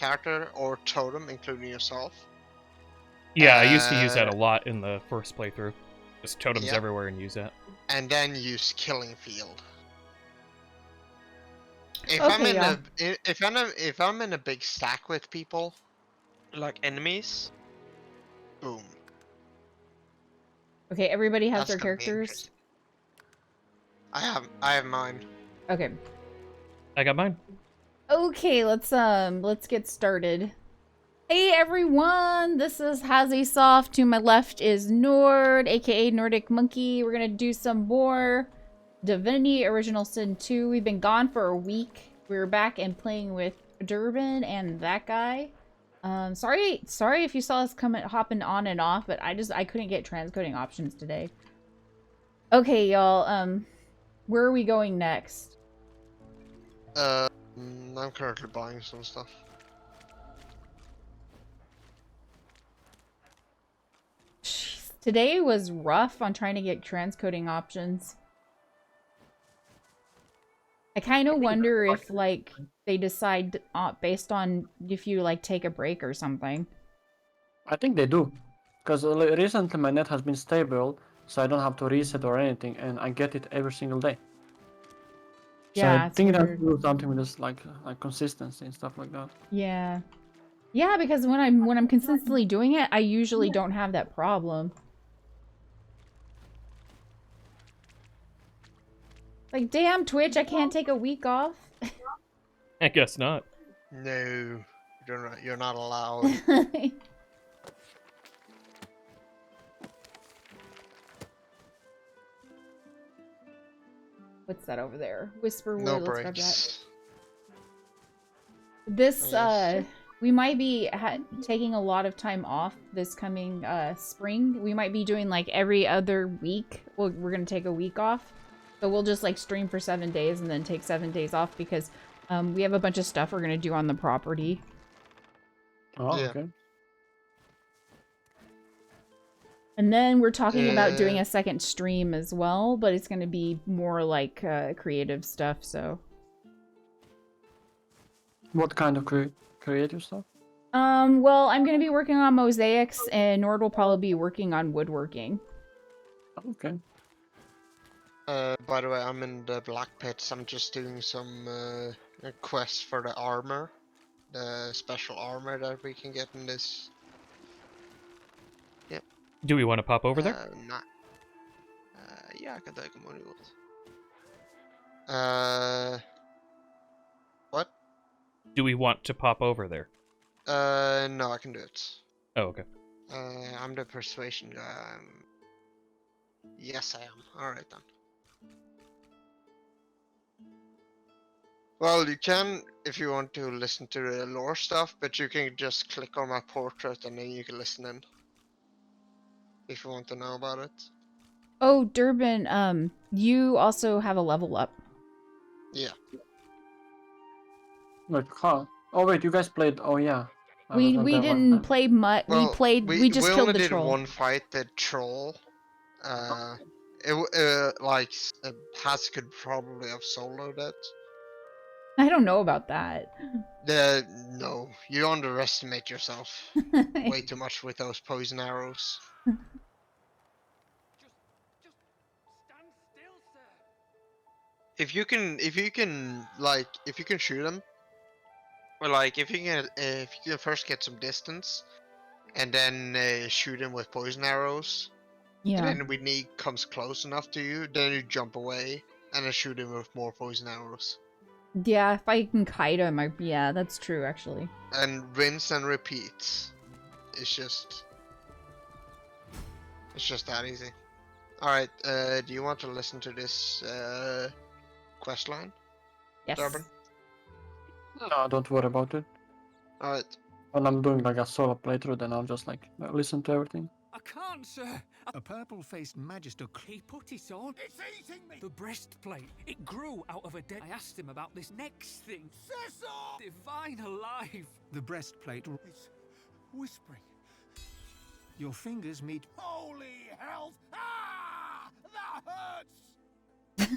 character or totem, including yourself. Yeah, I used to use that a lot in the first playthrough. Just totems Yep. everywhere and use that. And then use Killing Field. If I'm in a big stack with people, Like enemies? boom. Okay, everybody has That's their gonna be characters. interesting. I have mine. Okay. I got mine. Okay, let's get started. Hey everyone, this is Hazisoft. To my left is Nord, aka Nordic Monkey. We're gonna do some more Divinity Original Sin 2. We've been gone for a week. We're back and playing with Durbin and that guy. Sorry if you saw us hopping on and off, but I couldn't get transcoding options today. Okay, y'all. Where are we going next? I'm currently buying some stuff. Jeez, today was rough on trying to get transcoding options. I kind of wonder if, like, they decide based on if you, like, take a break or something. I think they do. Because recently my net has been stable, so I don't have to reset or anything, and I get it every single day. Yeah, so I it's think it has to weird. do something with this, like consistency and stuff like that. Yeah. Yeah, because when I'm consistently doing it, I usually don't have that problem. Like, damn, Twitch, I can't take a week off. I guess not. No, you're not allowed. What's that over there? Whisper wood, No let's grab that. breaks. This, Yes. we might be taking a lot of time off this coming spring. We might be doing like every other week. We're gonna take a week off. So we'll just like stream for 7 days and then take 7 days off because we have a bunch of stuff we're gonna do on the property. Oh, Yeah. okay. And then we're talking about doing a second stream as well, but it's gonna be more like creative stuff, so. What kind of creative stuff? Well, I'm gonna be working on mosaics, and Nord will probably be working on woodworking. Okay. By the way, I'm in the Black Pits. I'm just doing some quests for the armor, the special armor that we can get in this. Yep. Do we want to pop over there? Not. Yeah, I kan ta kommer ut. What? Do we want to pop over there? No, I can do it. Oh, okay. I'm the persuasion guy. Yes, I am. Alright then. Well, you can, if you want to listen to the lore stuff, but you can just click on my portrait and then you can listen in. If you want to know about it. Oh, Durbin, you also have a level up. Yeah. Like, how? Oh wait, you guys played. Oh yeah. We didn't play much. Well, we just killed the troll. We only did one fight, the troll. Has could probably have soloed it. I don't know about that. No, you underestimate yourself way too much with those poison arrows. Just stand still, sir. If you can shoot them, or like if you can first get some distance, and then shoot him with poison arrows. Yeah. And then when he comes close enough to you, then you jump away and then shoot him with more poison arrows. Yeah, if I can kite him, yeah, that's true actually. And rinse and repeat. It's just that easy. Alright, do you want to listen to this quest line? Yes. Durbin? No, don't worry about it. Alright. When I'm doing like a solo playthrough, then I'll just like listen to everything. I can't, sir. A purple-faced magister, he put it on. It's eating me! The breastplate, it grew out of a dead... I asked him about this next thing. Cecil! Divine alive! The breastplate is whispering. Your fingers meet... Holy hell! Ah! That hurts!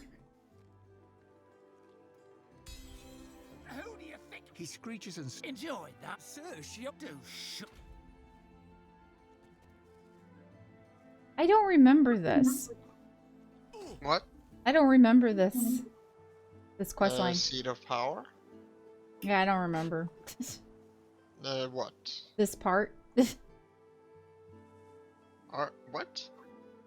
Who do you think He screeches and enjoy that, sir. I don't remember this. What? I don't remember this. This quest line. Seat of power? Yeah, I don't remember. What? This part. What?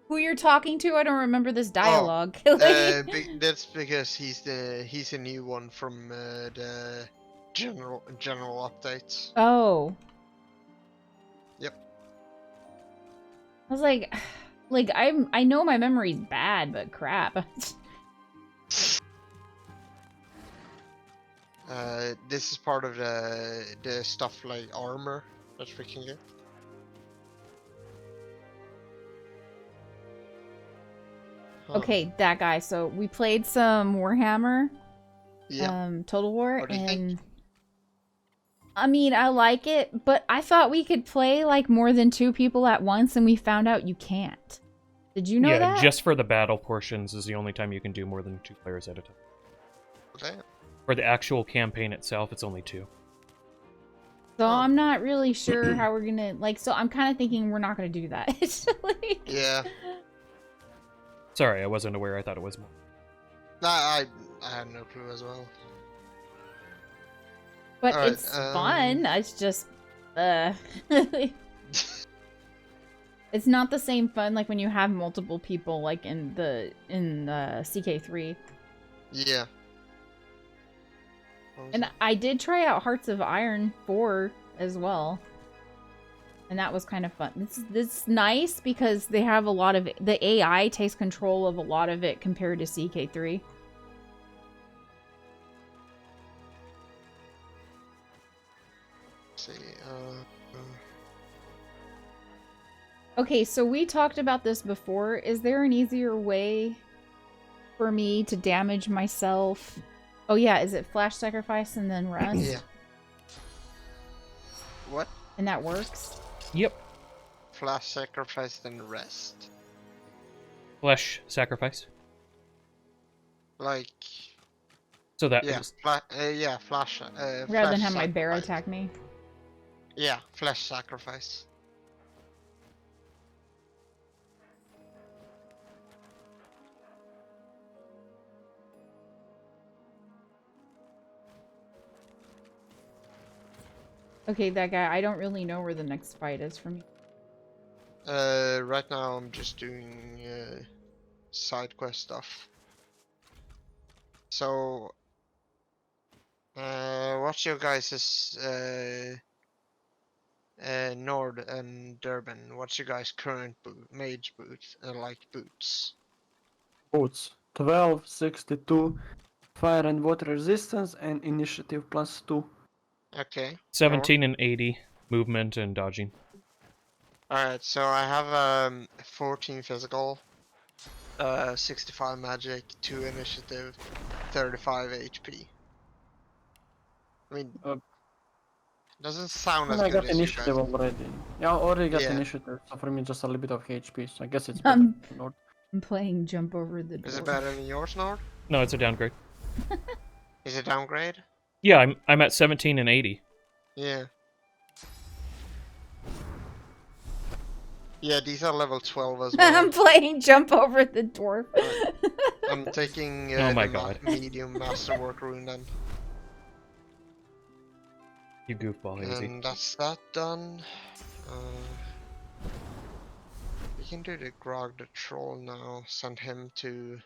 Who you're talking to? I don't remember this dialogue. That's because he's a new one from the general updates. Oh. Yep. I was like I know my memory's bad, but crap. This is part of the stuff like armor that we can get. Huh. Okay, that guy. So we played some Warhammer, Yeah. Total War, What do you think? and I mean, I like it, but I thought we could play like more than 2 people at once, and we found out you can't. Did you know that? Yeah, just for the battle portions is the only time you can do more than 2 players at a time. Damn. For the actual campaign itself, it's only 2. So Huh. I'm not really sure how we're gonna like. So I'm kind of thinking we're not gonna do that. Like, Yeah. Sorry, I wasn't aware. I thought it was more. I had no clue as well. but Alright, it's fun. It's just, it's not the same fun like when you have multiple people, like in CK3. Yeah. And I did try out Hearts of Iron 4 as well. And that was kind of fun. It's nice because they have a lot of... The AI takes control of a lot of it compared to CK3. Let's see. Okay, so we talked about this before. Is there an easier way for me to damage myself? Oh yeah, is it Flash Sacrifice and then Rust? Yeah. What? And that works? Yep. Flash sacrifice then rest. Flesh sacrifice. Like. So that Yeah. is... Yeah. Flash. Rather than have my bear sacrifice. attack me. Yeah. Flash sacrifice. Okay, that guy, I don't really know where the next fight is for me. Right now I'm just doing side quest stuff. So, what's your guys' Nord and Durban? What's your guys' current mage boots? Boots. Boots 12, 62, fire and water resistance, and initiative +2. Okay. 17 and 80 movement and dodging. Alright, so I have 14 physical, 65 magic, 2 initiative, 35 HP. I mean, doesn't sound as I good got as you initiative guys. already. Yeah, I already got Yeah. initiative, so for me just a little bit of HP, so I guess it's better. Lord. I'm playing Jump Over the Door. Is it better than yours, Nord? No, it's a downgrade. Is it downgrade? Yeah, I'm at 17 and 80. Yeah. Yeah, these are level 12 as well. I'm playing Jump Over the Dwarf. I'm taking Oh my the God. medium masterwork rune then. You goofball, Hazy. And that's that done. We can do the Grog the Troll now. Send him to...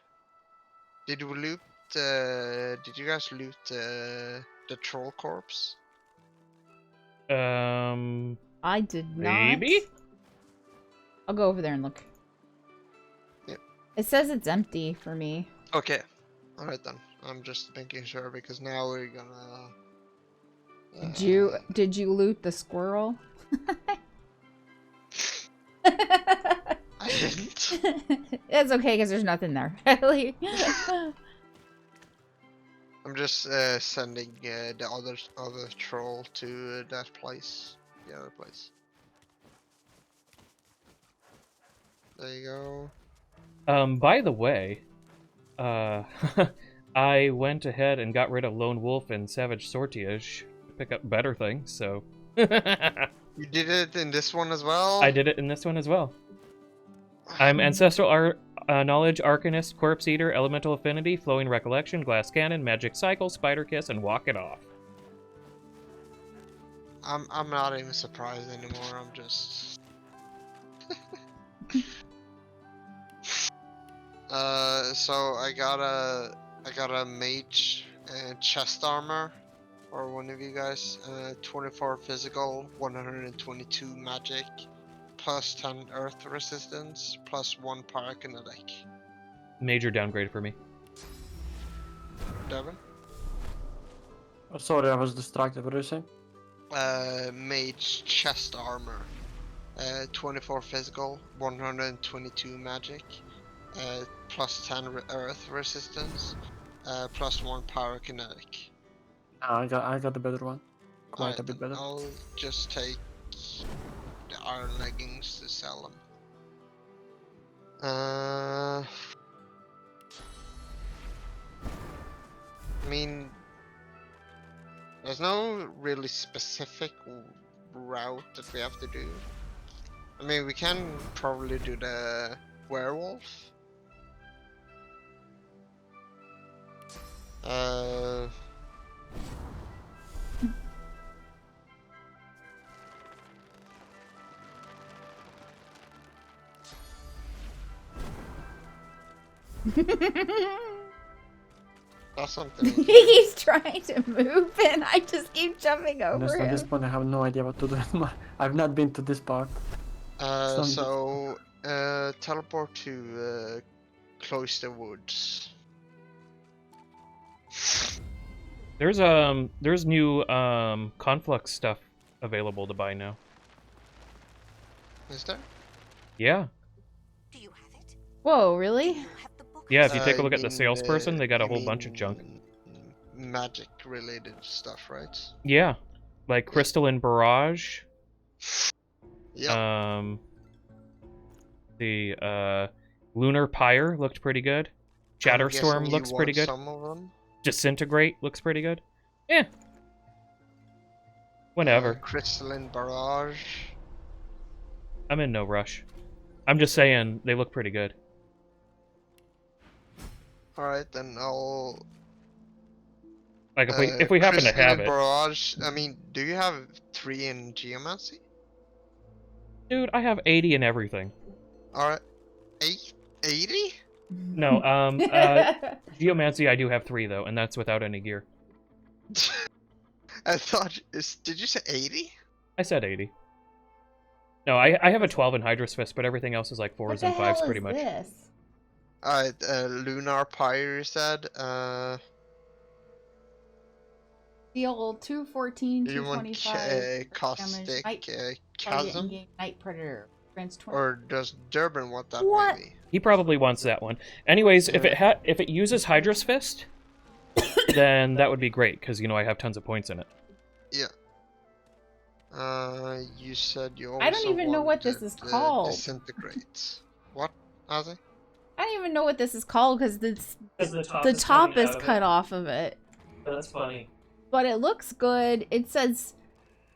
Did we loot... did you guys loot the Troll Corpse? I did not. Maybe? I'll go over there and look. Yep. It says it's empty for me. Okay. Alright then. I'm just making sure because now we're gonna... Did you loot the squirrel? I didn't. It's okay because there's nothing there. I'm just sending the other troll to that place. The other place. There you go. By the way, I went ahead and got rid of Lone Wolf and Savage Sortiage pick up better things, so... You did it in this one as well? I did it in this one as well. I'm Ancestral Knowledge, Arcanist, Corpse Eater, Elemental Affinity, Flowing Recollection, Glass Cannon, Magic Cycle, Spider Kiss, and Walk It Off. I'm not even surprised anymore, I'm just... So I got a mage chest armor for one of you guys. 24 physical, 122 magic, plus 10 earth resistance, plus 1 pyrokinetic. Major downgrade for me. Devin? Oh, sorry, I was distracted. What did you say? Mage chest armor. 24 physical, 122 magic, plus 10 earth resistance, plus 1 pyrokinetic. I got the better one. Quite a bit better. I'll just take the iron leggings to sell them. I mean, there's no really specific route that we have to do. I mean, we can probably do the werewolf. That's something. He keeps trying to move and I just keep jumping over Honestly, at this him. point, I have no idea what to do. I've not been to this part. Teleport to Cloister Woods. There's new conflux stuff available to buy now. Is there? Yeah. Do you have it? Whoa, really? Do you have the book? Yeah, if you take a You look at the mean, salesperson, they got a you whole bunch of junk. mean Magic related stuff, right? Yeah. Like Crystalline Barrage. Yeah. The Lunar Pyre looked pretty good. Shatterstorm looks pretty good. Some of them. Disintegrate looks pretty good. Yeah. Whatever. Crystalline Barrage. I'm in no rush. I'm just saying they look pretty good. Alright, then I'll... Like if we happen to have Crystalline it. Barrage, I mean, do you have 3 in Geomancy? Dude, I have 80 and everything. Alright. 80? No, Geomancy I do have 3 though, and that's without any gear. I thought, did you say 80? I said 80. No, I have a 12 in Hydra's Fist, but everything else is like 4s and 5s pretty much. This? Alright, Lunar Pyre you said, The old 214, do you want 225 Caustic Night target Chasm? and-game Night Predator. Grants 20. Or does Durban want that What? maybe? He probably wants that one. Anyways, if it uses Hydra's Fist, then that would be great, because, you know, I have tons of points in it. Yeah. You said you also I don't even know what this is wanted, called. Disintegrate. What, Ozzy? I don't even know what this is called because the the top is cut off of it. That's funny. But it looks good. It says,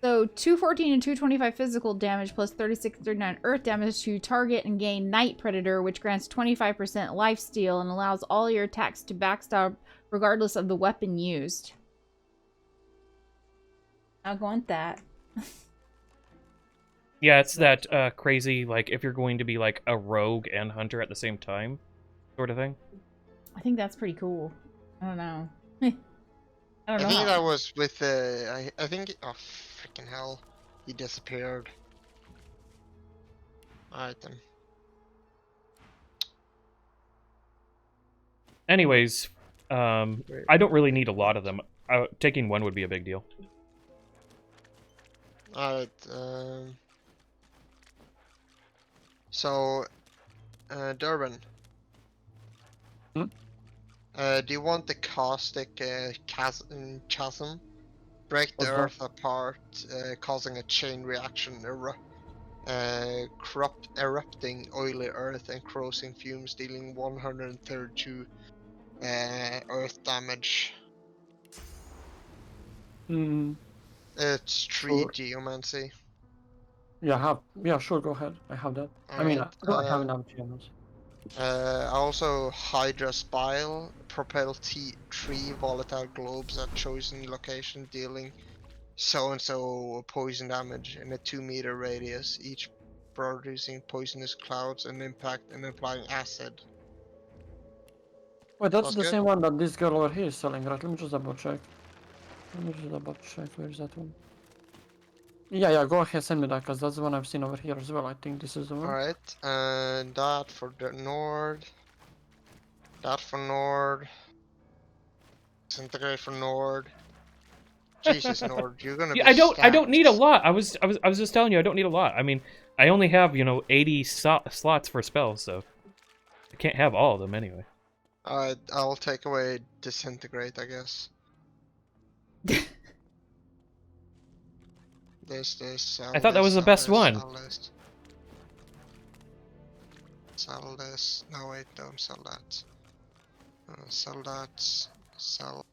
so 214 and 225 physical damage plus 36, 39 earth damage to target and gain Night Predator, which grants 25% lifesteal and allows all your attacks to backstab regardless of the weapon used. I want that. Yeah, it's that crazy, like, if you're going to be, like, a rogue and hunter at the same time sort of thing. I think that's pretty cool. I don't know. I don't know. I think that was with I think oh freaking hell, he disappeared. Alright then. Anyways, I don't really need a lot of them. Taking one would be a big deal. Alright, so, Durban. Hmm? Do you want the caustic chasm? Break the What's that? earth apart, causing a chain reaction, corrupt, erupting oily earth and corrosing fumes, dealing 132 earth damage. It's 3 Sure. geomancy. Yeah, sure, go ahead. I have that. I mean, I Alright. don't have enough gems. Also Hydra Spile, propel 3 volatile globes at chosen location, dealing so and so poison damage in a 2-meter radius, each producing poisonous clouds and impact and applying acid. Wait, that's Sounds the good. same one that this girl over here is selling, right? Let me just double check. Where is that one? Yeah, go ahead, send me that, because that's the one I've seen over here as well. I think this is the one. Alright, and that for the Nord. That for Nord. Disintegrate for Nord. Jesus, Nord, you're gonna Yeah, be I don't need a stacked. lot. I was just telling you I don't need a lot. I mean, I only have, 80 slots for spells, so I can't have all of them anyway. Alright, I'll take away Disintegrate, I guess. This, sell I thought that this, was the sell best this, one. sell this. Sell this. No, wait, don't sell that. Sell that. Sell.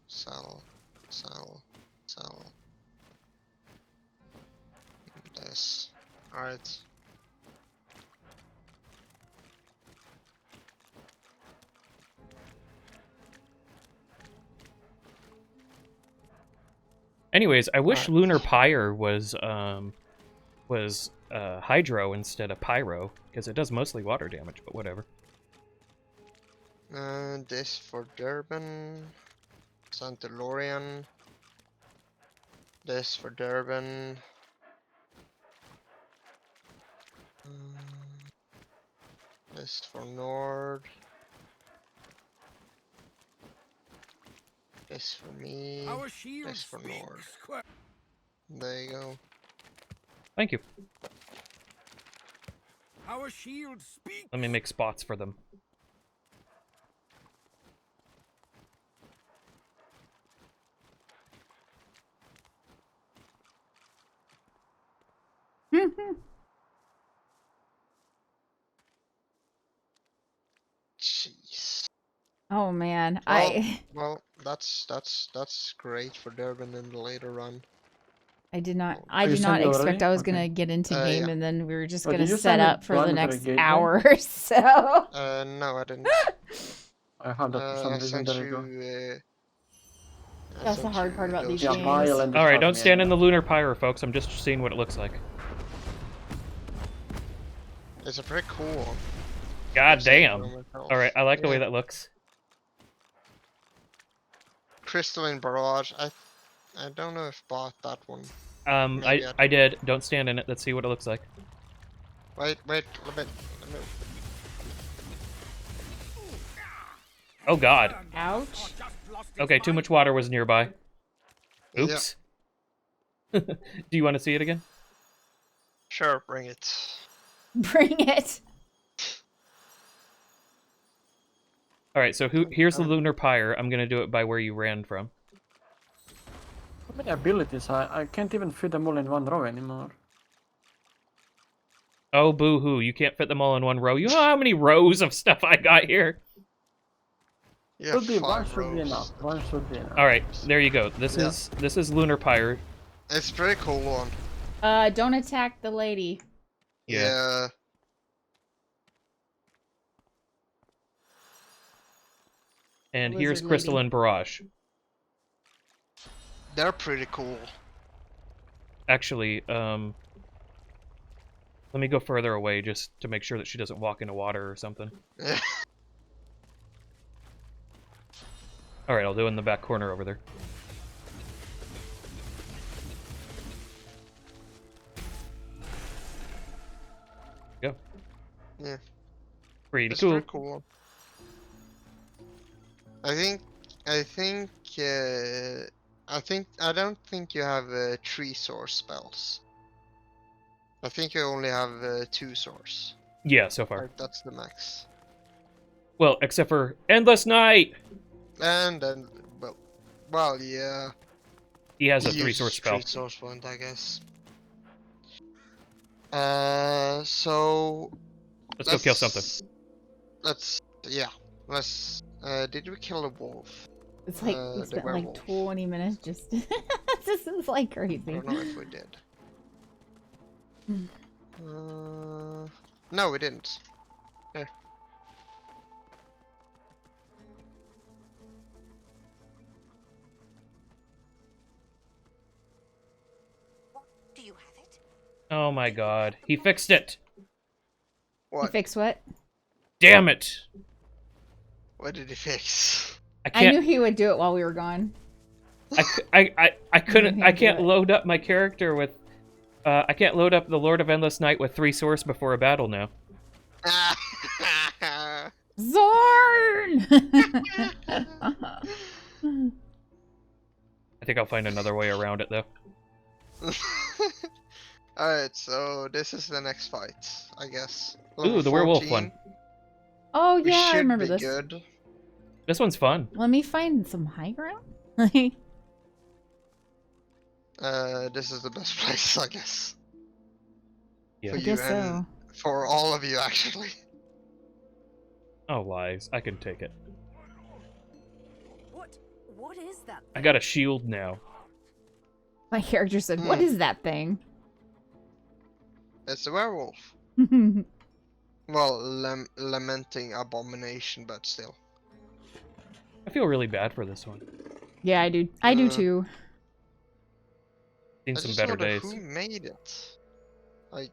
Sell. Sell. Sell. This. Alright. Anyways, I wish Alright. Lunar Pyre was Hydro instead of Pyro, because it does mostly water damage, but whatever. This for Durban. Santalorian. This for Durban. This for Nord. This for me. Our shield This for speaks. Nord. There you go. Thank you. Our shield speaks. Let me make spots for them. Jeez. Oh man, Well, well, that's great for Durban in the later run. I did not Oh, you did sent not it expect already? I was Okay. gonna get into game Yeah. and then we were just Wait, gonna did you set send it up for the planetary next gateway? hour or so. No, I didn't. I have that for some I reason. sent There you go. you. I That's the sent hard you part about these those Yeah, two. games. Bile and Alright, don't Cadmium, stand in yeah. the Lunar Pyre, folks. I'm just seeing what it looks like. It's a pretty cool one. God Yes, I damn. know myself. Alright, I like the way Yeah. that looks. Crystalline Barrage. I don't know if bought that one. I Maybe I did. Don't stand in it. Let's see what it looks like. Wait, let me. Oh god. Ouch. Okay, too much water was nearby. Yeah, Oops. Do you want to see it again? sure, bring it. Bring it. Alright, so here's the Lunar Pyre. I'm gonna do it by where you ran from. How many abilities? I can't even fit them all in one row anymore. Oh, boo-hoo. You can't fit them all in one row. You know how many rows of stuff I got here? Yeah, Should be, one 5 should be rows. enough. One should be enough. Alright, there you go. This Yeah. is Lunar Pyre. It's a pretty cool one. Don't attack the lady. Yeah. And Lizard here's lady. Crystalline Barrage. They're pretty cool. Actually, let me go further away just to make sure that she doesn't walk into water or something. Yeah. Alright, I'll do it in the back corner over there. Go. Yeah. Pretty It's cool. pretty cool. I don't think you have 3 source spells. I think you only have 2 source. Yeah, so far. Or that's the max. Well, except for Endless Night! And then, well, yeah. He has a Use 3-source spell. 3 source point, I guess. So Let's go kill something. Let's. Did we kill a wolf? It's like we The spent like werewolf. 20 minutes just. this is like I crazy. don't know if we did. No, we didn't. Here. Do you have it? Oh my god. He fixed it! You What? fix what? Damn it! What did he fix? I I knew can't. he would do it while we were gone. I couldn't. I do can't it. load up my character with. I can't load up the Lord of Endless Night with 3 source before a battle now. Zorn! I think I'll find another way around it though. Alright, so this is the next fight, I guess. Ooh, the werewolf one. Oh We yeah, I should remember be this. good. This one's fun. Let me find some high ground. This is the best place, I guess. Yeah. For I you guess and so. for all of you, actually. Oh, lies. I can take it. What is that? I got a shield now. My character said, "What is that thing?" It's a werewolf. Well, lamenting abomination, but still. I feel really bad for this one. Yeah, I do. I do too. Seen I some just better wonder days. who made it. Like.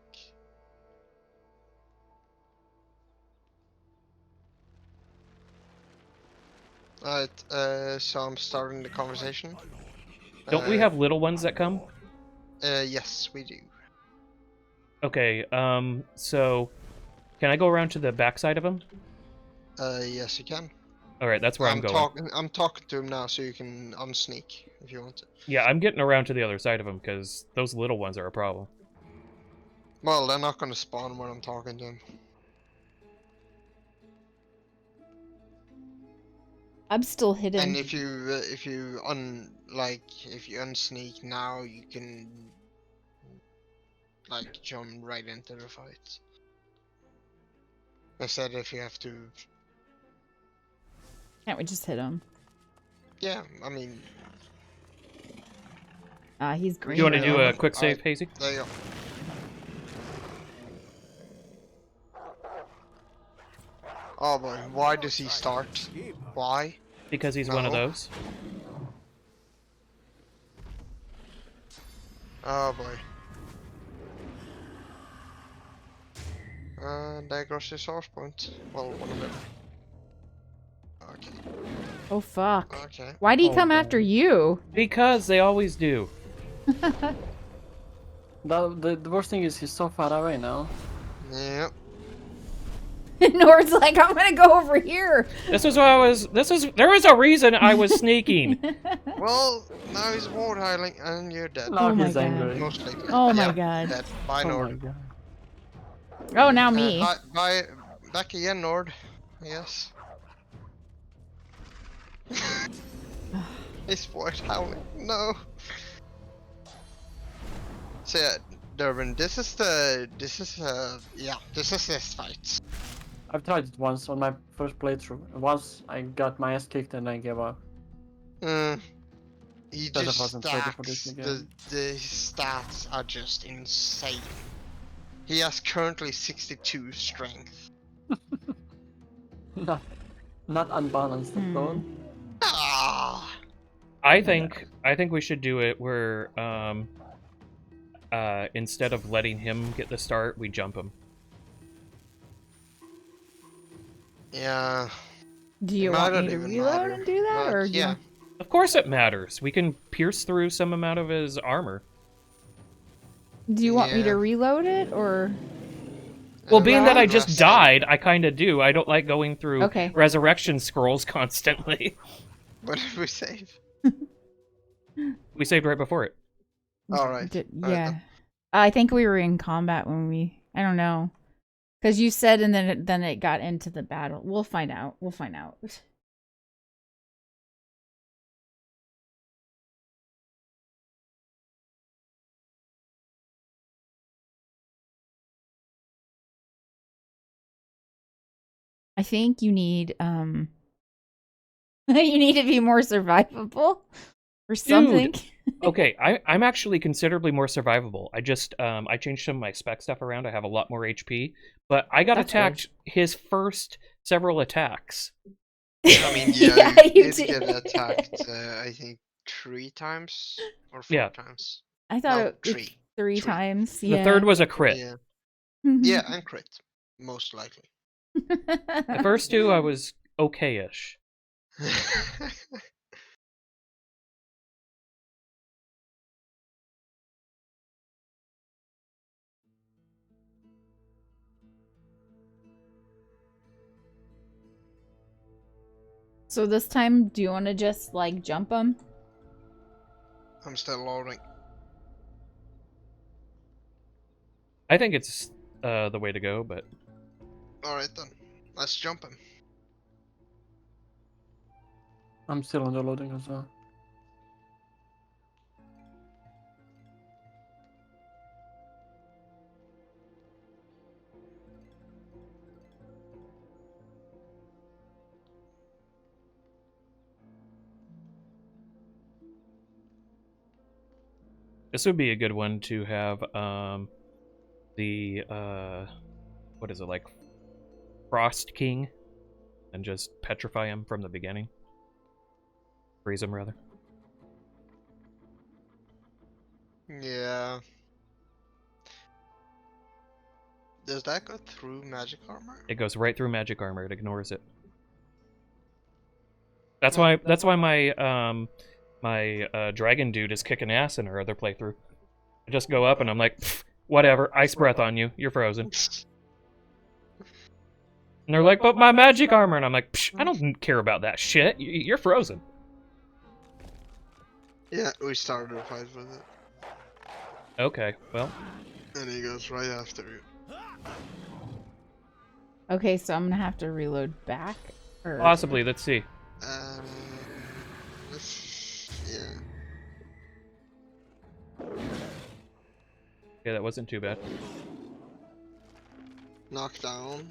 Alright, so I'm starting the conversation. Don't we have little ones that come? Yes, we do. Okay, so can I go around to the backside of him? Yes, you can. Alright, that's where I'm going. I'm talking to him now, so you can unsneak if you want to. Yeah, I'm getting around to the other side of him because those little ones are a problem. Well, they're not gonna spawn when I'm talking to him. I'm still hidden. And if you unsneak now, you can like jump right into the fight. Instead, if you have to, Can't we just hit him? yeah, I mean, He's green. You want to do a Yeah. quick save, Alright. Hazy? there you go. Oh boy, why does he start? Why? Because he's one of No. those. Oh boy. There goes your source point. Well, one of them. Okay. Oh fuck! Okay. Why'd he Oh, come damn. after you? Because they always do. The worst thing is he's so far away now. Yep. Nord's like, I'm gonna go over here. This is why I was. There is a reason I was sneaking. Well, now he's ward hiling and you're dead. Now Oh my he's God. angry. Most likely. Oh my Yeah, God. Dead. Bye, Oh my Nord. god. Oh, now me. Bye. Back again, Nord. Yes. He's ward howling. No. So yeah, Durbin, this is this fight. I've tried it once on my first playthrough. Once I got my ass kicked and I gave up. He Because I just wasn't ready for this stacks. again. The stats are just insane. He has currently 62 strength. Not unbalanced at all. Ah! I think we should do it where instead of letting him get the start, we jump him. Yeah. Do you Might want me not to even reload matter, and do that, but or do you yeah. want- Of course it matters. We can pierce through some amount of his armor. do you want me Yeah. to reload it, or? Well, being that I Rest just save. died, I kind of do. I don't like going through Okay. resurrection scrolls constantly. What did we save? We saved right before it. Alright. Alright, Yeah. I think we were in combat when we. I don't know, because you said, and then it got into the battle. We'll find out. We'll find out. I think you need you need to be more survivable. or something. Okay, I'm actually considerably more survivable. I just I changed some of my spec stuff around. I have a lot more HP, but I got That's attacked his first several attacks. I mean, yeah, Yeah, you you did get did. attacked. I think 3 times or 4 Yeah. times. I thought No, it 3. three Three. times. The Yeah. third was a crit. Yeah, yeah, and crit, most likely. The first two I was okay-ish. So this time, do you want to just like jump him? I'm still loading. I think it's the way to go, but Alright then, let's jump him. I'm still on the loading as well. this would be a good one to have the what is it, like Frost King, and just petrify him from the beginning. Freeze him, rather. Yeah. Does that go through magic armor? It goes right through magic armor. It ignores it. That's why my my dragon dude is kicking ass in our other playthrough. I just go up and I'm like, whatever, ice breath on you. You're frozen. And they're like, but my magic armor, and I'm like, psh, I don't care about that shit. You're frozen. Yeah, we started a fight with it. Okay, well, And he goes right after you. Okay, so I'm gonna have to reload back. Or... possibly. Let's see. Um, yeah. Yeah, that wasn't too bad. Knockdown.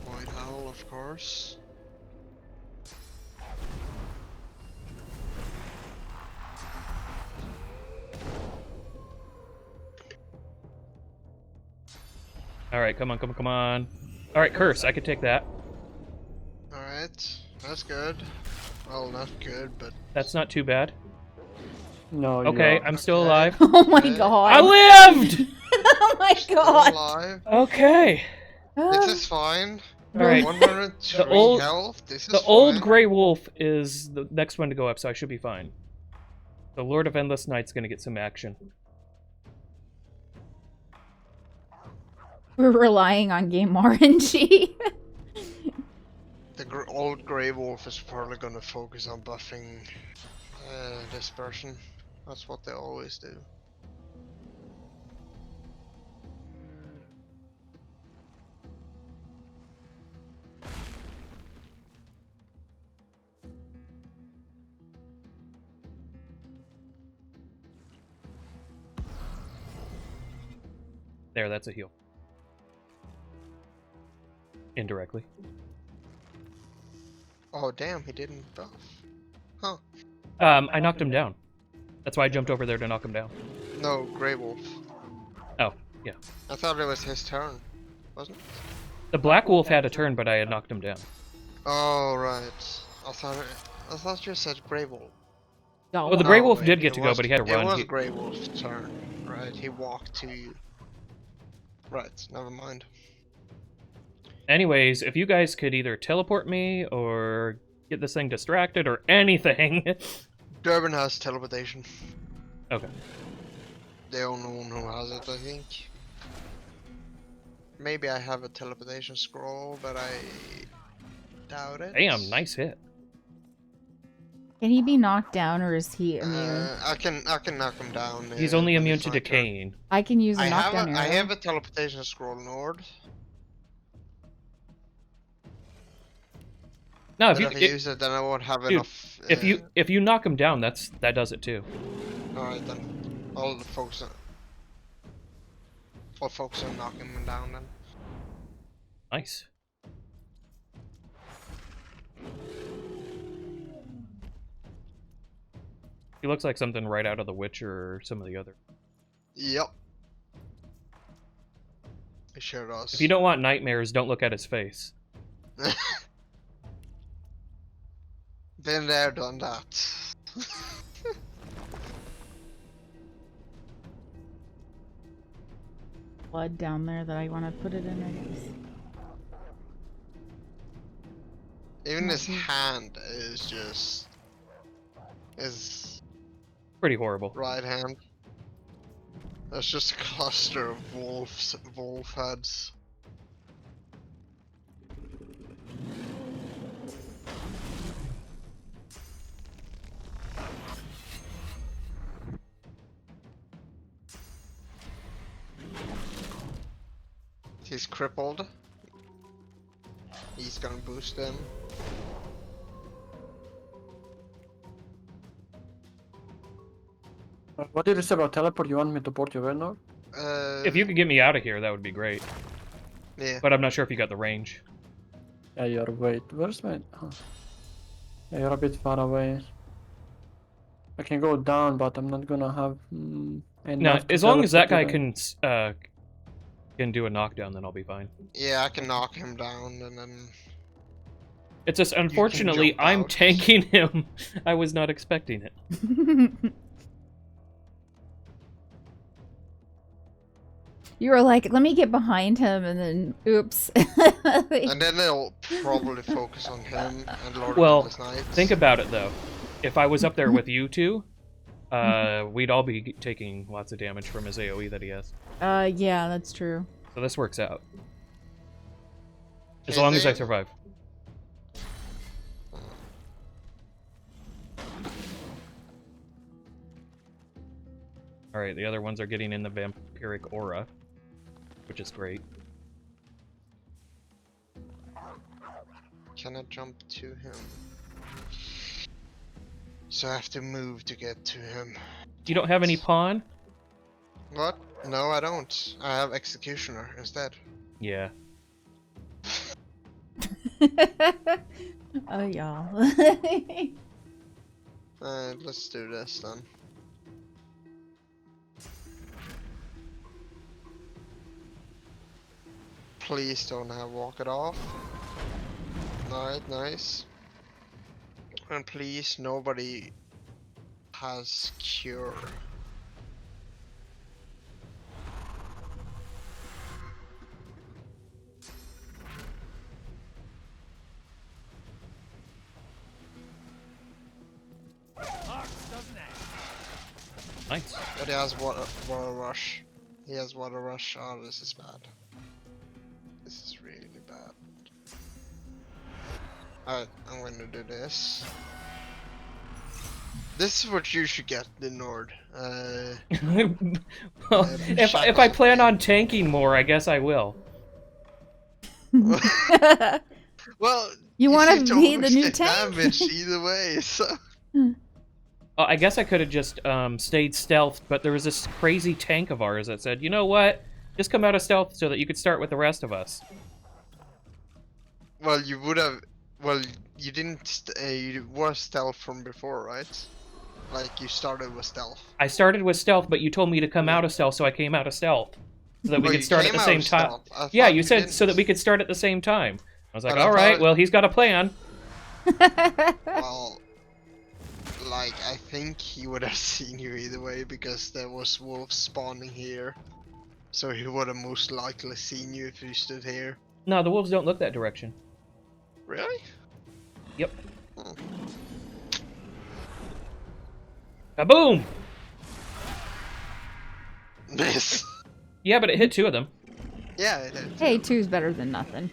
White Howl, of course. All right, come on, come on, come on. All right, curse. I could take that. Alright, that's good. Well, not good, but... That's not too bad. No, you Okay, are. I'm still Okay. alive. Oh my Okay. god! I lived. Oh my Still god! alive. Okay. This is fine. All right. 103 The old- health. This is The old fine. Grey Wolf is the next one to go up, so I should be fine. The Lord of Endless Night's gonna get some action. We're relying on game RNG. The old Grey Wolf is probably gonna focus on buffing dispersion. That's what they always do. There, that's a heal. Indirectly. Oh damn, he didn't buff. Huh. I knocked him down. That's why I jumped over there to knock him down. No, Grey Wolf. Oh, yeah. I thought it was his turn, wasn't it? The Black Wolf had a turn, but I had knocked him down. Oh right. I thought you said Grey Wolf. Oh, the Grey Wolf wait, did get it to go, was- but he had to It run. was He- Grey Wolf's turn, right? He walked to you. Right, never mind. Anyways, if you guys could either teleport me or get this thing distracted or anything. Durban has teleportation. Okay. The only one who has it, I think. Maybe I have a teleportation scroll, but I doubt it. Damn, nice hit. Can he be knocked down, or is he immune? I can knock him down. He's only when immune it's to my turn. decaying. I can use a I knockdown arrow. have a teleportation scroll, Nord. No, But if if I you use it, then I won't have dude, enough. if you knock him down, that does it too. Alright then, I'll focus on. I'll focus on knocking him down then. Nice. He looks like something right out of The Witcher or some of the other. Yep. It sure does. If you don't want nightmares, don't look at his face. Been there, done that. Blood down there that I want to put it in, I guess. Even his hand is just his Pretty horrible. right hand. That's just a cluster of wolf heads. He's crippled. He's gonna boost him. What did you say about teleport? You want me to port you in, or? If you could get me out of here, that would be great. Yeah. But I'm not sure if you got the range. Yeah, you're wait. Where's my? Huh. Yeah, you're a bit far away. I can go down, but I'm not gonna have. No, enough to as long as that guy teleport you can do a knockdown, then I'll be fine. Yeah, I can knock him down and then. It's just unfortunately jump I'm out. tanking him. I was not expecting it. You were like, let me get behind him, and then, oops. And then they'll probably focus on him and Lord Well, of Endless Nights. think about it though. If I was up there with you two, we'd all be taking lots of damage from his AoE that he has. Yeah, that's true. So this works out. As Hey, long as I Zane. survive. Alright, the other ones are getting in the vampiric aura, which is great. Can I jump to him? So I have to move to get to him. You don't have any pawn? What? No, I don't. I have Executioner instead. Yeah. Oh, y'all. Let's do this then. Please don't have walk it off. Alright, nice. And please, nobody has cure. Nice. But he has water rush. He has water rush. Oh, this is bad. This is really bad. Alright, I'm gonna do this. This is what you should get, the Nord. Well, if I plan on tanking more, I guess I will. Well, You wanna don't be the new get tank? damage either way, so. I guess I could have just stayed stealth, but there was this crazy tank of ours that said, you know what? Just come out of stealth so that you could start with the rest of us. Well, you would have. Well, you didn't. You were stealth from before, right? Like you started with stealth. I started with stealth, but you told me to come out of stealth, so I came out of stealth. So that we Well, could you start at came the out same of time. stealth. I Yeah, thought you said so that didn't. we could start at the same time. I was like, But I alright, thought- well, he's got a plan. Well, like I think he would have seen you either way because there was wolves spawning here, so he would have most likely seen you if you stood here. No, the wolves don't look that direction. Really? Yep. Hmm. Kaboom! Miss. Yeah, but it hit two of them. Yeah, it did. Hey, two's better than nothing.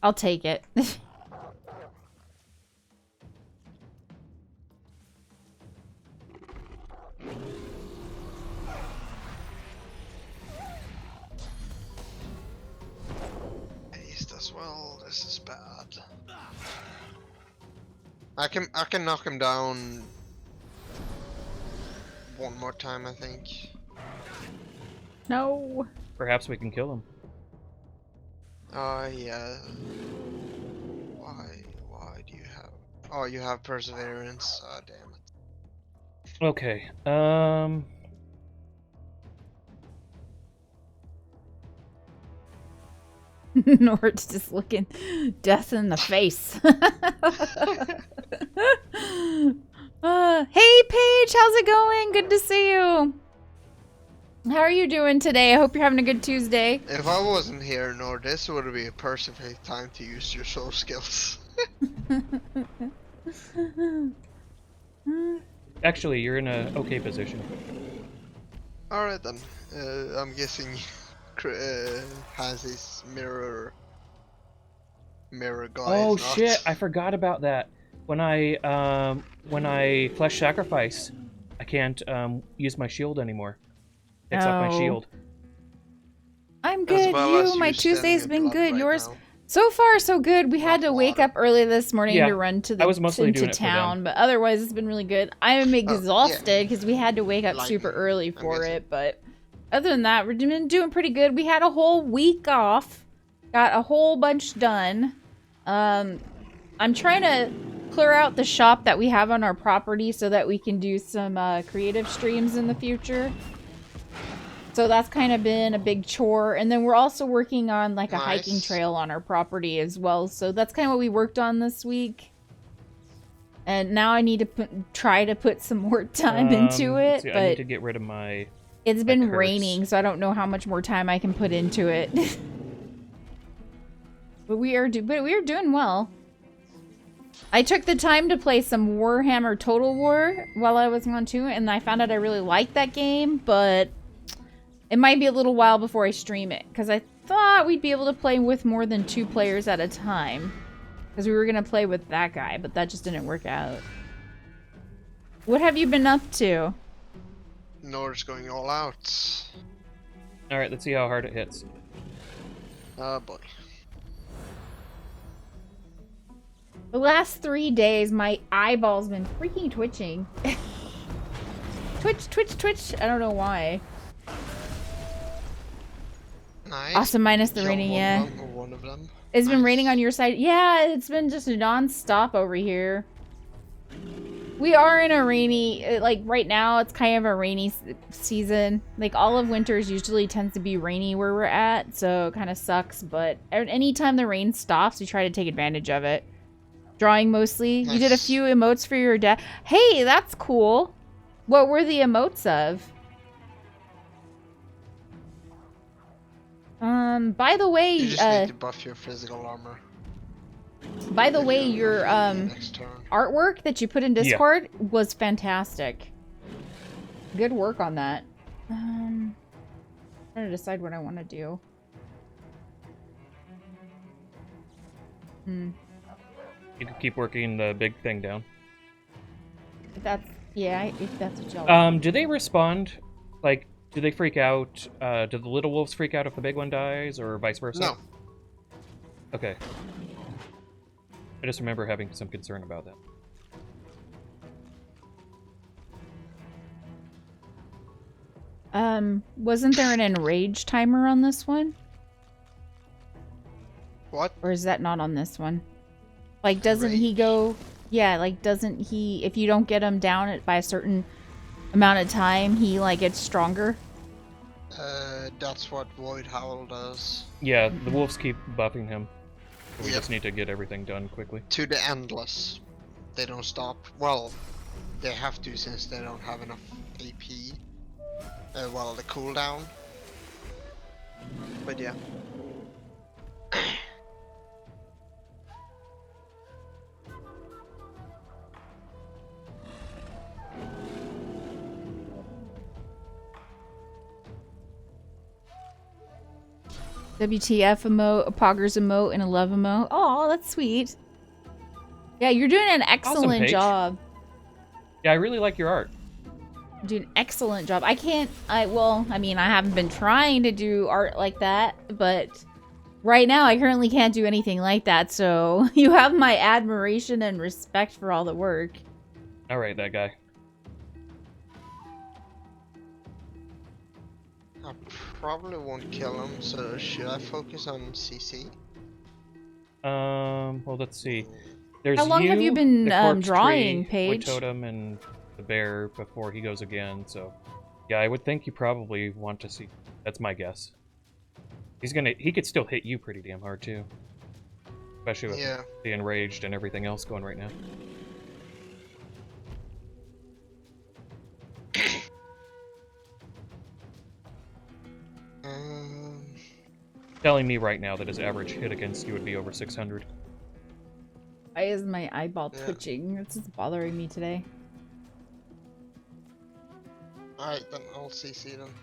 I'll take it. Haste as well. This is bad. I can knock him down one more time, I think. No. Perhaps we can kill him. Oh yeah. Why do you have? Oh, you have perseverance. Oh damn it. Okay. Nord's just looking death in the face. Hey Paige, how's it going? Good to see you. How are you doing today? I hope you're having a good Tuesday. If I wasn't here, nor this would be a perfect time to use your soul skills. Actually, you're in a okay position. Alright then. I'm guessing has his mirror guy. Oh is not. shit! I forgot about that. When I flesh sacrifice, I can't use my shield anymore. Takes off my Oh. shield. I'm As good. well as You, my you standing Tuesday's in been blood good. right Yours, now. so far so good. We had Not to wake water. up early this morning Yeah, to run to I was mostly into doing it for them. town, but otherwise it's been really good. I'm exhausted because we had to wake up super Lightning, early I'm for guessing. it, but other than that, we've been doing pretty good. We had a whole week off, got a whole bunch done. I'm trying to clear out the shop that we have on our property so that we can do some creative streams in the future. So that's kind of been a big chore. And then we're also working on like a hiking Nice. trail on our property as well. So that's kind of what we worked on this week. And now I need to try to put some more time into Let's it, see, I need but to get rid of my. it's been curse. raining, so I don't know how much more time I can put into it. But we are doing well. I took the time to play some Warhammer Total War while I was on too, and I found out I really liked that game, but it might be a little while before I stream it, because I thought we'd be able to play with more than 2 players at a time. Because we were going to play with that guy, but that just didn't work out. What have you been up to? Nord's going all out. All right, let's see how hard it hits. Oh boy. The last 3 days, my eyeball's been freaking twitching. Twitch. I don't know why. Nice. Awesome, minus the Kill raining, one yeah. of them, or one of them. It's been Nice. raining on your side. Yeah, it's been just non-stop over here. We are in a rainy, like right now, it's kind of a rainy season. Like all of winters usually tends to be rainy where we're at, so it kind of sucks. But anytime the rain stops, we try to take advantage of it. Drawing mostly. You did a Nice. few emotes for your dad. Hey, that's cool. What were the emotes of? By the way, You just need to buff your physical armor. by the way, your Next turn. artwork that you put in Yeah. Discord was fantastic. Good work on that. I'm trying to decide what I want to do. You can keep working the big thing down. If that's if that's what y'all. Do they respond? Like, do they freak out? Do the little wolves freak out if the big one dies, or vice versa? No. Okay. I just remember having some concern about that. Wasn't there an enrage timer on this one? What? Or is that not on this one? Like, doesn't he go... Yeah, like, doesn't he... If you don't get him down by a certain amount of time, he, like, gets stronger? That's what Void Howl does. Yeah, the wolves keep buffing him. So we Yep. just need to get everything done quickly. To the endless. They don't stop. Well, they have to since they don't have enough AP. Well, the cooldown. But yeah. WTF emote, a poggers emote, and a love emote. Oh, that's sweet. Yeah, you're doing an excellent Paige. job. Yeah, I really like your art. You're doing an excellent job. I mean, I haven't been trying to do art like that, but right now I currently can't do anything like that, so you have my admiration and respect for all the work. Alright, that guy. I probably won't kill him, so should I focus on CC? Well, let's see. There's How long have you been, the corpse drawing, tree, Paige? Wood totem, and the bear before he goes again, so yeah, I would think you probably want to see. That's my guess. He could still hit you pretty damn hard too, especially with Yeah. the enraged and everything else going right now. Telling me right now that his average hit against you would be over 600. Why is my eyeball Yeah. twitching? It's just bothering me today. Alright, then I'll CC them.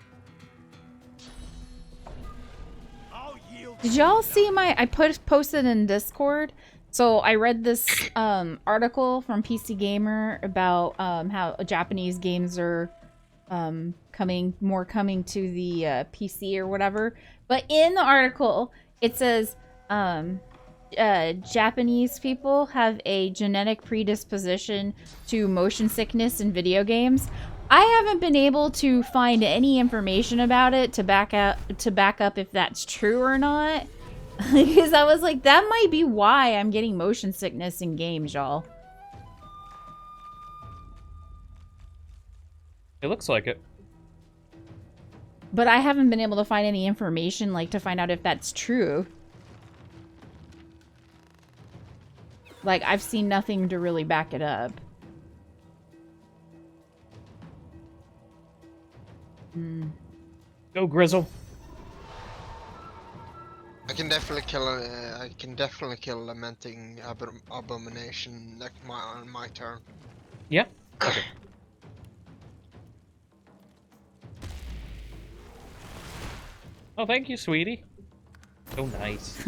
Did y'all see I posted in Discord? So I read this article from PC Gamer about how Japanese games are coming to the PC or whatever. But in the article, it says Japanese people have a genetic predisposition to motion sickness in video games. I haven't been able to find any information about it to back up if that's true or not. Because I was like, that might be why I'm getting motion sickness in games, y'all. It looks like it. But I haven't been able to find any information, like, to find out if that's true. Like, I've seen nothing to really back it up. Go, Grizzle. I can definitely kill Lamenting Abomination on my turn. Yeah. Okay. Oh, thank you, sweetie. So nice.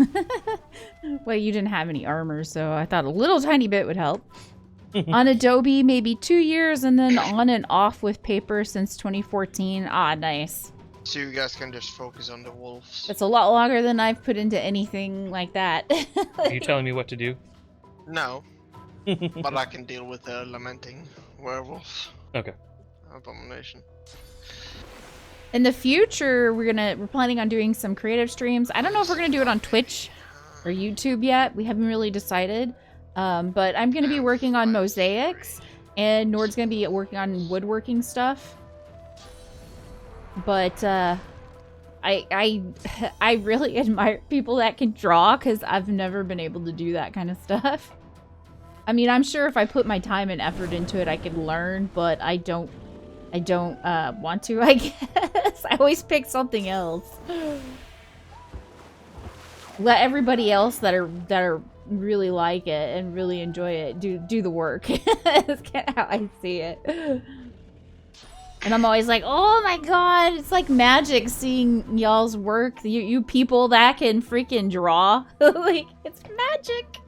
Well, you didn't have any armor, so I thought a little tiny bit would help. On Adobe, maybe 2 years, and then on and off with paper since 2014. Ah, nice. So you guys can just focus on the wolves. That's a lot longer than I've put into anything like that. Are you telling me what to do? No, but I can deal with the Lamenting Werewolf Okay. Abomination. In the future, we're planning on doing some creative streams. I don't know if we're gonna do it on Twitch or YouTube yet. We haven't really decided. But I'm gonna be working on mosaics, and Nord's gonna be working on woodworking stuff. But I really admire people that can draw, because I've never been able to do that kind of stuff. I mean, I'm sure if I put my time and effort into it, I could learn, but I don't want to, I guess. I always pick something else. Let everybody else that are really like it and really enjoy it do the work. That's kind of how I see it. And I'm always like, oh my god, it's like magic seeing y'all's work. You people that can freaking draw. Like, it's magic.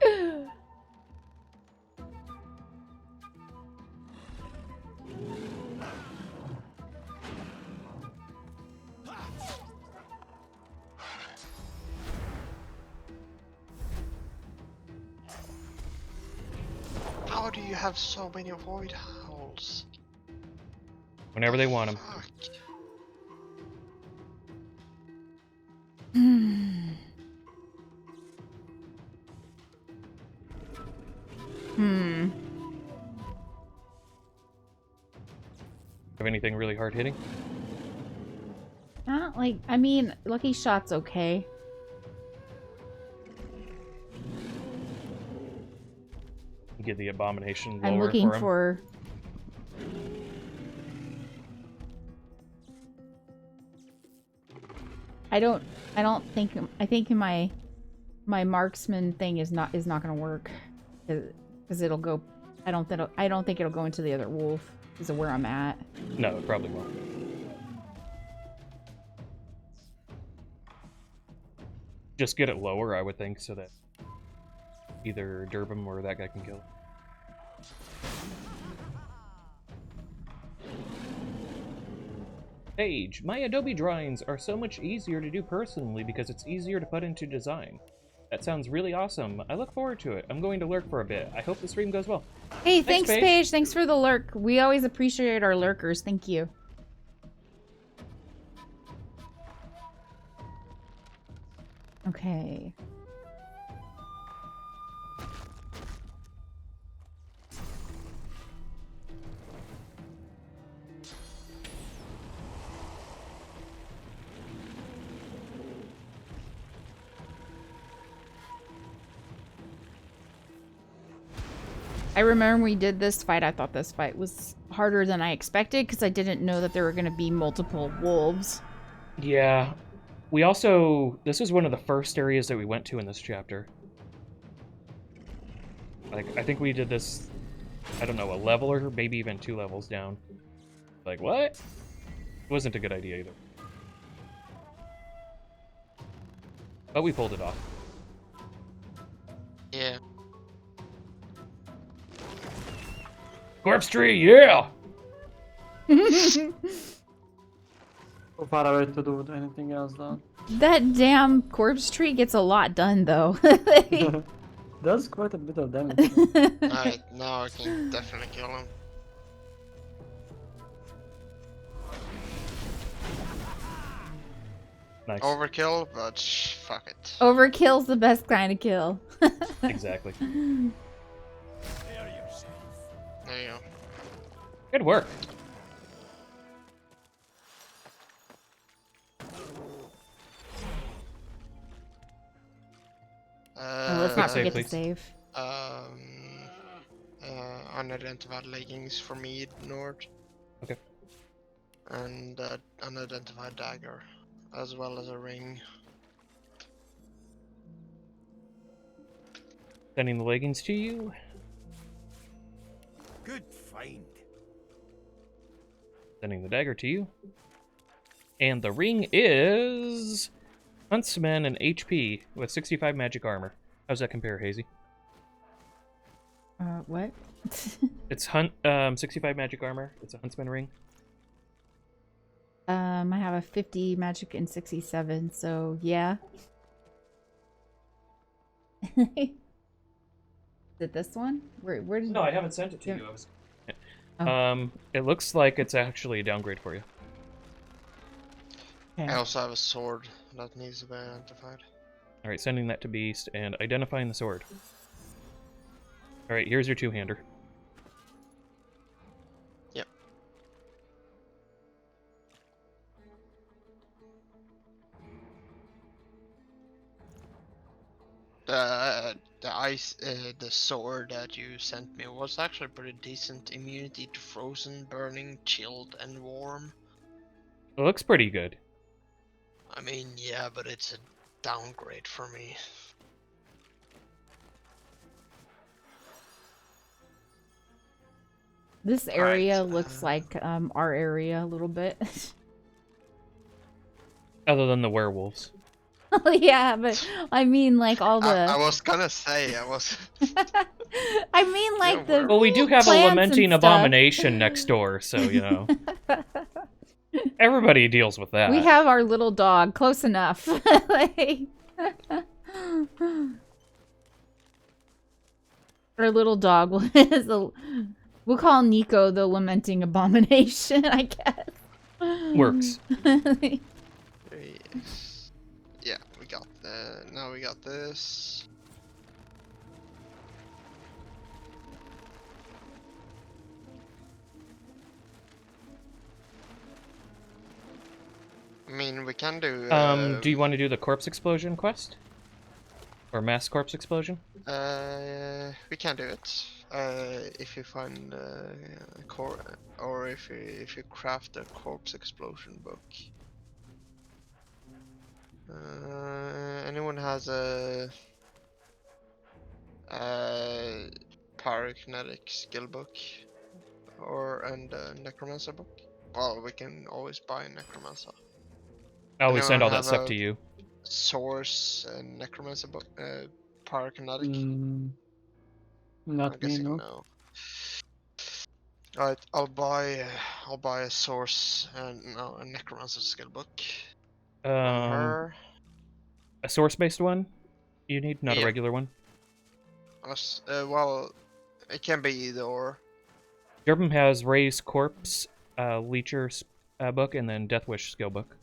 How do you have so many void howls? Whenever they want them. Fuck. Have anything really hard hitting? Not like, I mean, Lucky Shot's okay. Get the abomination lower I'm looking for him. for... I think my marksman thing is not gonna work, because it'll go. I don't think it'll go into the other wolf because of where I'm at. No, it probably won't. Just get it lower, I would think, so that either Durbin or that guy can kill it. Page, my Adobe drawings are so much easier to do personally because it's easier to put into design. That sounds really awesome. I look forward to it. I'm going to lurk for a bit. I hope the stream goes well. Hey, thanks, Paige. Thanks for the lurk. We always appreciate our lurkers. Thank you. Okay. I remember when we did this fight, I thought this fight was harder than I expected because I didn't know that there were going to be multiple wolves. Yeah. We also... This was one of the first areas that we went to in this chapter. Like, I think we did this, I don't know, a level or maybe even 2 levels down. Like, what? It wasn't a good idea either. But we pulled it off. Yeah. Corpse tree, yeah! Too far away to do anything else though. That damn corpse tree gets a lot done, though. Does quite a bit of damage. Alright, now I can definitely kill him. Nice. Overkill, but fuck it. Overkill's the best kind of kill. Exactly. There you go. Good work. Oh, let's not save, forget to please. save. Unidentified leggings for me, Nord. Okay. And unidentified dagger, as well as a ring. Sending the leggings to you. Good find. Sending the dagger to you. And the ring is... Huntsman and HP with 65 magic armor. How's that compare, Hazy? What? It's 65 magic armor. It's a Huntsman ring. I have a 50 magic and 67, so yeah. Is it this one? Where did... No, I haven't sent it to Yeah. you. I was... Oh. It looks like it's actually a downgrade for you. Okay. I also have a sword that needs to be identified. Alright, sending that to Beast and identifying the sword. Alright, here's your two-hander. Yep. The sword that you sent me was actually pretty decent. Immunity to frozen, burning, chilled, and warm. It looks pretty good. I mean, yeah, but it's a downgrade for me. This area Right, looks like our area a little bit. Other than the werewolves. Oh yeah, but I mean like all the... I was gonna say, I was. I mean like Yeah, the... Well, we do have a plants and lamenting stuff. abomination next door, so, you know. Everybody deals with that. We have our little dog, close enough. Like- our little dog is we'll call Nico the lamenting abomination, I guess. Works. Yes. Yeah, we got the. Now we got this. I mean, we can do. Do you want to do the corpse explosion quest? Or mass corpse explosion? We can do it. If you find or if you craft a corpse explosion book. Anyone has a pyrokinetic skill book and a necromancer book? Well, we can always buy a necromancer. I always send all that have stuff a- to you. Source and necromancer book, pyrokinetic. I'm Not me, guessing no. no. Alright, I'll buy a source and no a necromancer skill book. From her. A source-based one? You need, not a Yeah. regular one? Well, it can be either or. Durham has Ray's Corpse, Leecher's book, and then Deathwish skill book.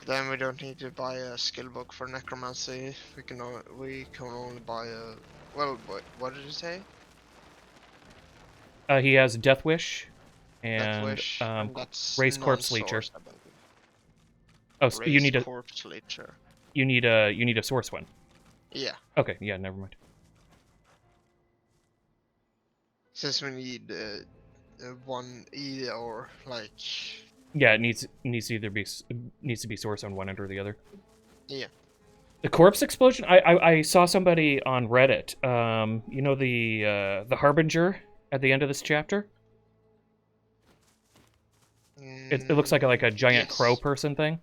Then we don't need to buy a skill book for necromancy. We can only buy a. Well, what did you say? He has Deathwish and Deathwish, and that's Ray's Corpse Leecher. non-source, I believe. Oh, so you Ray's need a corpse leecher. you need a source one. Yeah, Okay, yeah, never mind. since we need one either or like. Yeah, it needs to either be needs to be sourced on one end or the other. Yeah. The corpse explosion. I saw somebody on Reddit. You know the Harbinger at the end of this chapter. It looks like a giant Yes. crow person thing.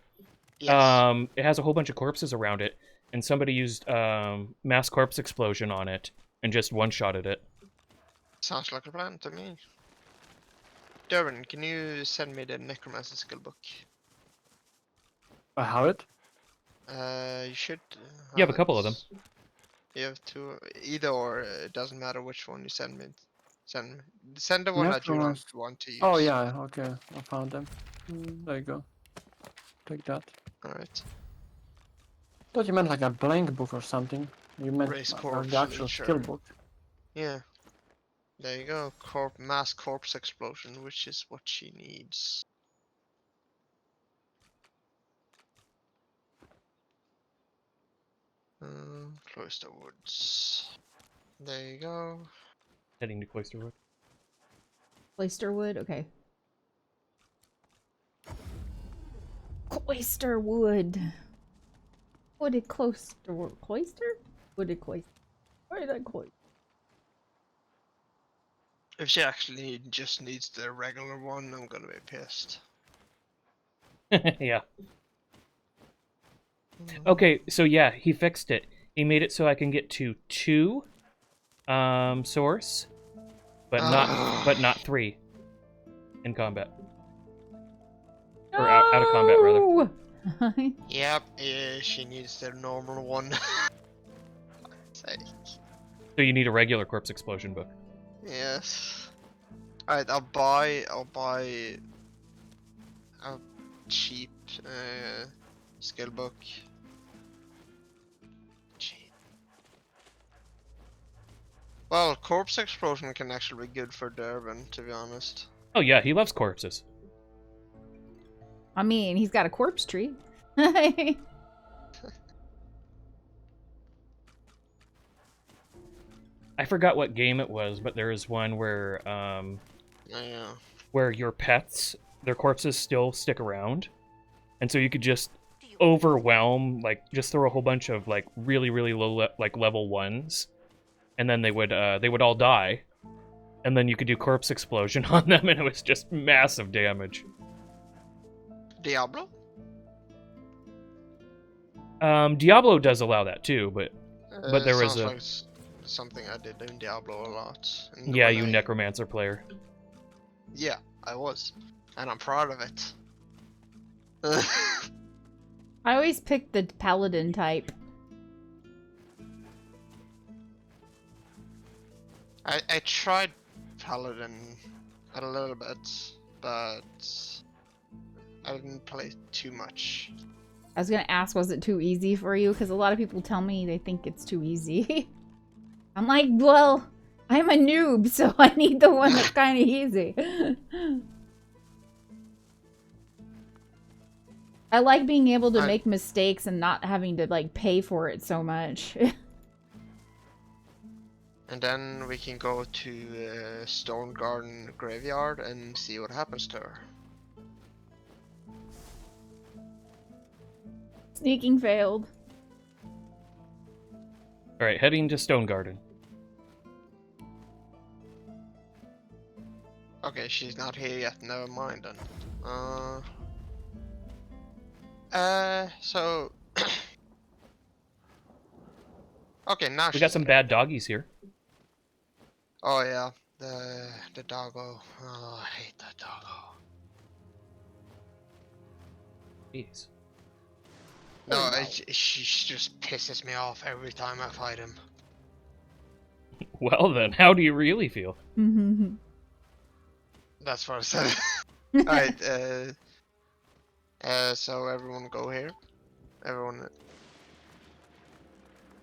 Yes. It has a whole bunch of corpses around it, and somebody used mass corpse explosion on it and just one-shotted it. Sounds like a plan to me. Derwin, can you send me the Necromancer skill book? I have it. You should. You have a couple of them. You have two, either or. It doesn't matter which one you send me. Send the one that you don't Necromancer. want to use. Oh yeah, okay, I found them. There you go. Take that. All right. Thought you meant like a blank book or something. You meant Raise like corpse the actual nature. skill book. Yeah. There you go. Mass corpse explosion, which is what she needs. Cloister Woods. There you go. Heading to Cloisterwood. Cloisterwood? Okay. Cloisterwood. Wooded Cloisterwood. Cloister? Wooded Cloister. Why did I cloister? If she actually just needs the regular one, I'm gonna be pissed. Yeah. Okay, so yeah, he fixed it. He made it so I can get to 2 source, but not 3 in combat. Or out of combat, rather. rather. Yep, yeah, she needs the normal one. Sake. So you need a regular corpse explosion book. Yes. Alright, I'll buy a cheap skill book. Cheap. Well, corpse explosion can actually be good for Durban, to be honest. Oh yeah, he loves corpses. I mean, he's got a corpse tree. I forgot what game it was, but there was one where Yeah. where your pets, their corpses still stick around, and so you could just overwhelm, like just throw a whole bunch of like really low like level 1s, and then they would all die, and then you could do corpse explosion on them, and it was just massive damage. Diablo? Diablo does allow that too, but there was sounds a like something I did in Diablo a lot. yeah, when you I- necromancer player. Yeah, I was, and I'm proud of it. I always pick the paladin type. I tried Paladin a little bit, but I didn't play too much. I was gonna ask, was it too easy for you? Because a lot of people tell me they think it's too easy. I'm like, well, I'm a noob, so I need the one that's kind of easy. I like being able to make mistakes and not having to, like, pay for it so much. And then we can go to Stone Garden Graveyard and see what happens to her. Sneaking failed. All right, heading to Stone Garden. Okay, she's not here yet. Never mind then. So. Okay, now We got some bad doggies here. Oh yeah, the doggo. Oh, I hate that doggo. Jeez. No, Oh, no. she just pisses me off every time I fight him. Well then, how do you really feel? That's what I said. Alright, so everyone go here. Everyone.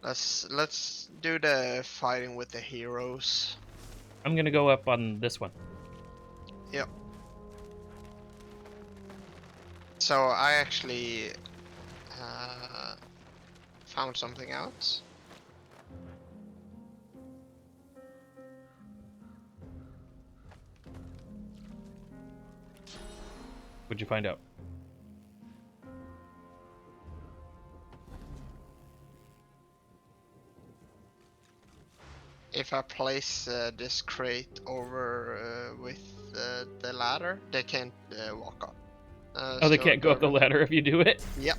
Let's do the fighting with the heroes. I'm gonna go up on this one. Yep. So I actually found something out. What'd you find out? If I place this crate over with the ladder, they can't walk up. Oh, they So can't go up the Durban- ladder if you do it? Yep.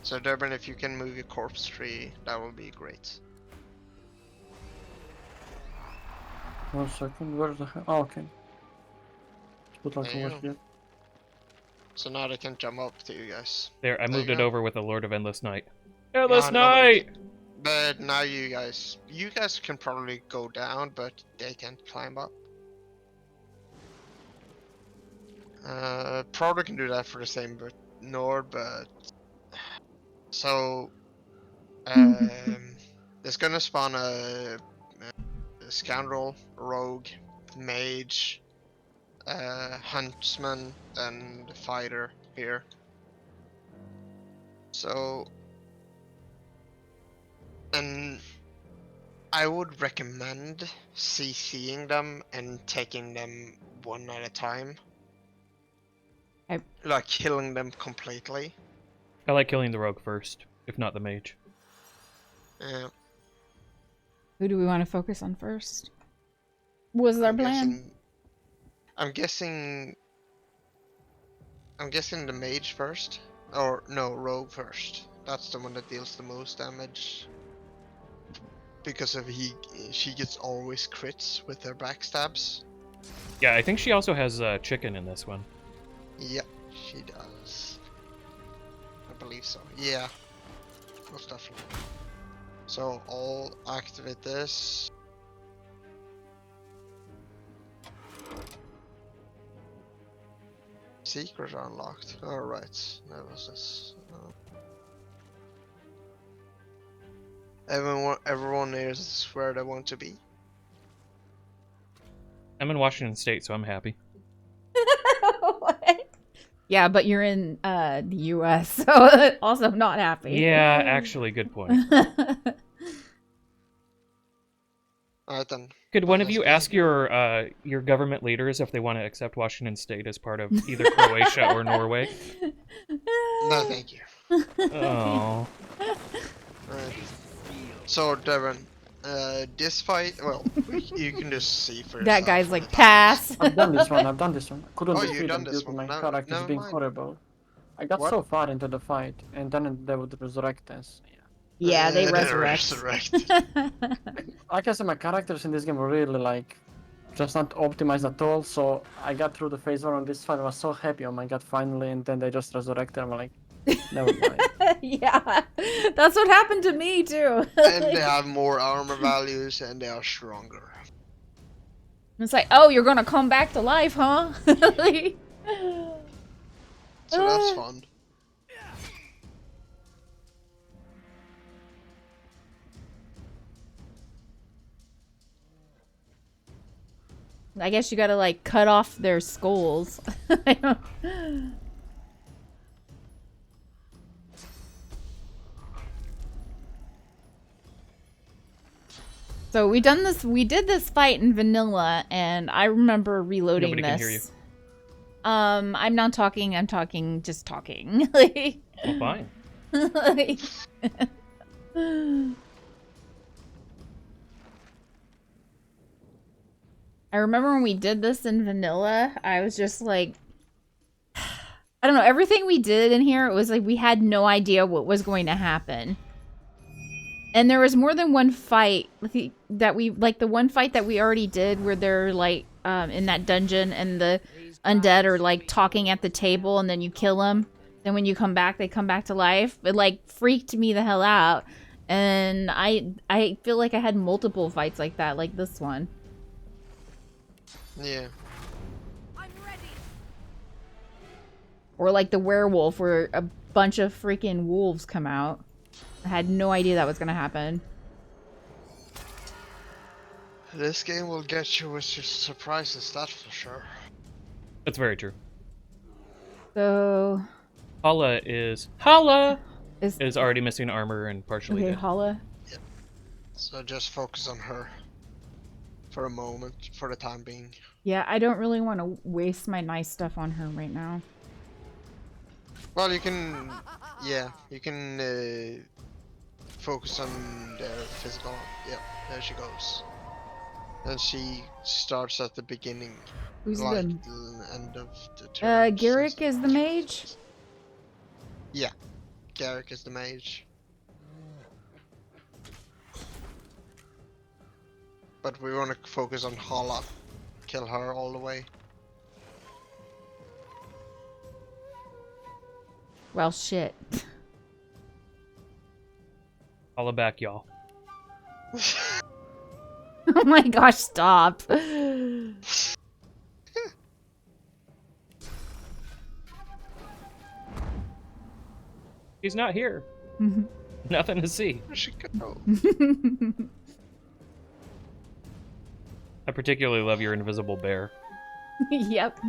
So Durban, if you can move your corpse tree, that would be great. 1 second, where's the oh, okay. Put like There you over go. here. So now they can jump up to you guys. There, I There moved you it go. over with the Lord of Endless Night. Endless nobody Night! But now you guys can probably go down, but they can't climb up. Probably can do that for the same but Nord, but so there's gonna spawn a scoundrel, rogue, mage, huntsman, and fighter here. So, and I would recommend CCing them and taking them one at a time. Like killing them completely. I like killing the rogue first, if not the mage. Yeah. Who do we want to focus on first? What was our plan? I'm guessing the mage first. Or no, rogue first. That's the one that deals the most damage. Because of she gets always crits with her backstabs. Yeah, I think she also has chicken in this one. Yep, she does. I believe so. Yeah. Most definitely. So I'll activate this. Secrets are unlocked. Alright, that was this. Everyone is where they want to be. I'm in Washington State, so I'm happy. What? Yeah, but you're in the US, so also not happy. Yeah, actually, good point. Alright then. Could one of Let's you be- ask your government leaders if they want to accept Washington State as part of either Croatia or Norway? No, thank you. Oh. Alright. So Devin, this fight, well, you can just see for yourself. That guy's what like, it pass. I've done this one. Couldn't Oh, you've defeat done them this due to one. my No, characters never being mind. horrible. I got What? so far into the fight, and then they would resurrect us. Yeah, they They resurrect. Like I said, my characters in this game were really like just not optimized at all. So I got through the phase 1 on this fight. I was so happy. Oh my god, finally! And then they just resurrected. I'm like, never mind. Yeah, that's what happened to me too. And they have more armor values and they are stronger. It's like, oh, you're gonna come back to life, huh? Like, So that's fun. I guess you gotta like cut off their skulls. So we did this fight in vanilla, and I remember reloading Nobody this. can hear you. I'm not talking, I'm just talking. Like, Well, fine. like- I remember when we did this in vanilla, I was just like, I don't know, everything we did in here, it was like we had no idea what was going to happen. And there was more than one fight that we, like the one fight that we already did where they're like in that dungeon and the undead are like talking at the table and then you kill them. Then when you come back, they come back to life. It like freaked me the hell out. And I feel like I had multiple fights like that, like this one. Yeah. I'm ready. Or like the werewolf where a bunch of freaking wolves come out. I had no idea that was gonna happen. This game will get you with your surprises, that's for sure. That's very true. So Hala is already missing armor and partially okay, dead. Hala. So just focus on her. For a moment, for the time being. Yeah, I don't really want to waste my nice stuff on her right now. Well, you can, yeah, you can focus on the physical. Yep, there she goes. And she starts at the beginning, Who's like the the end of the turn. Garrick is the mage? Yeah, Garrick is the mage. But we want to focus on Hala. Kill her all the way. Well, shit. Holla back, y'all. Oh my gosh, stop. He's not here. Nothing to see. Where she go? I particularly love your invisible bear. Yep.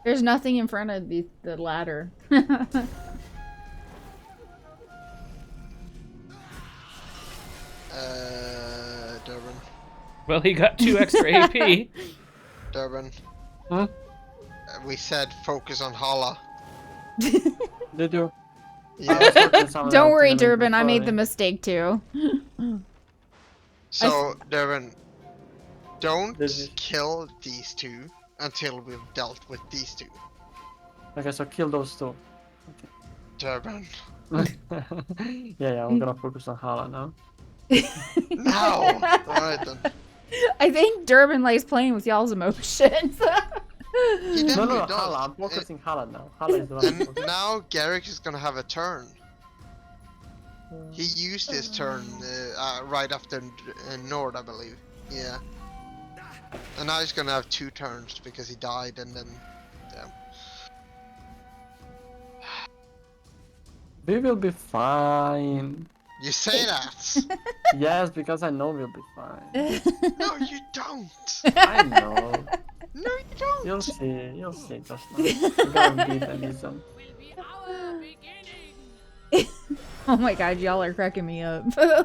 There's nothing in front of the ladder. Durban. Well, he got 2 extra AP. Durban. Huh? We said focus on Hala. Did you? Yeah. Don't worry, Durbin. I made the mistake too. So, Durban, don't Did you- kill these two until we've dealt with these two. Okay, so kill those two. Durban. Yeah, I'm gonna focus on Hala now. No! Alright then. I think Durbin likes playing with y'all's emotions. He No, definitely no, does. Hala. I'm focusing Hala now. Hala is the one. And now Garrick is gonna have a turn. He used his turn right after Nord, I believe. Yeah. And now he's gonna have 2 turns because he died and then... Yeah. We will be fine. You say that! Yes, because I know we'll be fine. No, you don't! I know. No, you don't! You'll see just now. We're gonna beat Elisa. Oh my god, y'all are cracking me up. I'll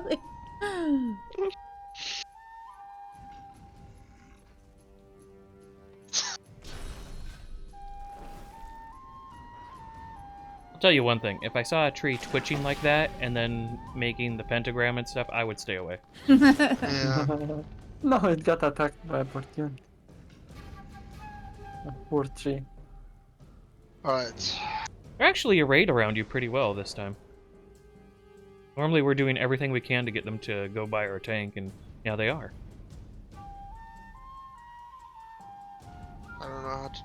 tell you one thing. If I saw a tree twitching like that and then making the pentagram and stuff, I would stay away. Yeah. No, it got attacked by opportunity. A poor tree. Alright. They're actually arrayed around you pretty well this time. Normally we're doing everything we can to get them to go by our tank, and yeah, they are. I don't know how to...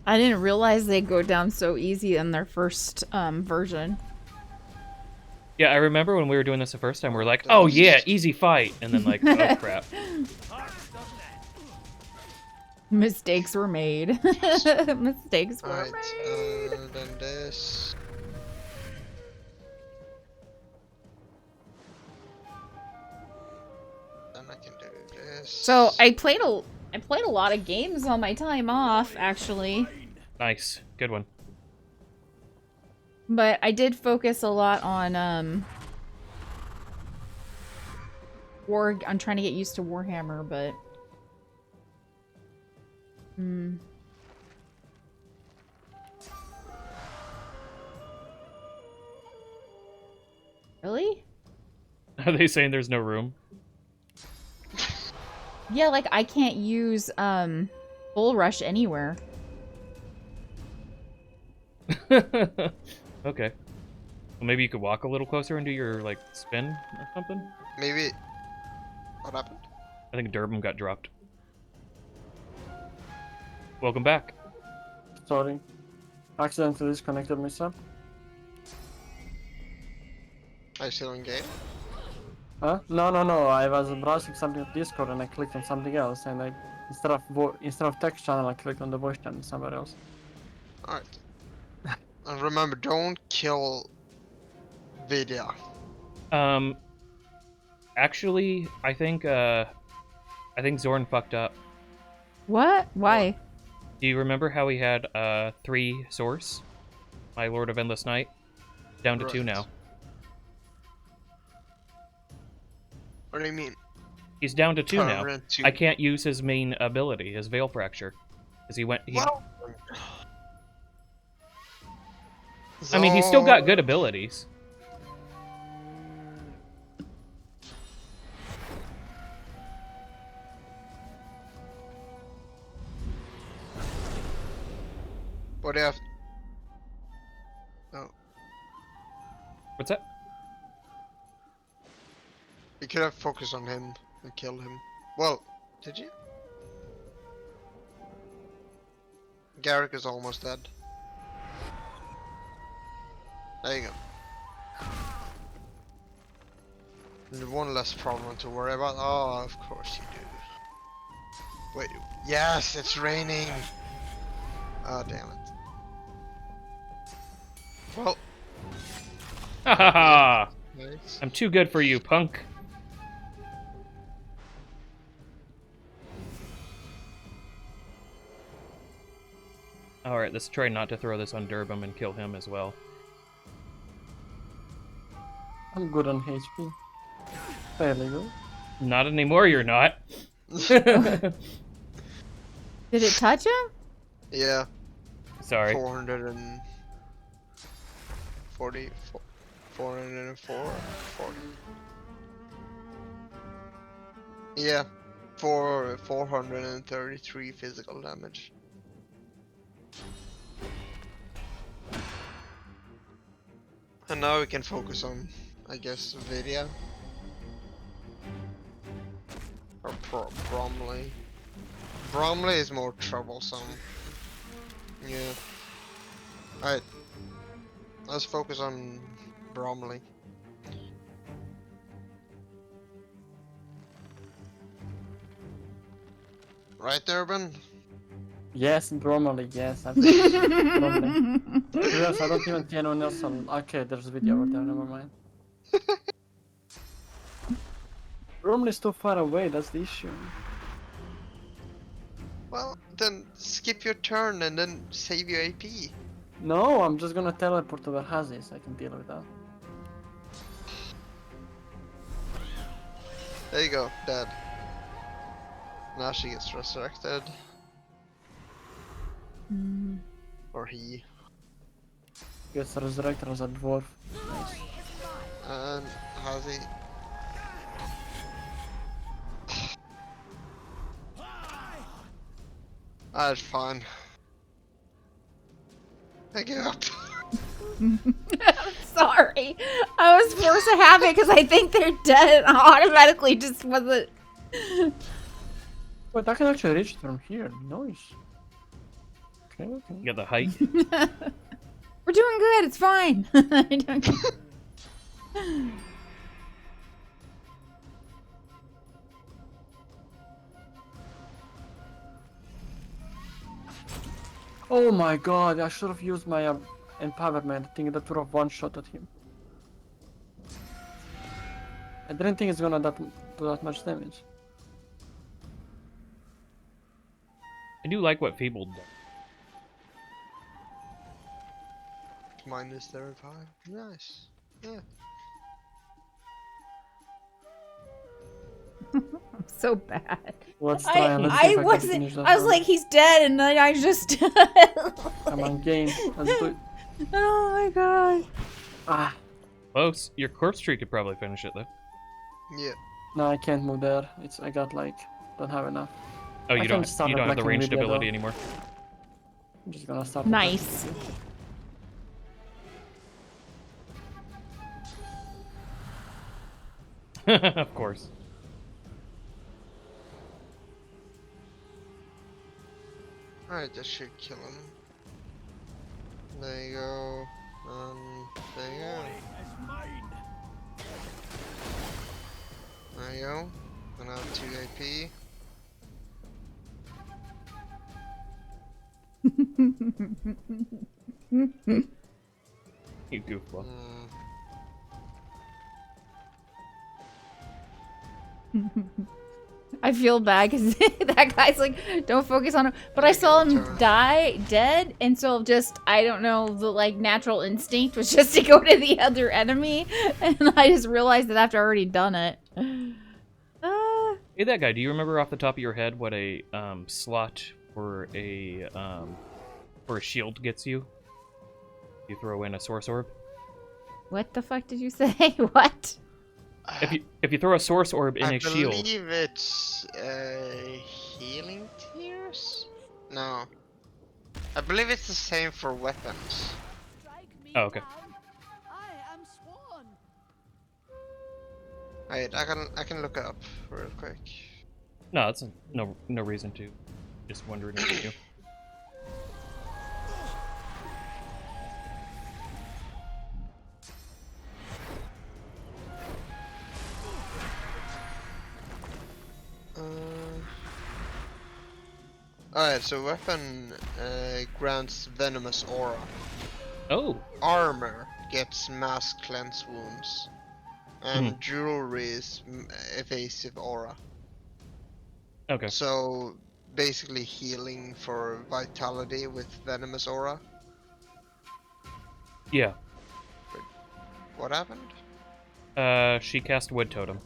I didn't realize they go down so easy in their first version. Yeah, I remember when we were doing this the first time, we were like, oh yeah, easy fight, and then like, oh crap. Mistakes were made. Mistakes were Alright, made. then this... Then I can do this... So I played a lot of games on my time off, actually. Nice, good one. But I did focus a lot on I'm trying to get used to Warhammer, but Really? Are they saying there's no room? Yeah, like I can't use Bull Rush anywhere. Okay. Well, maybe you could walk a little closer and do your, like, spin or something? Maybe... What happened? I think Durban got dropped. Welcome back. Sorry. Accidentally disconnected myself. Are you still in game? Huh? No. I was browsing something on Discord and I clicked on something else, and I instead of text channel I clicked on the voice channel somewhere else. Alright. And remember, don't kill Vidya. Actually, I think Zorn fucked up. What? Why? Do you remember how he had 3 source? My Lord of Endless Night? Down to 2 Right. now. What do you mean? He's down to 2 now. Current two. I can't use his main ability, his Veil Fracture. Because he went. Well, I mean, he's still got good abilities. What if? No, What's that? you could have focused on him and killed him. Well, did you? Garrick is almost dead. There you go. And one less problem to worry about. Oh, of course you do. Wait, yes, it's raining. Oh, damn it. Well, Ha ha ha! nice. I'm too good for you, punk. Alright, let's try not to throw this on Durbum and kill him as well. I'm good on HP. Fairly good. Not anymore, you're not. Did it touch him? Yeah, Sorry. 440, 404, 40. Yeah, 433 physical damage. And now we can focus on, I guess, Vidya. Or Bromley. Bromley is more troublesome. Yeah. Alright. Let's focus on Bromley. Right, Urban? Yes, normally, yes. Normally. Yes, I don't even see anyone else on. Okay, there's a video over there, never mind. Bromley is too far away, that's the issue. Well, then skip your turn and then save your AP. No, I'm just gonna teleport to where Haz is, I can deal with that. There you go, dead. Now she gets resurrected. Or he. Gets resurrected as a dwarf. Nice. And has he? That's fine. I give up. Sorry. I was forced to have it because I think they're dead and I automatically just wasn't. Wait, I can actually reach it from here. Nice. Okay, okay. You got the height. We're doing good. It's fine. We're doing good. Oh my god, I should have used my empowerment, thinking that would have one-shot at him. I didn't think it's gonna do that much damage. I do like what Feebled does. Minus 35. Nice. Yeah. I'm so bad. Let's try and let's see I if I can wasn't. finish that I was round. like, he's dead, and then I just. Come on, game. Let's do it. Oh my god. Ah, Close. Your corpse tree could probably finish it though. Yeah. no, I can't move there. I got like, don't have enough. Oh, I you can don't. start You don't have the attacking ranged Lydia, ability though. anymore. I'm just gonna start. Nice. Of course. Alright, that should kill him. There you go. There you go. There you go. And I have 2 AP. You goofball. I feel bad because that guy's like, don't focus on him. But I saw him die dead, and so just, I don't know, the like natural instinct was just to go to the other enemy, and I just realized that after I already done it. Hey, that guy. Do you remember off the top of your head what a slot for a shield gets you. You throw in a source orb. What the fuck did you say? What? If you throw a source orb in I a shield, believe it's healing tears. No, I believe it's the same for weapons. Strike me Oh, okay. down. I am sworn. Wait, I can look it up real quick. no, that's no reason to. Just wondering if you do. Alright, so weapon grants venomous aura. Oh, Armor gets mass cleanse wounds. And Mhm. jewelry is evasive aura. okay. So basically healing for vitality with venomous aura. Yeah. What happened? She cast Wood Totem.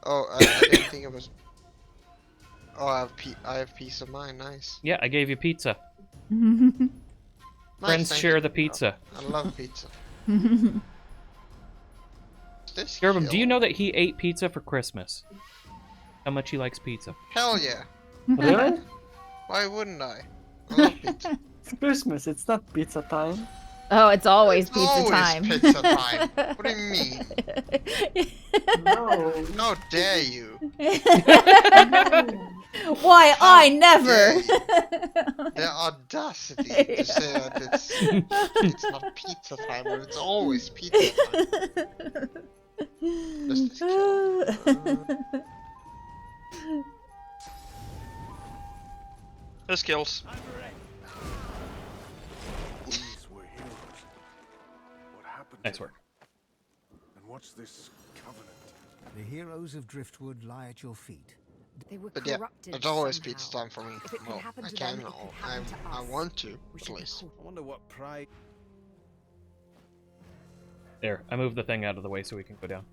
Oh, I didn't think it was. Oh, I have peace of mind. Nice. Yeah, I gave you pizza. Nice, Friends thank share you. the pizza. I love pizza. This Gervum, do you kill? know that he ate pizza for Christmas? How much he likes pizza. Hell yeah. Really? Why wouldn't I? I love pizza. It's Christmas. It's not pizza time. Oh, it's always It's pizza always time. pizza time. What do you mean? No. How dare you? Why How I never? dare you? The audacity to say that it's not pizza time when it's always pizza time. Just this kill. This kills. These were heroes. What happened Nice to work. them? And what's this covenant? The heroes of Driftwood lie at your feet. They were But yeah, corrupted it's always somehow. pizza time for me. If it could Well, happen I to can. them, it could I happen to I us. want to, We at should be least. cool. I wonder what pride. There, I moved the thing out of the way so we can go down.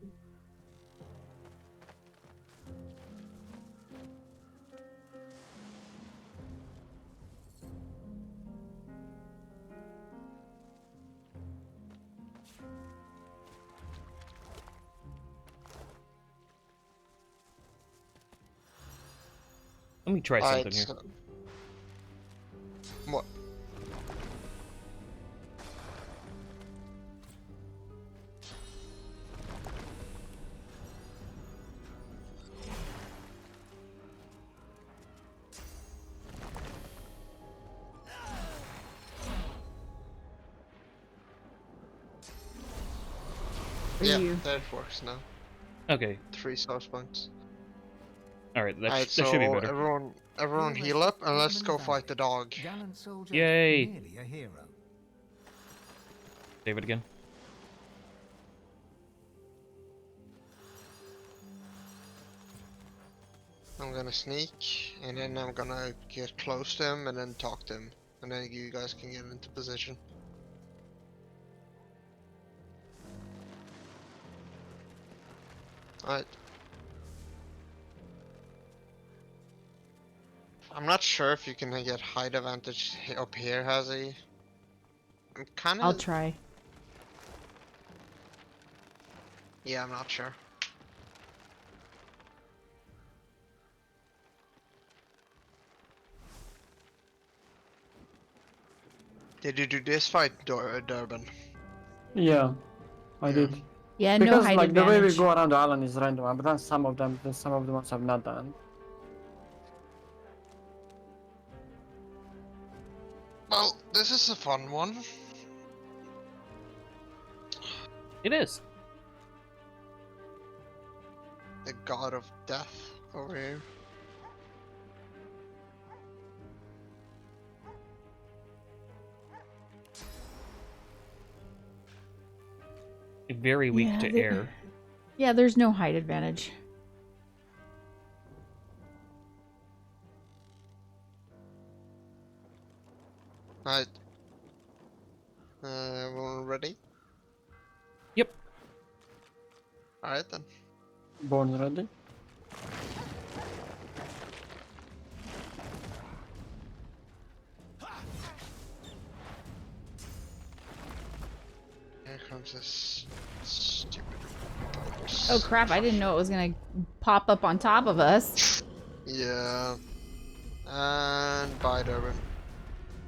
Let me try something here. What? Yeah, you? that works now. Okay, 3 source points. alright, that, Alright, that so should be better. everyone heal up and let's go fight the dog. Gallant soldier, Yay. nearly a hero. Save it again. I'm gonna sneak, and then I'm gonna get close to him and then talk to him. And then you guys can get into position. Alright. I'm not sure if you can get height advantage up here, Hazy. I'm kinda... I'll try. Yeah, I'm not sure. Did you do this fight, Durban? Yeah, I did. Yeah, no Because height like the way we advantage. go around the island is random, but then some of the ones I've not done. Well, this is a fun one. It is. The god of death over here. Very weak Yeah, to they- air. Yeah, there's no height advantage. Alright. Everyone ready? Yep. Alright then. Born ready. this stupid boat. Oh crap, I didn't know it was gonna pop up on top of us. Yeah. And bye, Durbin.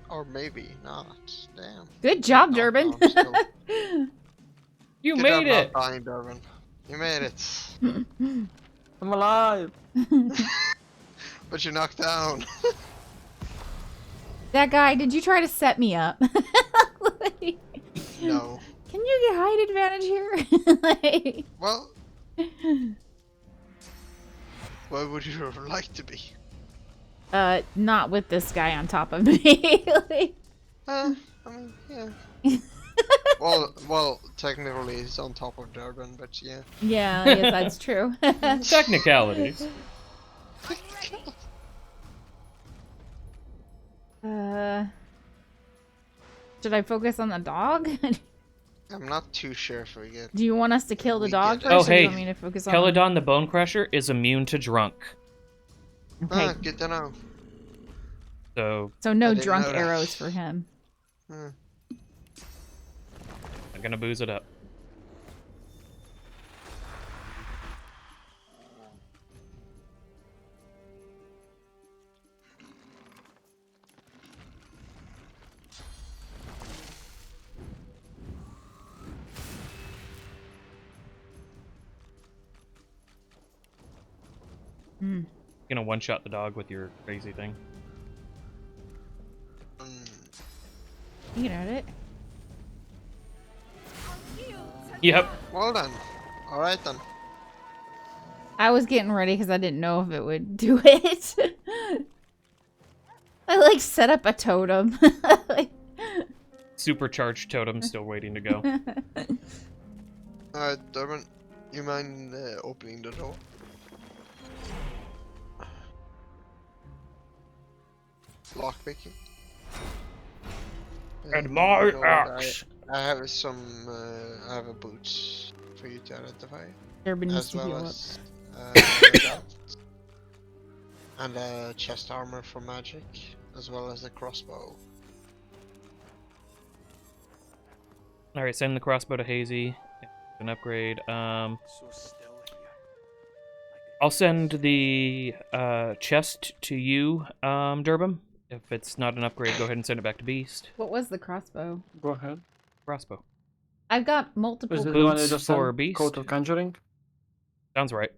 Or maybe not. Damn. Good job, No, Durbin. no, I'm still- You Good made job it! not dying, Durbin. You made it. I'm alive. But you're knocked down. That guy, did you try to set me up? Like, No. can you get height advantage here? Like, Well, why would you like to be? not with this guy on top of me. Like, I mean, yeah. well, technically he's on top of Durbin, but yeah. yeah, I guess that's true. Technicalities. Should I focus on the dog? I'm not too sure if we get. Do you want us to kill the We dog get it. first, Oh, or do hey, you want me to focus on Peladon the Bone Crusher is immune to drunk. Okay, Ah, good to know. So, so no I didn't drunk know that. arrows for him. Hmm. I'm gonna booze it up. Hmm. Gonna one-shot the dog with your crazy thing. You can hurt it. Yep. Well then. Alright then. I was getting ready because I didn't know if it would do it. I like set up a totem. Like, Supercharged totem still waiting to go. Alright, Durbin, you mind opening the door? Lockpicking. And You my know what, axe. I have some. I have a boot for you to identify, Durbin needs as to well heal up. as that. And chest armor for magic, as well as a crossbow. Alright, send the crossbow to Hazy. An upgrade. So still here. I'll send the chest to you, Durbin. If it's not an upgrade, go ahead and send it back to Beast. What was the crossbow? Go ahead. Crossbow. I've got multiple. Is it the one that Boots just for sent? Beast? Coat of Conjuring? Sounds right.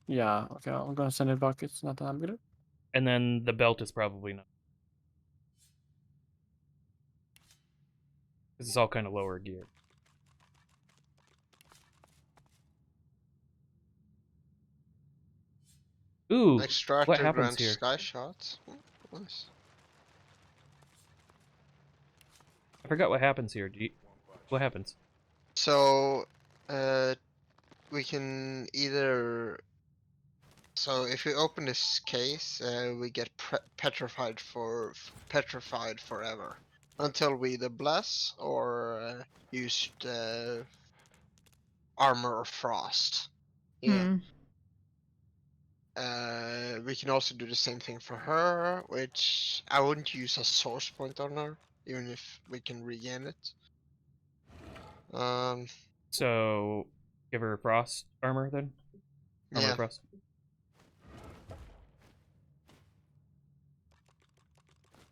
Yeah, okay, I'm gonna send it back. It's not an upgrade. And then the belt is probably not. This is all kind of lower gear. Ooh, Extractor what happens grants here? sky shots. Nice. I forgot what happens here. What happens? So, we can either. So if we open this case, we get petrified forever until we either bless or use armor or frost. Yeah. We can also do the same thing for her, which I wouldn't use a source point on her, even if we can regain it. So, give her frost armor then? Armor Yeah. frost.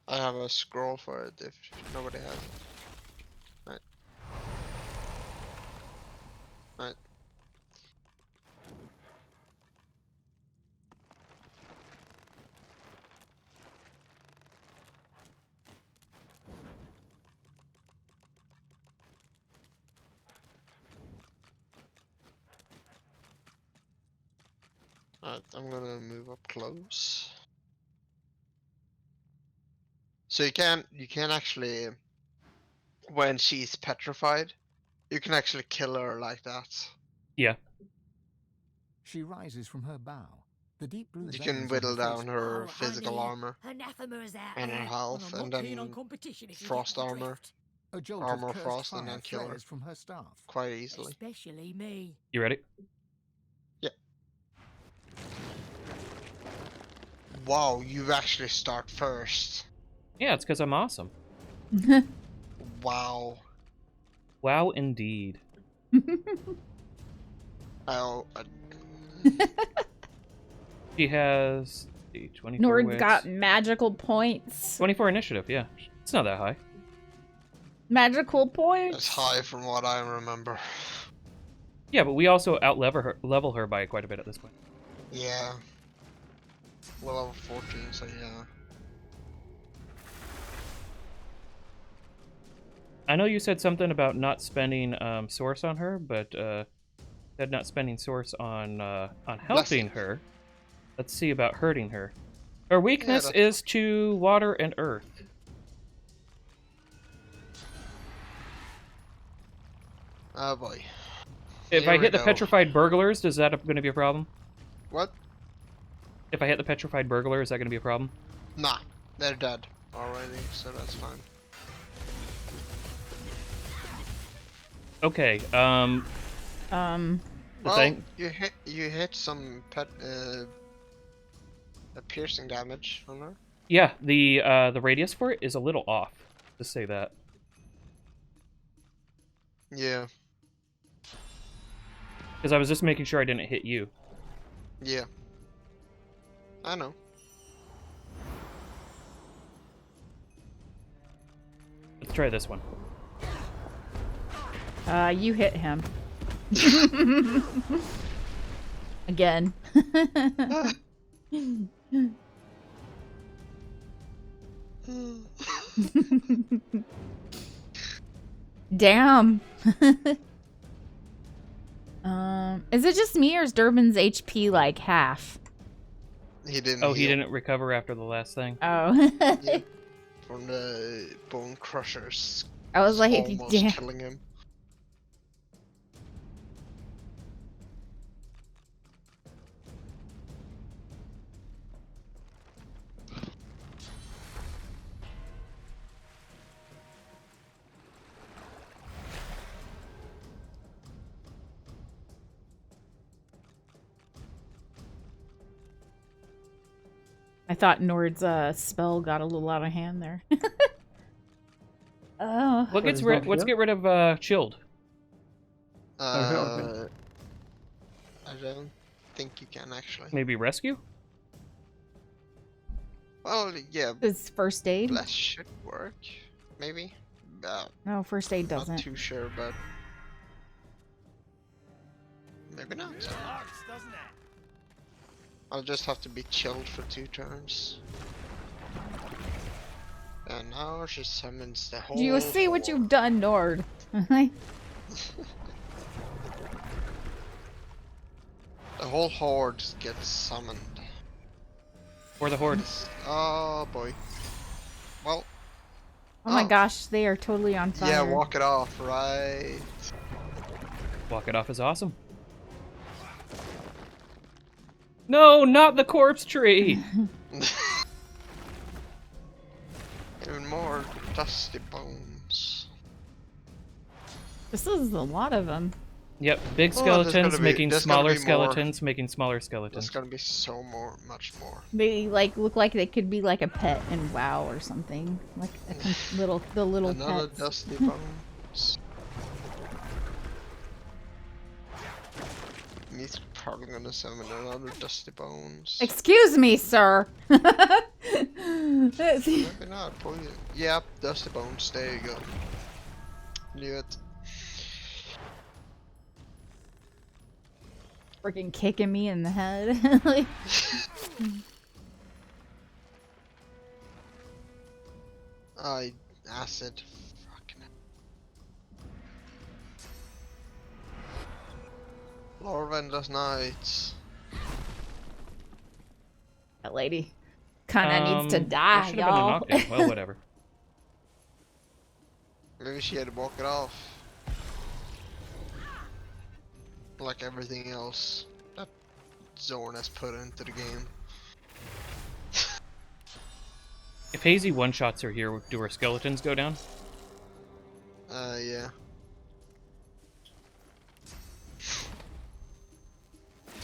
I have a scroll for it if nobody has it. Right. Right. Alright, I'm gonna move up close. So you can actually, when she's petrified, you can actually kill her like that. Yeah. She rises from her bow. The deep blue You veins can on whittle her face down her Oh, physical honey, armor anathema's out and her there. health, I'm and not keen on then competition if you frost get the armor. drift. A jolt Armor of cursed frost and fire then kill her. flares from her staff. quite easily. Especially me. You ready? Wow, you actually start first. Yeah, it's because I'm awesome. Wow. Wow, indeed. Oh, She has the 24 Nord's wits. got magical points. 24 initiative, yeah. It's not that high. Magical points. it's high from what I remember. Yeah, but we also level her by quite a bit at this point. Yeah. Level 14, so yeah. I know you said something about not spending source on her, but said not spending source on helping her. Let's see about hurting her. Her weakness that's is to water and earth. Oh boy. If Here I we hit the go. petrified burglars, is that going to be a problem? What? If I hit the petrified burglar, is that going to be a problem? Nah, they're dead already, so that's fine. Okay. Um. Well, thing- you hit some piercing damage on her. Yeah, the radius for it is a little off. Just say that. Yeah. Because I was just making sure I didn't hit you. Yeah. I know. Let's try this one. You hit him. Again. Damn. Is it just me or is Durbin's HP like half? He didn't. Oh, he heal didn't recover after the last thing. Oh. Yeah. From the bone crushers. I was like, almost damn. killing him. I thought Nord's spell got a little out of hand there. Oh. What gets he's rid? not Let's here? get rid of chilled. I don't think you can actually. Maybe rescue. Well, yeah, It's first aid? bless should work. Maybe. No, first aid Not doesn't. too sure, but maybe not. I'll just have to be chilled for 2 turns. And now she summons the whole. Do you see what you've done, Nord? The whole horde gets summoned. Or the horde. Oh boy. Well. Oh my Oh. gosh, they are totally on fire. Yeah, walk it off, right? Walk it off is awesome. No, not the corpse tree. Even more dusty bones. This is a lot of them. Yep, big Oh, there's gonna skeletons be- making there's gonna smaller be more. skeletons making smaller There's skeletons. gonna be so much more. They like look like they could be like a pet in WoW or something. Like a the little Another pets. dusty bones. He's probably gonna summon another dusty bones. Excuse me, sir. Maybe not. Probably. Yep, dusty bones. There you go. Knew it. Freaking kicking me in the head. Like, Acid. Fucking. Lorvender's Nights. that lady kind of needs to There die, should have been a y'all. knockdown. Well, whatever. Maybe she had to walk it off. Like everything else that Zorn has put into the game. If Hazy one-shots her here, do her skeletons go down? Yeah.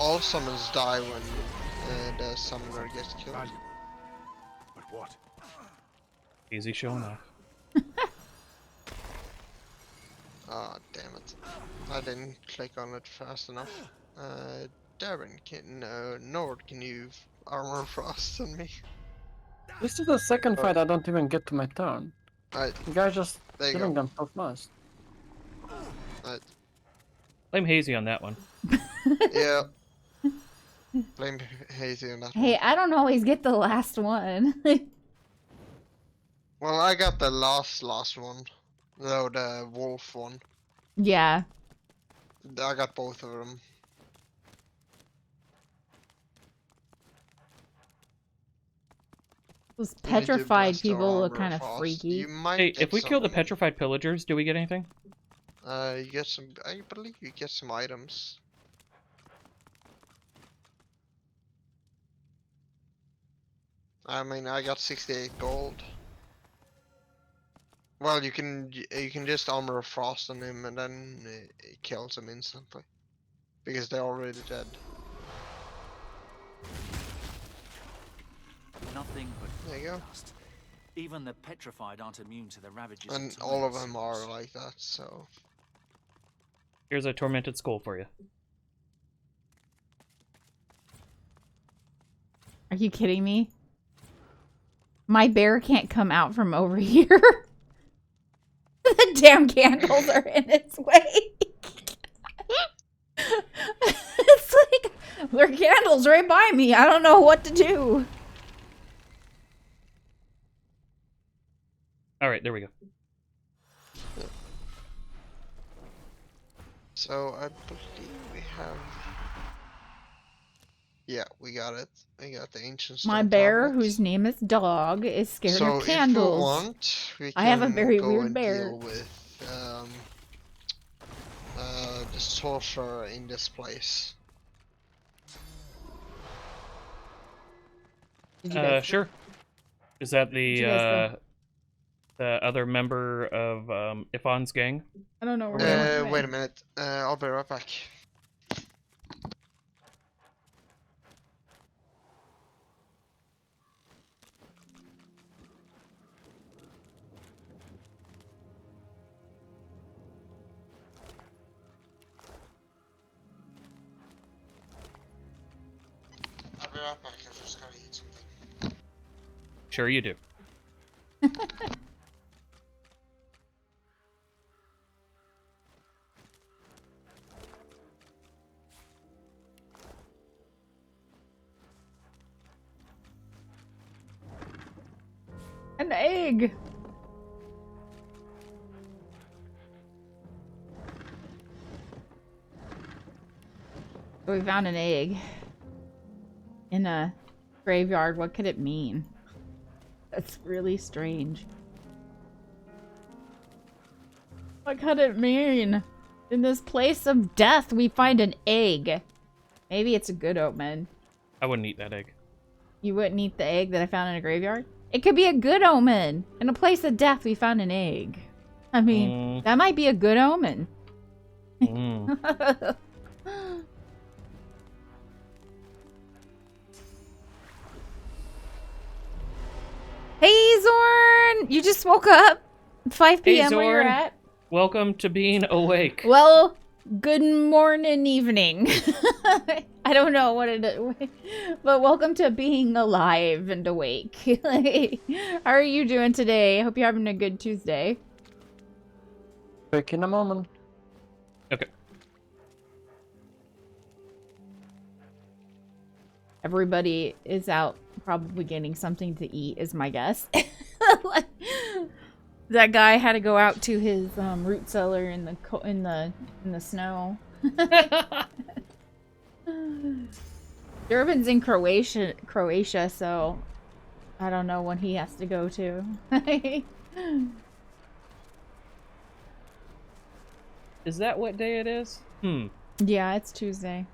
All summons die when the summoner gets killed. But what? Hazy showing off. Ah, damn it. I didn't click on it fast enough. Darren, Nord, can you armor frost on me? This is the second Oh. fight I don't even get to my turn. Alright, You guys just there you killing go. them so fast. Alright. Blame Hazy on that one. Yeah. Blame Hazy on that Hey, one. I don't always get the last one. Well, I got the last one. No, the wolf one. Yeah. I got both of them. Those When you do petrified blast or people look armor kind of frost, freaky. You might Hey, get if we kill the some- petrified pillagers, do we get anything? you get some. I believe you get some items. I mean, I got 68 gold. Well, you can just armor frost on him, and then it kills him instantly because they're already dead. Nothing but There you go. dust. Even the petrified aren't immune to the ravages And of all of time, them it are seems. like that. So Here's a tormented skull for you. Are you kidding me? My bear can't come out from over here. The damn candles are in its way. It's like, there are candles right by me. I don't know what to do. All right, there we go. So I believe we have. Yeah, we got it. We got the ancient stone My bear, tablet. whose name is Dog, is scared So of candles. if we want, we can I have a very go weird and bear. deal with the sorcerer in this place. Did you guys Sure. Is that you guys the other member of Ifan's gang? I don't know where Wait a minute. I'll be right back. I'll be right back. I just gotta eat something. Sure you do. An egg. So we found an egg in a graveyard. What could it mean? That's really strange. What could it mean? In this place of death, we find an egg. Maybe it's a good omen. I wouldn't eat that egg. You wouldn't eat the egg that I found in a graveyard? It could be a good omen. In a place of death, we found an egg. I mean, that might be a good omen. Mm. Hey, Zorn! You just woke up? 5 p.m. where you're Zorn. at? Welcome to being awake. Well, good morning, evening. I don't know what it is, but welcome to being alive and awake. How are you doing today? I hope you're having a good Tuesday. Back in a moment. Okay. Everybody is out probably getting something to eat, is my guess. That guy had to go out to his root cellar in the snow. Durban's in Croatia, so I don't know when he has to go to. Is that what day it is? Yeah, it's Tuesday.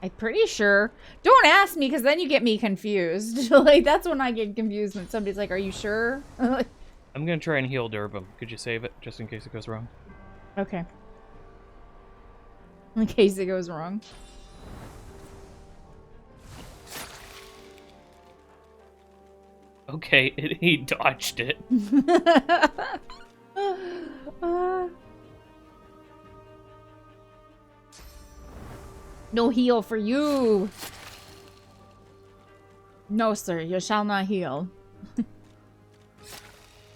I'm pretty sure. Don't ask me, because then you get me confused. Like, that's when I get confused, when somebody's like, are you sure? I'm gonna try and heal Durbin. Could you save it, just in case it goes wrong? Okay. In case it goes wrong. Okay, he dodged it. No heal for you. No, sir, you shall not heal.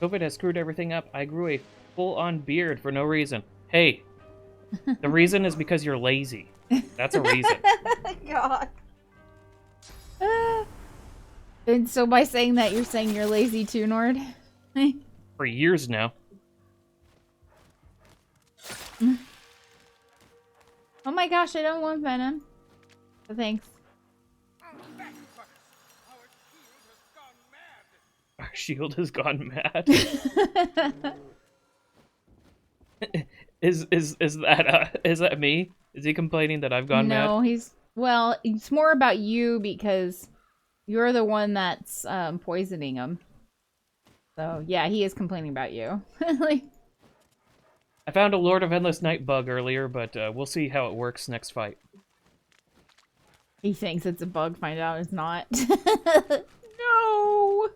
COVID has screwed everything up. I grew a full-on beard for no reason. Hey, the reason is because you're lazy. That's a reason. God. And so by saying that, you're saying you're lazy too, Nord? For years now. Oh my gosh, I don't want venom. But thanks. Our shield has gone mad. Is that me? Is he complaining that I've gone mad? No, well, it's more about you because you're the one that's poisoning him. So yeah, he is complaining about you. Like, I found a Lord of Endless Night bug earlier, but we'll see how it works next fight. he thinks it's a bug, find out it's not. No.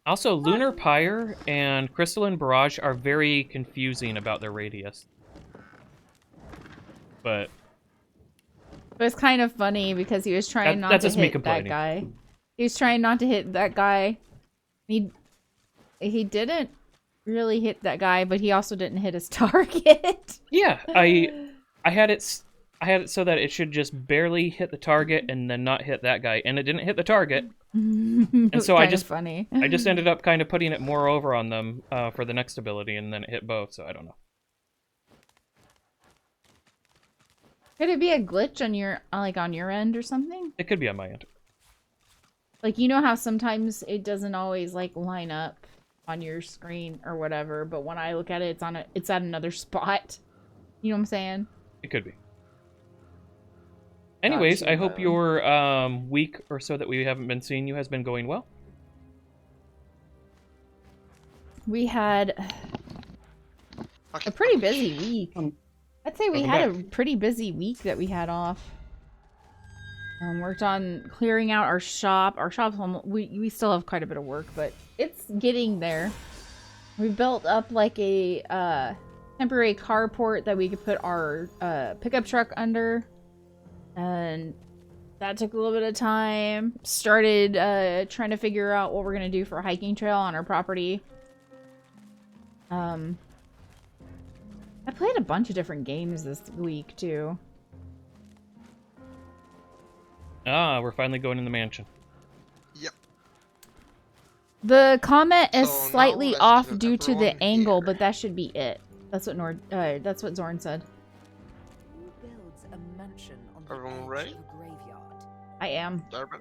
Also, Lunar Pyre and Crystalline Barrage are very confusing about their radius. But It was kind of funny because he was trying not that's to just me hit that complaining. guy. He was trying not to hit that guy. He didn't really hit that guy, but he also didn't hit his target. yeah, I had it so that it should just barely hit the target and then not hit that guy, and it didn't hit the target. And so I just ended up kind of putting it more over on them for the next ability, and then it hit both. So I don't know. Could it be a glitch on your on your end or something? It could be on my end. Like, you know how sometimes it doesn't always like line up on your screen or whatever, but when I look at it, it's at another spot. You know what I'm saying? It could be. Anyways, Gotcha. I hope your week or so that we haven't been seeing you has been going well. We had a pretty busy week. I'd say we had a pretty busy week that we had off. Worked on clearing out our shop. Our shop's we still have quite a bit of work, but it's getting there. We built up like a temporary carport that we could put our pickup truck under. And that took a little bit of time. Started trying to figure out what we're gonna do for a hiking trail on our property. I played a bunch of different games this week too. Ah, we're finally going in the mansion. Yep. The comment is So now slightly let's off do due to the everyone angle, here. but that should be it. That's what Zorn said. Who builds a mansion on the Everyone edge ready? of a graveyard? I am. Darwin?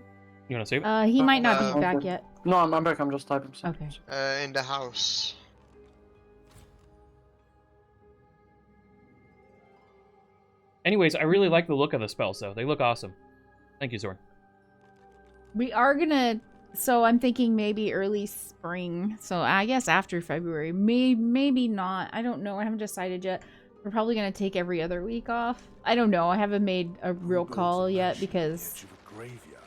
You want to save it? He might not be Okay. back yet. No, I'm back. I'm just typing some. Okay. In the house. Anyways, I really like the look of the spells, though. They look awesome. Thank you, Zorn. We are gonna. So I'm thinking maybe early spring. So I guess after February. Maybe not. I don't know. I haven't decided yet. We're probably gonna take every other week off. I don't know. I haven't made a real call yet because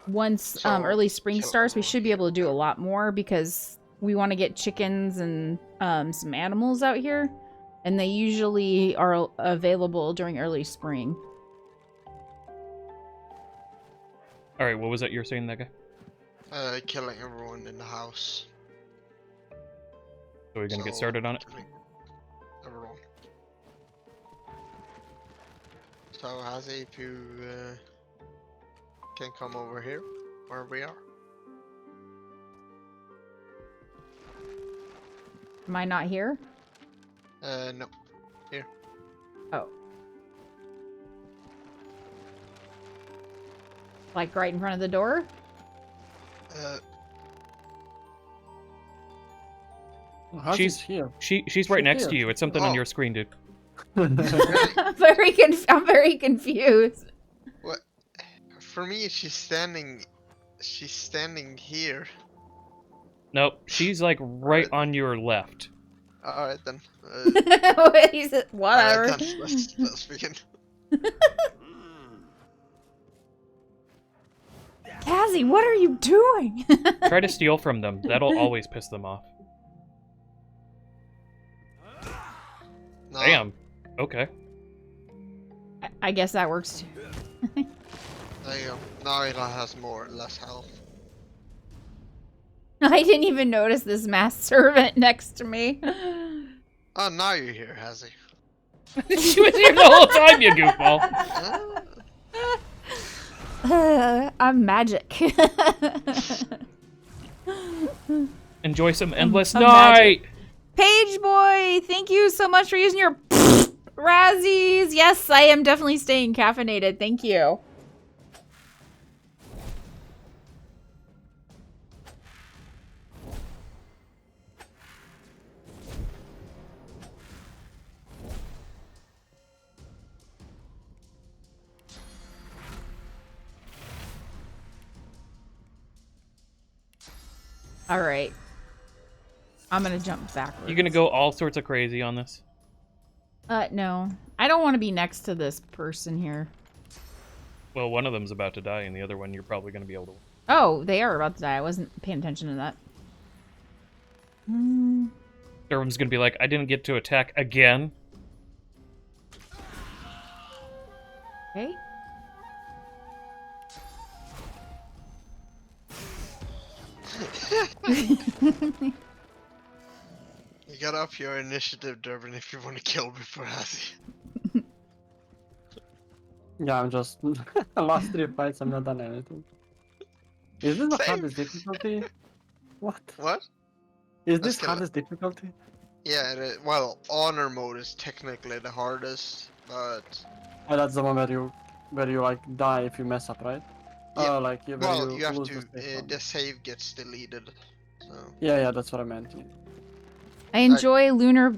once early spring starts, we should be able to do a lot more because we want to get chickens and some animals out here, and they usually are available during early spring. All right, what was that you were saying, that guy? Killing everyone in the house. So we're gonna get started on it. Killing everyone. So Hazy, if you can come over here, where we are. Am I not here? No. Here. Oh. Like right in front of the door? She's here. She's right next to you. It's something on Oh. your screen, dude. I'm very confused. What? For me, she's standing here. Nope, she's like right on your left. Alright then. He said, whatever. Alright then, let's begin. Cassie, what are you doing? Try to steal from them. That'll always piss them off. No. Damn. Okay. I guess that works too. There you go. Now it has less health. I didn't even notice this masked servant next to me. Oh, now you're here, Hazzy. She was here the whole time, you goofball. I'm magic. Enjoy some endless I'm night. magic. Page boy, thank you so much for using your Razzies. Yes, I am definitely staying caffeinated. Thank you. All right. I'm gonna jump backwards. You're gonna go all sorts of crazy on this. No. I don't want to be next to this person here. Well, one of them's about to die, and the other one you're probably gonna be able to. Oh, they are about to die. I wasn't paying attention to that. Durham's gonna be like, I didn't get to attack again. Okay. You gotta up your initiative, Durbin, if you want to kill before Hazzy. Yeah, I'm just last 3 fights. I'm not done anything. Is this the Same. hardest difficulty? What? What? Is Let's this get it. hardest difficulty? Yeah, well, honor mode is technically the hardest, but Oh, that's the one where you like die if you mess up, right? Yeah. Oh, like where well, you have lose to. the save one. The save gets deleted. So Yeah, that's what I meant. I enjoy Lunar,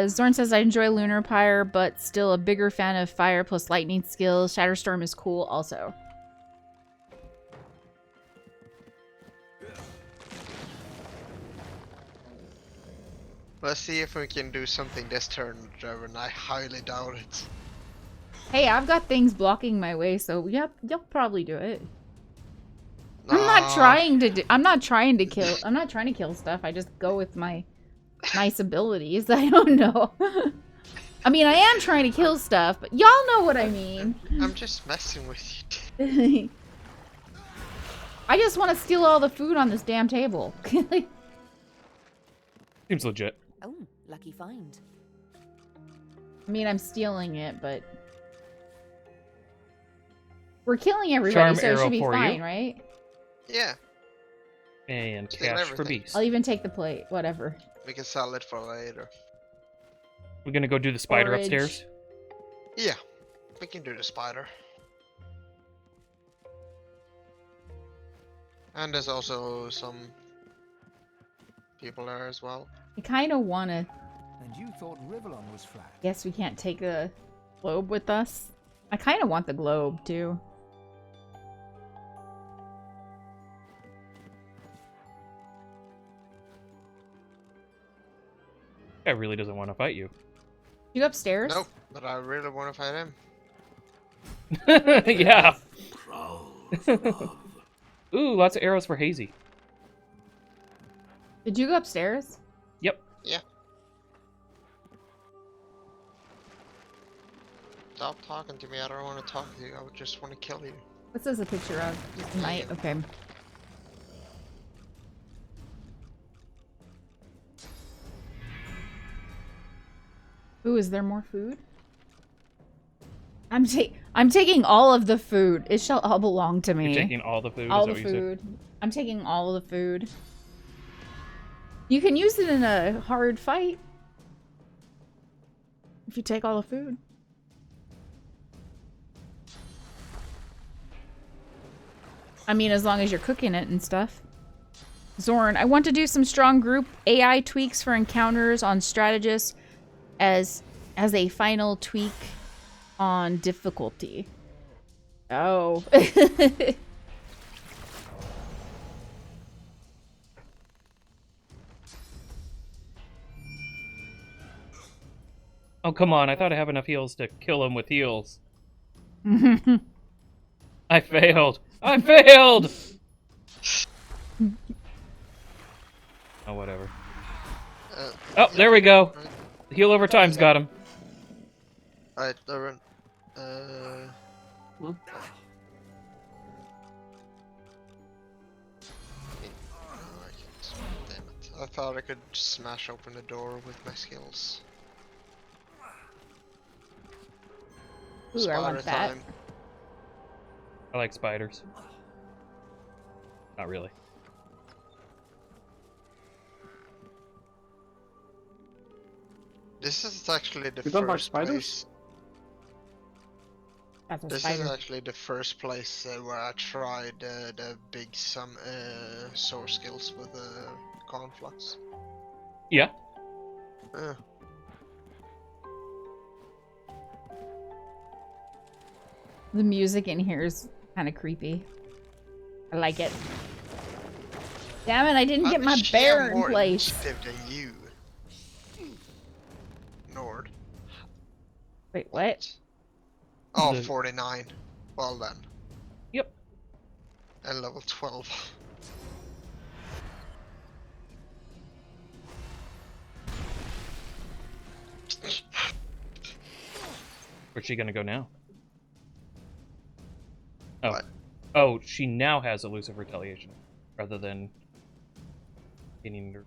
Zorn says I enjoy Lunar Pyre, but still a bigger fan of fire plus lightning skills. Shatterstorm is cool also. let's see if we can do something this turn, Durbin. I highly doubt it. Hey, I've got things blocking my way, so yep, you'll probably do it. I'm not trying to I'm not trying to kill stuff. I just go with my nice abilities. I don't know. I mean, I am trying to kill stuff, but y'all know what I mean. I'm just messing with you. I just want to steal all the food on this damn table. Seems legit. Oh, lucky find. I mean, I'm stealing it, but we're killing everybody, Charm so it arrow should be for fine, you. right? Yeah, And Steal cash for everything. beast. I'll even take the plate, whatever. we can sell it for later. We're gonna go do the spider Forage. upstairs. Yeah, we can do the spider. And there's also some people there as well. I kind of want to. And you thought Rivellon was flat. Guess we can't take the globe with us. I kind of want the globe too. Guy really doesn't want to fight you. You upstairs? Nope, but I really want to fight him. Yeah. Ooh, lots of arrows for Hazy. Did you go upstairs? Yep. Yeah. Stop talking to me. I don't want to talk to you. I would just want to kill you. What's this a picture of? Just a knight? Okay. Ooh, is there more food? I'm taking all of the food. It shall all belong to me. You're taking all the food. all is the that what you said? food. I'm taking all the food. You can use it in a hard fight. If you take all the food. I mean, as long as you're cooking it and stuff. Zorn, I want to do some strong group AI tweaks for encounters on strategists as a final tweak on difficulty. Oh. Oh, come on. I thought I have enough heals to kill him with heals. I failed. I failed! Oh, whatever. Oh, there we go. Heal over time's got him. Alright, Durbin. Hmm? Damn it. I thought I could smash open the door with my skills. Ooh, I want that. time. I like spiders. Not really. This is actually the You don't like first spiders? place. That's a This spider. is actually the first place where I tried the big source skills with conflux. Yeah. Yeah. The music in here is kind of creepy. I like it. Damn it, I didn't get my bear in place. Than you, Nord. Wait, what? Oh, The- 49. Well then. Yep. And level 12. Where's she gonna go now? Oh. What? Oh, she now has elusive retaliation, rather than getting her.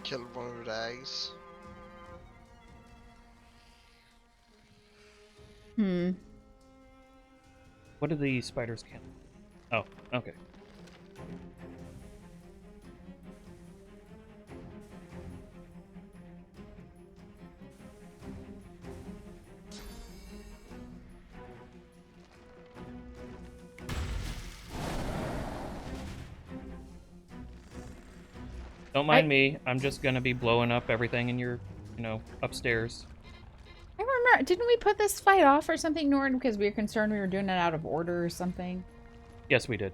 Killed one of the eggs. Hmm. What do the spiders count? Oh, okay. Don't mind me. I'm just gonna be blowing up everything in your, upstairs. I remember, didn't we put this fight off or something, Nord, because we were concerned we were doing it out of order or something? Yes, we did.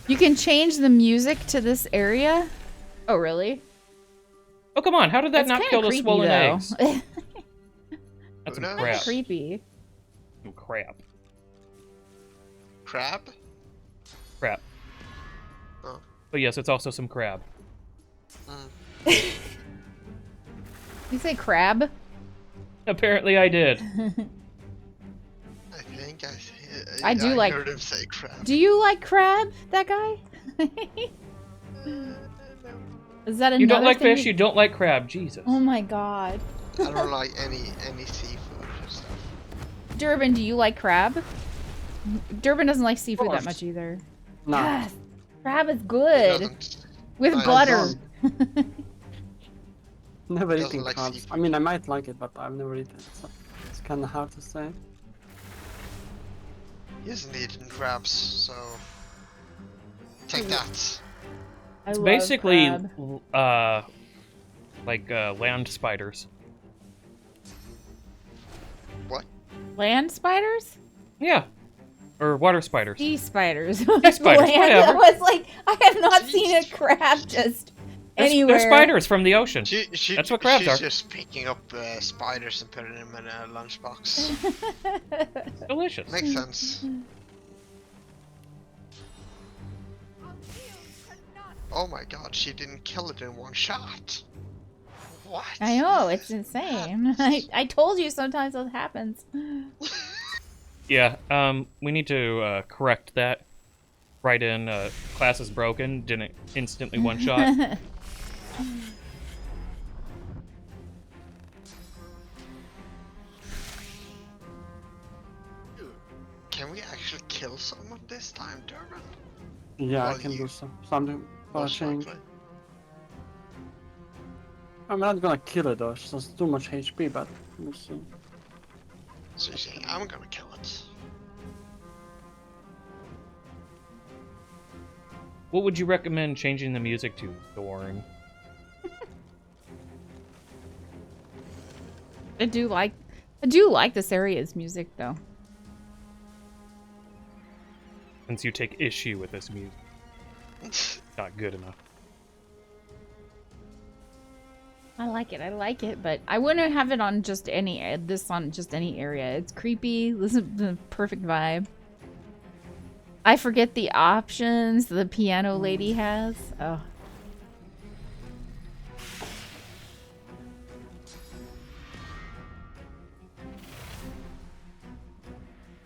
You can change the music to this area? Oh, really? Oh, come on. How did that That's not kinda kill the creepy, swollen though. eggs? That's some knows? crap. Creepy. Some crap. Crab? Crap. Oh. But yes, it's also some crab. You say crab? Apparently I did. I think I do like- heard him say crab. Do you like crab, that guy? Is that another You don't like thing fish, that- you don't like crab. Jesus. Oh my god. I don't like any seafood and stuff. Durbin, do you like crab? Durbin doesn't like seafood that course. much either. No. Yes! Crab is He good! doesn't- With I butter! Never Doesn't eaten like crabs. seafood. I mean, I might like it, but I've never eaten it, so it's kind of hard to say. He hasn't eaten crabs, so take that. I It's love basically crab. like land spiders. What? Land spiders? Yeah. Or water spiders. Sea spiders. Sea spiders, Land. whatever. I was like, I have not seen a crab just anywhere. They're spiders from the ocean. That's what crabs she's are. just picking up spiders and putting them in a lunchbox. Delicious. Makes sense. Oh my god, she didn't kill it in one shot. What? I know, it's insane. I told you sometimes that happens. Yeah, we need to correct that. Write in, class is broken, didn't instantly one-shot. Can we actually kill someone this time, Durbin? Yeah, I Well, can you- do something for a Most change. likely. I'm not gonna kill it though, it's just too much HP, but we'll see. So you're saying I'm gonna kill it? What would you recommend changing the music to, Thorn? I do like this area's music though. Since you take issue with this music. Not good enough. I like it, but I wouldn't have it on just any this on just any area. It's creepy. This is the perfect vibe. I forget the options the piano lady has. Oh.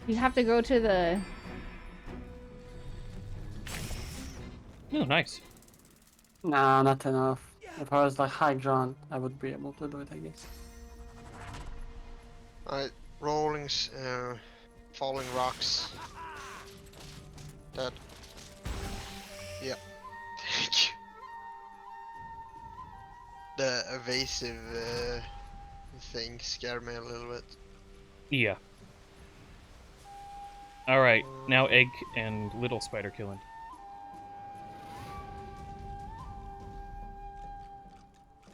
You have to go to the... Oh, nice. Nah, not enough. If I was like high ground, I would be able to do it, I guess. Alright, rolling, falling rocks. Dead. Yep. Thank you. The evasive thing scared me a little bit. Yeah. Alright, now egg and little spider killing.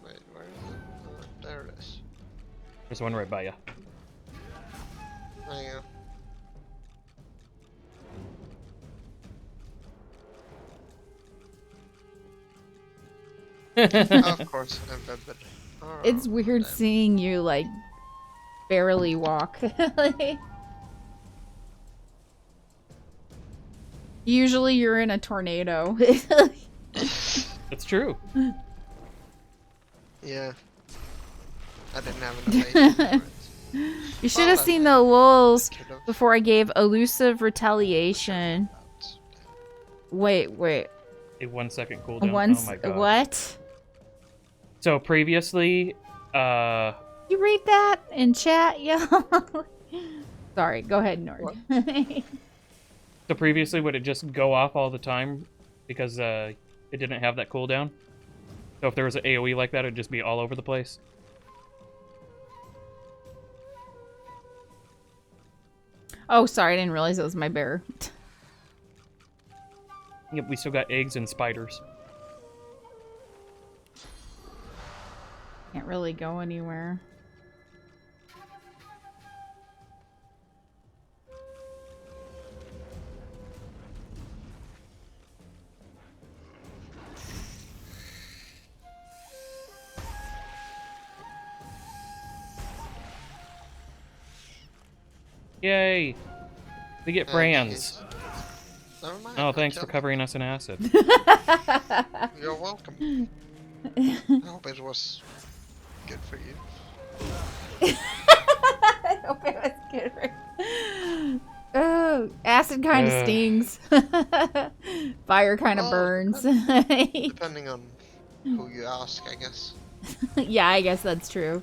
Wait, where is it? Oh, there it is. There's one right by you. There you go. Of course, but It's weird seeing you, like, barely walk. Usually you're in a tornado. That's true. Yeah. I didn't have enough patience for it. You should have seen the lulz before I gave elusive retaliation. Wait. A 1 second cooldown. Once, oh my god. what? So previously, You read that in chat, yo? Sorry, go ahead, Nord. so previously would it just go off all the time because it didn't have that cooldown? So if there was an AoE like that, it'd just be all over the place. Oh, sorry, I didn't realize it was my bear. Yep, we still got eggs and spiders. Can't really go anywhere. Yay! We get brands. Never mind, Oh, I'll thanks for kill covering us in acid. you. You're welcome. I hope it was good for you. I hope it was good for you. Oh, acid kind of stings. Fire kind of burns. Depending on who you ask, I guess. Yeah, I guess that's true.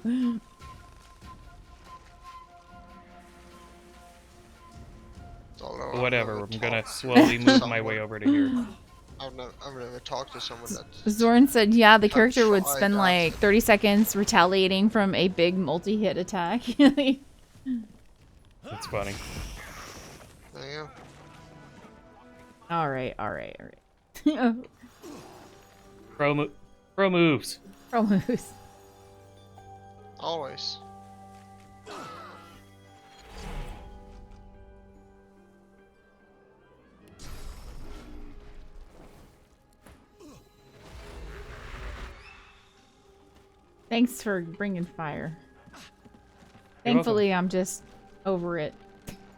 Whatever, I'm gonna slowly move my way over to here. I've never talked to someone that. Zorn said, yeah, the character would tried spend that. like 30 seconds retaliating from a big multi-hit attack. That's funny. There you go. Alright. Pro moves. Pro moves. Always. Thanks for bringing fire. You're Thankfully, I'm just over it.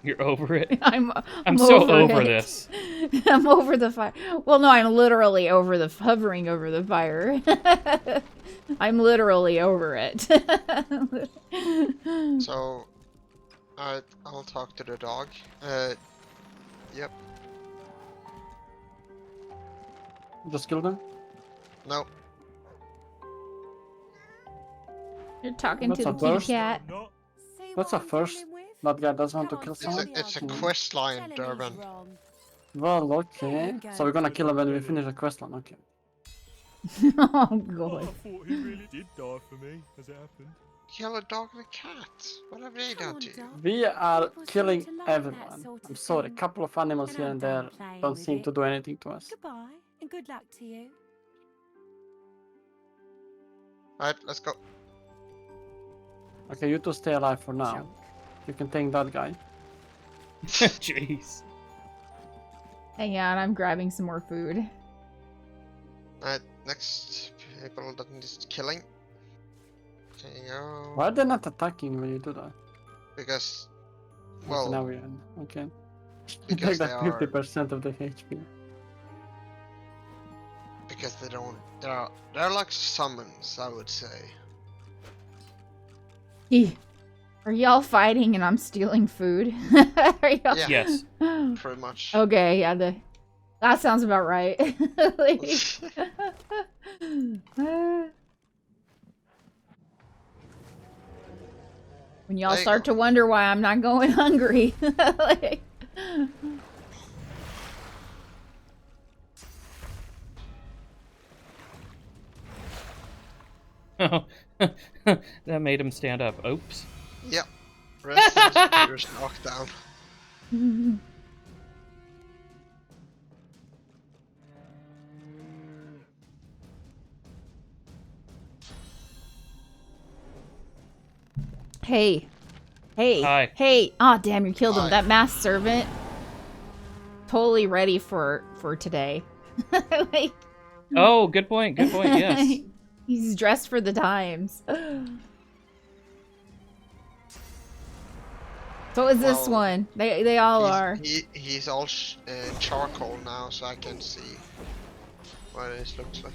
You're over it? I'm so over it. this. I'm over the fire. Well, no, I'm literally hovering over the fire. I'm literally over it. So, I'll talk to the dog. Yep. Just kill them? No. You're talking That's to a the kitty burst. cat. That's a first. That guy doesn't want to kill someone? It's a quest line, Durban. Well, okay. So we're gonna kill him when we finish the quest line, okay. Oh, God. I thought he really did die for me, as it happened. Kill a dog and a cat. What have they done to you? We are killing everyone. I'm sorry, a couple of animals here and there don't seem to do anything to us. Goodbye, and good luck to you. Alright, let's go. Okay, you two stay alive for now. You can take that guy. Jeez. Hang on, I'm grabbing some more food. Alright, next people that need killing. There you go. Why are they not attacking when you do that? Because, Yes, well, now we're in. Okay. because Take they like are, 50% of the HP. because they don't, they're like summons, I would say. Are y'all fighting and I'm stealing food? Are y'all... Yeah. Yes. Pretty much. Okay, yeah, that sounds about right. Like... When y'all There you start go. to wonder why I'm not going hungry. Like... Oh, that made him stand up. Oops. Yep. Rest of his computer's knocked down. Hey. Hey. Hi. Hey. Aw, damn, you killed him. Hi. That masked servant. Totally ready for today. Like, Oh, good point. Good point. Yes. he's dressed for the times. So is this Well, one. They all are. He's all charcoal now, so I can see what this looks like.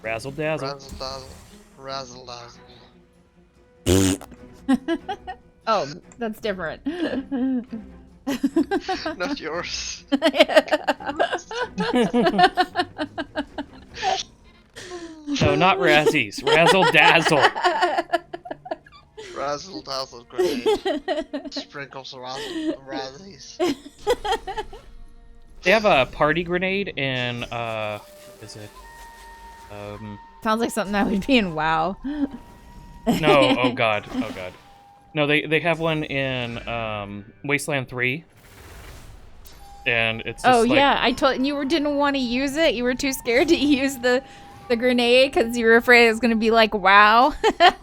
Razzle dazzle. Razzle dazzle. Razzle dazzle. Oh, that's different. Not yours. No, not Razzies. Razzle dazzle. Razzle dazzle grenade. Sprinkles of razzies. They have a party grenade in what is it? Sounds like something that would be in WoW. No, oh god. Oh god. No, they have one in Wasteland 3. And it's just Oh like, yeah, I told you didn't want to use it. You were too scared to use the grenade because you were afraid it was gonna be like WoW.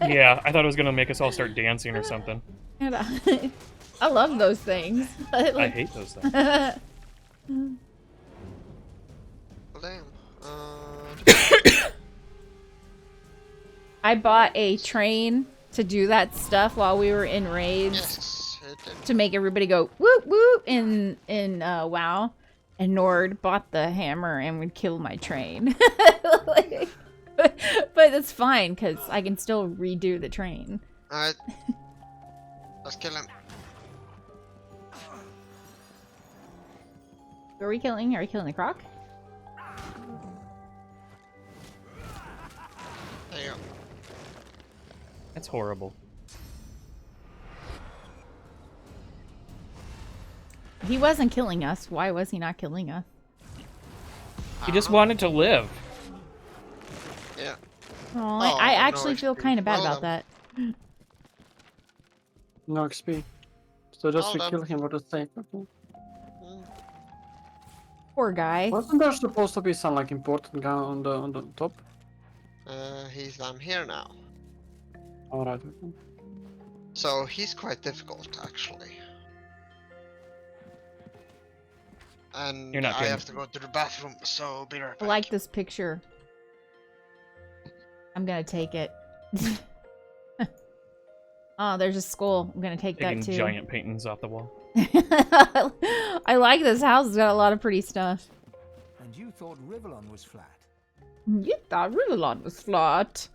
yeah, I thought it was gonna make us all start dancing or something. I love those things. I hate those things. Damn. I bought a train to do that stuff while we were in raids Yes, it did. to make everybody go whoop whoop in WoW. And Nord bought the hammer and would kill my train. Like, but it's fine because I can still redo the train. Alright. Let's kill him. Who are we killing? Are we killing the croc? There you go. That's horrible. He wasn't killing us. Why was he not killing us? He just wanted to live. Yeah. Oh, Oh, I no actually feel XP. kind of bad Well about that. No XP. So just Well to done. kill him, what to say? Okay. Poor guy. Wasn't there supposed to be some like important guy on the top? I'm here now. Alright. Okay. So he's quite difficult actually. And You're not I kidding. have to go to the bathroom, so be right I back. like this picture. I'm gonna take it. Oh, there's a skull. I'm gonna take Taking that too. giant paintings off the wall. I like this house. It's got a lot of pretty stuff. And you thought Rivellon was flat? You thought Rivellon was flat.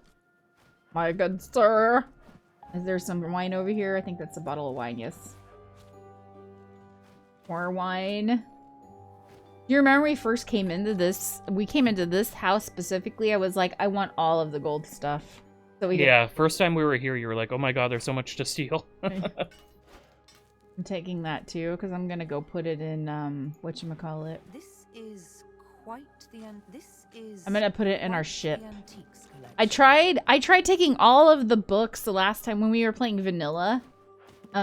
My good sir. Is there some wine over here? I think that's a bottle of wine, yes. More wine. Do you remember we first came into this? We came into this house specifically. I was like, I want all of the gold stuff. So we Yeah, first time we were here, you were like, oh my god, there's so much to steal. I'm taking that too, because I'm gonna go put it in, whatchamacallit. This is quite the this is I'm gonna put it in our quite ship. the antiques I tried taking all of the books the last time when we were playing vanilla,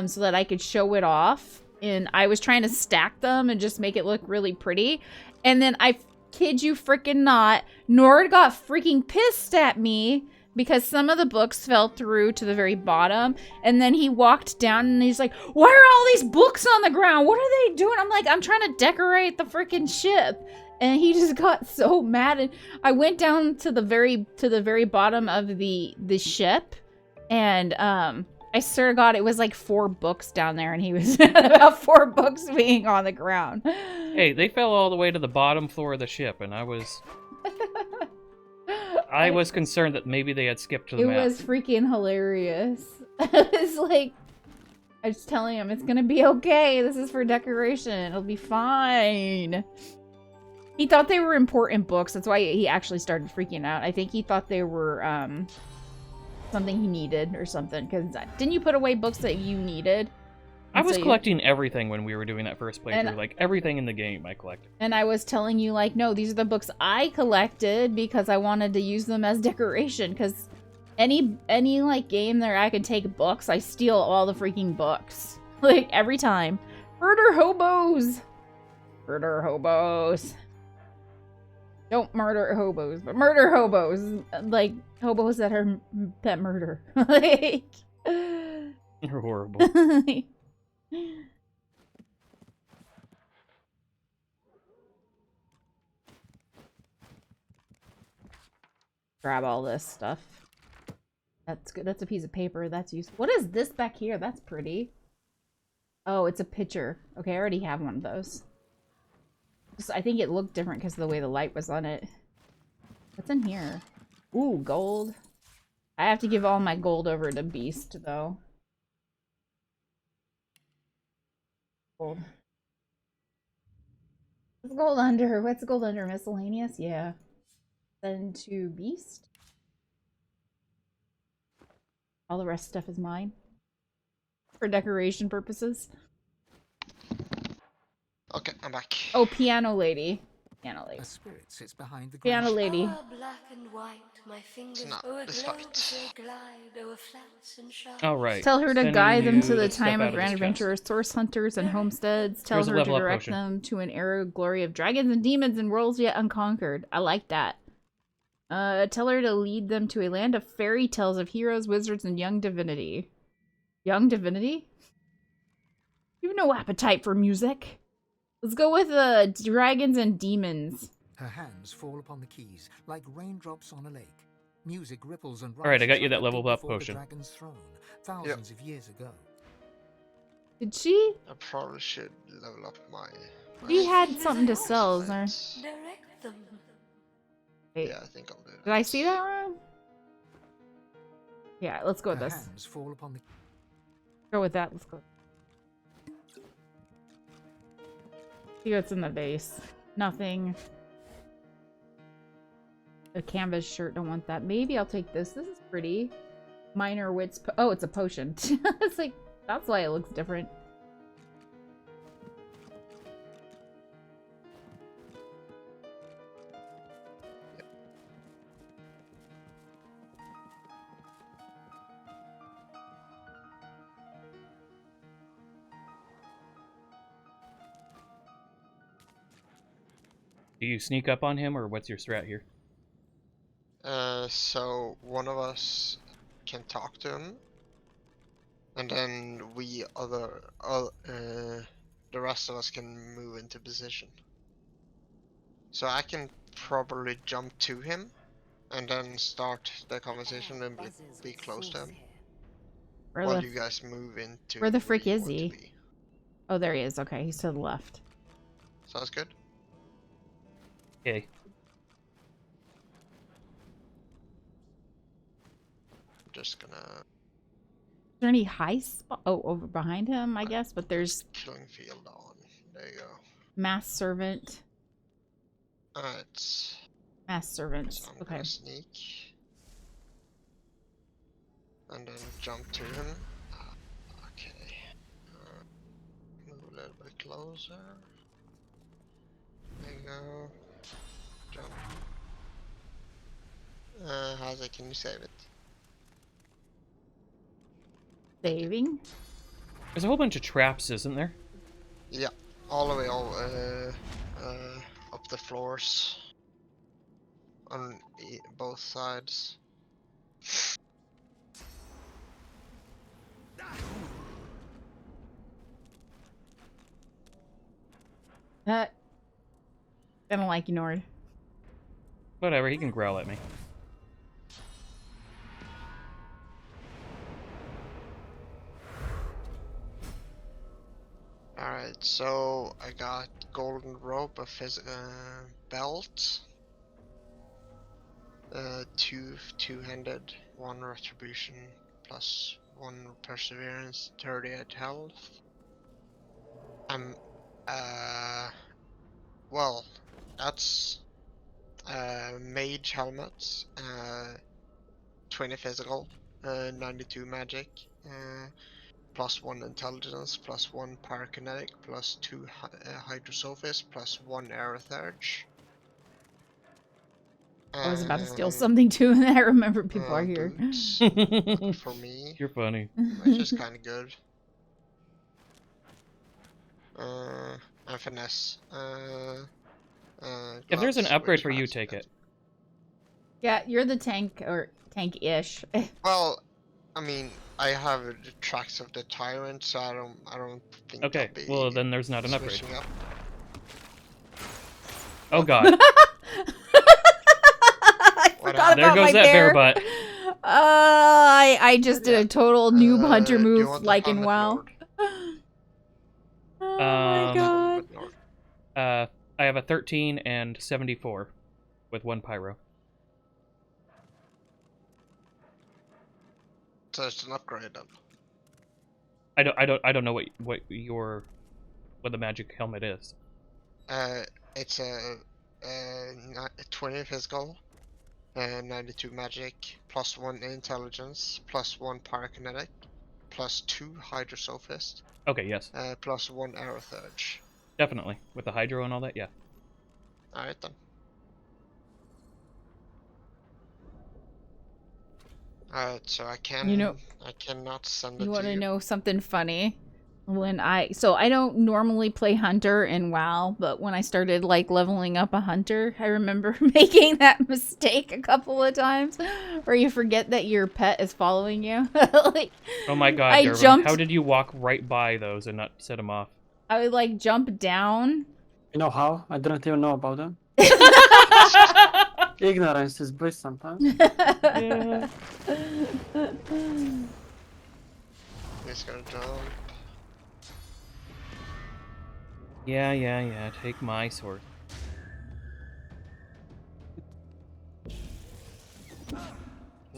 so that I could show it off. And I was trying to stack them and just make it look really pretty. And then I kid you freaking not, Nord got freaking pissed at me because some of the books fell through to the very bottom. And then he walked down and he's like, why are all these books on the ground? What are they doing? I'm like, I'm trying to decorate the freaking ship. And he just got so mad, and I went down to the very bottom of the ship, and I swear to God, it was like 4 books down there, and he was mad about 4 books being on the ground. Hey, they fell all the way to the bottom floor of the ship, and I was concerned that maybe they had skipped to the It map. was freaking hilarious. It's like, I was telling him, it's gonna be okay. This is for decoration. It'll be fine. He thought they were important books. That's why he actually started freaking out. I think he thought they were something he needed or something. Because didn't you put away books that you needed? I was collecting everything when we were doing that first playthrough. Like, everything in the game I collected. And I was telling you, like, no, these are the books I collected because I wanted to use them as decoration. Because any like, game that I can take books, I steal all the freaking books. Like, every time. Murder hobos! Murder hobos. Don't murder hobos, but murder hobos. Like, hobos that are that murder. Like... You're horrible. Grab all this stuff. That's good. That's a piece of paper. That's useful. What is this back here? That's pretty. Oh, it's a picture. Okay, I already have one of those. Just, I think it looked different because of the way the light was on it. What's in here? Ooh, gold. I have to give all my gold over to Beast, though. Gold. What's gold under? What's gold under? Miscellaneous? Yeah. Send to Beast. All the rest stuff is mine. For decoration purposes. Okay, I'm back. Oh, piano lady. Piano lady. A spirit sits behind the Piano lady. Black and white, my fingers It's not this fight. Alright. Tell her to Sending guide them you to the the stuff time out of of grand this chest. adventurers, source hunters, and homesteads. Tell Here's a her to level up direct potion. them to an era of glory of dragons and demons and worlds yet unconquered. I like that. Tell her to lead them to a land of fairy tales of heroes, wizards, and young divinity. Young divinity? You have no appetite for music. Let's go with dragons and demons. Her hands fall upon the keys like raindrops on a lake. Music ripples and Alright, I got rises you that like level the up before the potion. dragon's throne, thousands of years ago. Did she? I probably should level up my... She had something to sell, is there? Direct them. Wait, Yeah, I think I'll do that. did I see that wrong? Yeah, let's go with Her this. hands fall upon the Go with that. Let's go. See what's in the base. Nothing. A canvas shirt. Don't want that. Maybe I'll take this. This is pretty. Minor wits. Oh, it's a potion. It's like, that's why it looks different. Do you sneak up on him, or what's your strat here? So one of us can talk to him, and then the rest of us can move into position. So I can probably jump to him, and then start the conversation and be close to him. While you guys move into where the frick you is want to he? be. Oh, there he is. Okay, he's to the left. Sounds good. Okay. I'm just gonna Is there any high spot? Oh, over behind him, I guess. But there's killing field on. There you go. mass servant. It's Mass servant. so I'm Okay. gonna sneak and then jump to him. Okay. Move a little bit closer. There you go. Jump. How's it? Can you save it? Saving. There's a whole bunch of traps, isn't there? Yeah, all the way up the floors on both sides. That. I don't like you, Nord. Whatever, he can growl at me. Alright, so I got golden rope, a belt, two-handed, 1 retribution, plus 1 perseverance, 38 health. Well, that's mage helmets, 20 physical, 92 magic, plus 1 intelligence, plus 1 pyrokinetic, plus 2 hydrosophist, plus 1 aerotherge. I was about to steal something too, and I remember people are here. Boots, not for me, You're funny. which is kind of good. And finesse. If there's an Gloves, upgrade which for you, has take that. it. Yeah, you're the tank, or tank-ish. Well, I mean, I have the tracks of the tyrant, so I don't think Okay, I'll be well then there's not an upgrade. switching up. Oh god. I forgot There about goes my that bear butt. I just did a total noob hunter Do you move want the like in helmet, WoW. Lord? Oh my god. Helmet, Lord. I have a 13 and 74 with 1 pyro. So it's an upgrade then. I don't know what the magic helmet is. It's a 20 physical, 92 magic, plus 1 intelligence, plus 1 pyrokinetic, plus 2 hydrosophist, Okay, yes. plus 1 aerotherge. Definitely. With the hydro and all that, yeah. Alright then. Alright, so I cannot send it You to want to you. know something funny? So I don't normally play hunter in WoW, but when I started like leveling up a hunter, I remember making that mistake a couple of times where you forget that your pet is following you. Like, Oh my god, I Derwin, jumped. how did you walk right by those and not set them off? I would like jump down. You know how? I didn't even know about them. Ignorance is bliss sometimes. Yeah. He's gonna jump. Yeah, take my sword.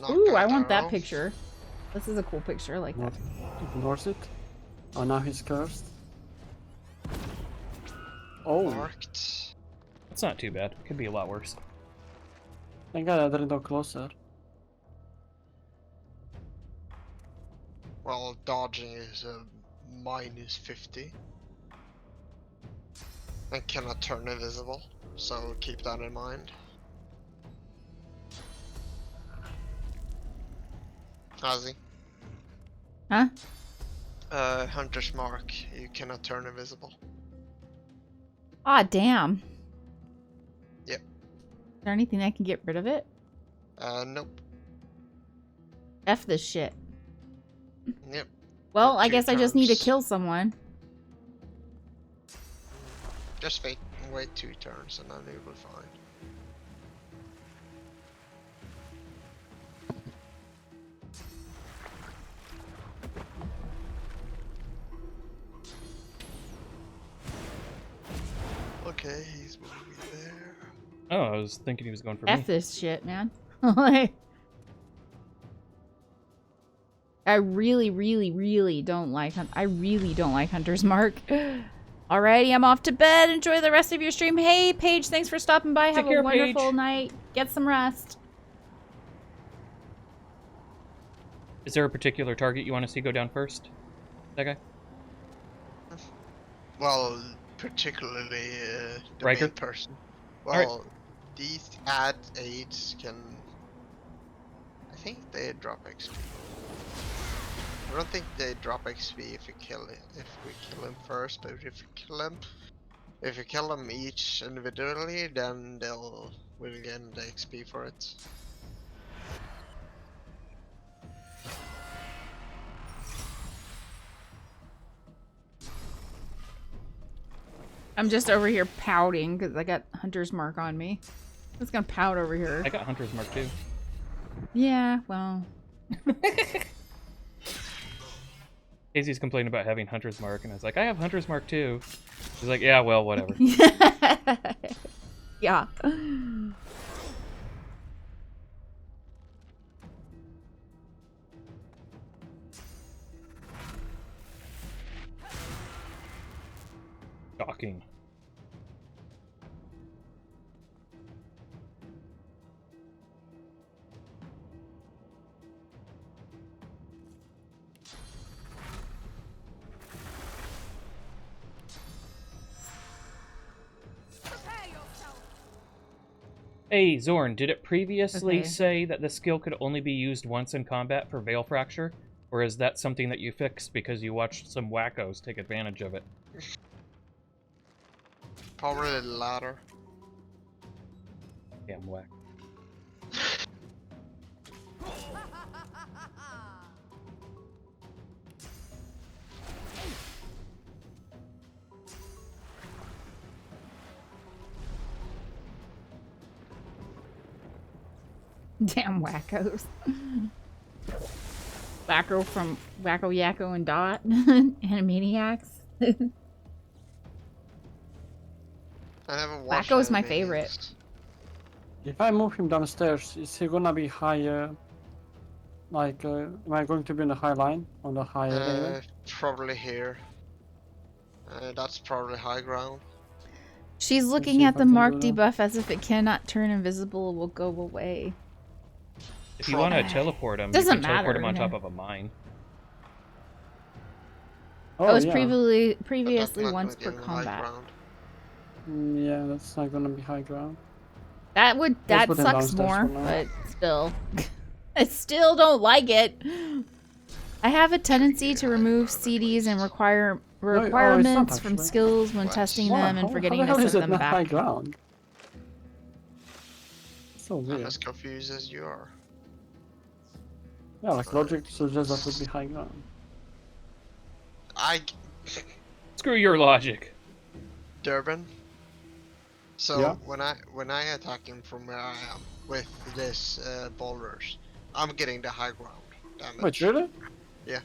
Ooh, I want that arrow. picture. This is a cool picture. I like that. Ignores it. Oh, now he's cursed. Oh, Marked. It's not too bad. Could be a lot worse. thank God I didn't go closer. Well, dodging is a minus 50. And cannot turn invisible, so keep that in mind. Ozzy. Huh? Hunter's Mark, you cannot turn invisible. Ah, damn. Yep. Is there anything that can get rid of it? Nope. F this shit. Yep. Well, For I 2 guess I just need to turns. kill someone. Just wait 2 turns and then you'll be fine. Okay, he's moving there. Oh, I was thinking he was going for F me. this shit, man. Like, I really don't like Hunter's Mark. Alrighty, I'm off to bed. Enjoy the rest of your stream. Hey, Paige, thanks for stopping by. Have care, a wonderful Paige. night. Get some rest. Is there a particular target you want to see go down first? That guy? Well, particularly the Riker? main person. Well, Alright. these add aids can. I think they drop XP. I don't think they drop XP if we kill him first, but if you kill them each individually, then we'll get the XP for it. I'm just over here pouting because I got Hunter's Mark on me. I'm just gonna pout over here. I got Hunter's Mark too. Yeah, well. Casey's complaining about having Hunter's Mark, and I was like, I have Hunter's Mark too. He's like, yeah, well, whatever. Yeah. Shocking. Hey, Zorn, did it previously say that the skill could only be used once in combat for Veil Fracture? Or is that something that you fixed because you watched some wackos take advantage of it? Probably the latter. Damn whack. Damn wackos. Wacko from Wacko Yakko and Dot. Animaniacs. I haven't watched Wacko's my Animaniacs. favorite. If I move him downstairs, is he gonna be higher? Like, am I going to be in the high line on the higher area? Probably here. That's probably high ground. She's see looking if at I the can mark do that. debuff as if it cannot turn invisible, will go away. If you want to teleport him, you Doesn't can teleport him matter, on top yeah. of a mine. That was yeah. previously not once gonna per give him high combat. ground. Yeah, that's not gonna be high ground. That put him sucks downstairs more, for now. but still. I still don't like it. I have a tendency to remove CDs and requirements not from actually. skills when What? testing Wow, them and how forgetting the to hell is set it them not high back. ground? So I'm weird. as confused as you are. Yeah, like logic suggests that would be high ground. Screw your logic. Durban. So Yeah. when I attack him from where I am with this boulders, I'm getting the high ground damage. Wait, really? Yeah.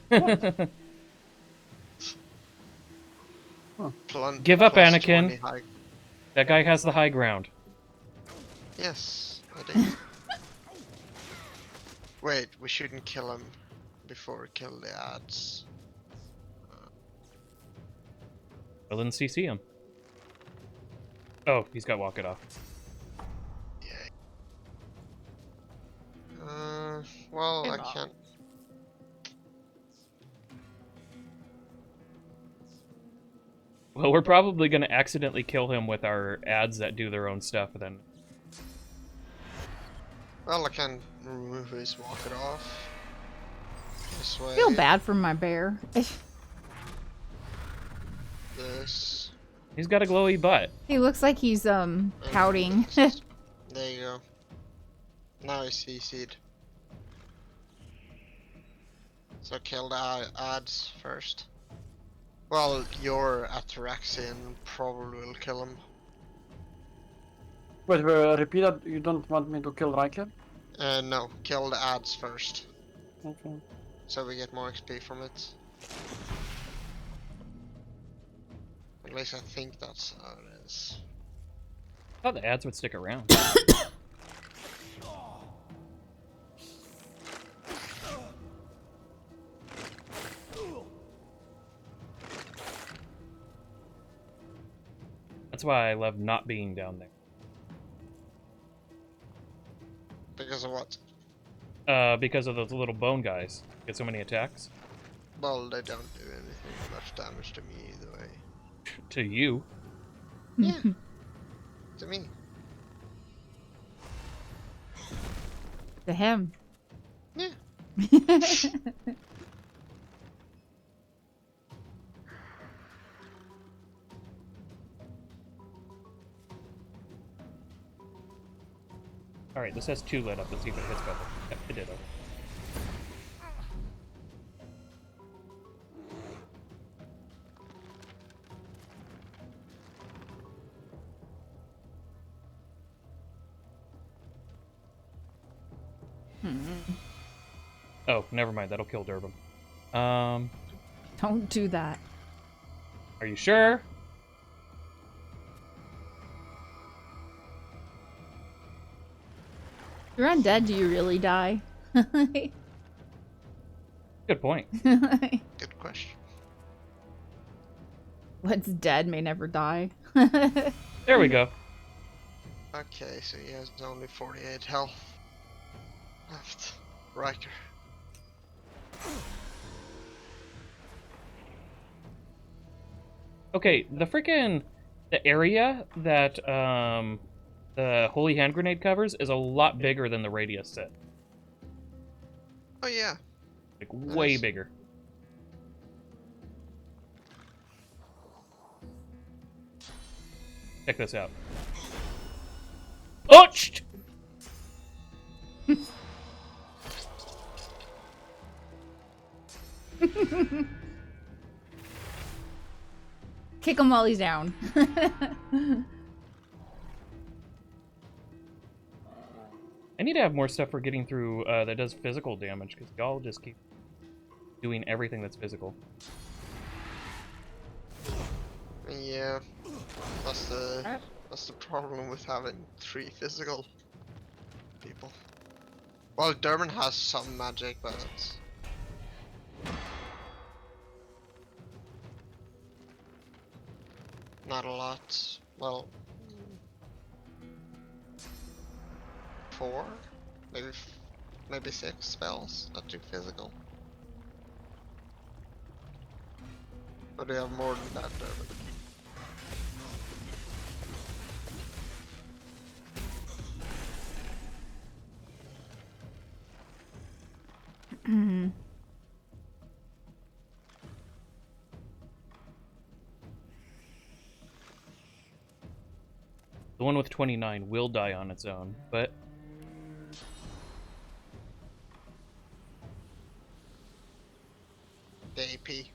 Give up, plus Anakin. 20 high. That guy has the high ground. Yes, I did. Wait, we shouldn't kill him before we kill the ads. Well, then CC him. Oh, he's got walk it off. Well, I can't. Well, we're probably going to accidentally kill him with our ads that do their own stuff, then. Well, I can remove his walk it off. This way. I feel bad for my bear. This. He's got a glowy butt. He looks like he's pouting. There you go. Now he's CC'd. So kill the ads first. Well, your Ataraxian probably will kill him. Wait, repeat that. You don't want me to kill Riker? No, kill the ads first. Okay. So we get more XP from it. At least I think that's how it is. I thought the ads would stick around. That's why I love not being down there. Because of what? Because of those little bone guys. Get so many attacks. Well, they don't do anything much damage to me either way. To you. Yeah. To me. To him. Yeah. Alright, this has 2 lit up. Let's see if it hits both. Yep, it did. Oh, never mind. That'll kill Durbin. Don't do that. Are you sure? If you're undead, do you really die? Good point. Good question. What's dead may never die. There we go. Okay, so he has only 48 health left. Riker. Okay, the area that the Holy Hand Grenade covers is a lot bigger than the Radius set. Oh yeah. Like, way Nice. bigger. Check this out. Oh! Shh! Kick him while he's down. I need to have more stuff for getting through that does physical damage, because y'all just keep doing everything that's physical. Yeah. That's the problem with having 3 physical people. Well, Durbin has some magic, but it's not a lot. Well, 4, maybe 6 spells. Not too physical. But they have more than that, Durbin. The one with 29 will die on its own, but The AP.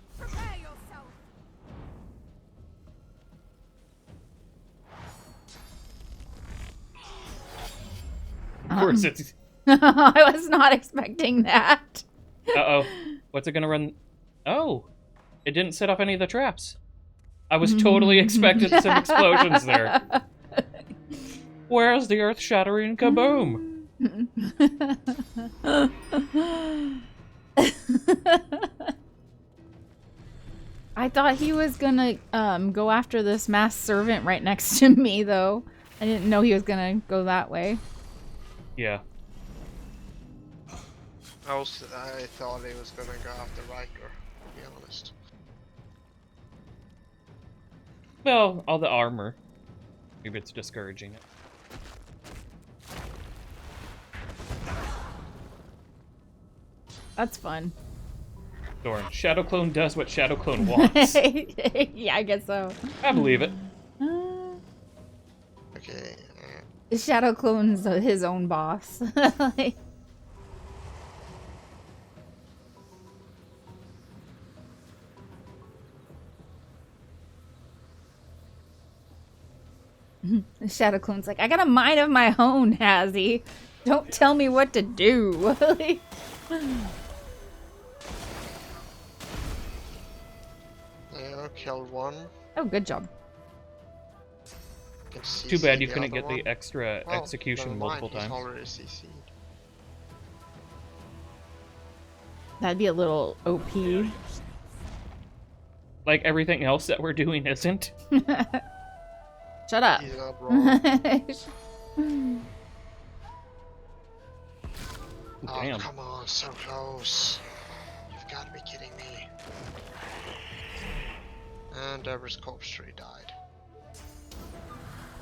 of course it's... I was not expecting that. Uh-oh. What's it gonna run? Oh! It didn't set off any of the traps. I was totally expecting some explosions there. Where's the earth-shattering kaboom? I thought he was gonna go after this masked servant right next to me, though. I didn't know he was gonna go that way. Yeah. I thought he was gonna go after Riker, to be honest. Well, all the armor. Maybe it's discouraging it. That's fun. Dorn, Shadow Clone does what Shadow Clone wants. Yeah, I guess so. I believe it. Okay. Shadow Clone's his own boss. Like... The Shadow Clone's like, I got a mind of my own, Hazzy. Don't tell me what to do. Yeah, killed one. Oh, good job. Can Too CC bad you the couldn't other get one. the extra Oh, execution never mind, multiple he's times. already CC'd. That'd be a little OP. Like everything else that we're doing isn't. Shut up. He's not wrong. Oh, Damn. come on, so close. You've got to be kidding me. And Deborah's corpse tree died.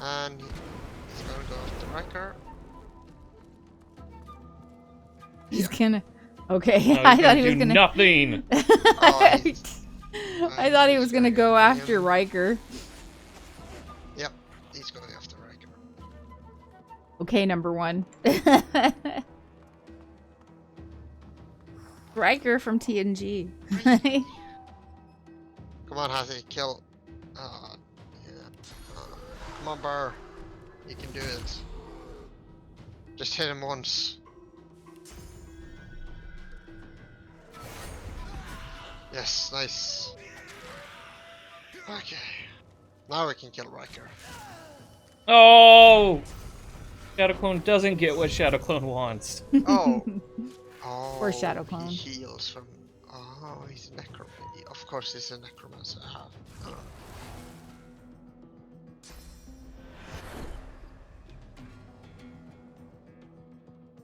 And he's gonna go after Riker. He's gonna... Okay, No, I he's thought he do was gonna... nothing. Oh, he's- I thought he he's was gonna go after Riker. Yep, he's going after Riker. Okay, number 1. Riker from TNG. Come on, Hazzy, kill. Yeah. Come on, Burr. You can do it. Just hit him once. Yes, nice. Okay. Now we can kill Riker. Oh! Shadow Clone doesn't get what Shadow Clone wants. Oh. Oh, Poor Shadow Clone. he heals from... Oh, he's a necromancer. Of course he's a necromancer.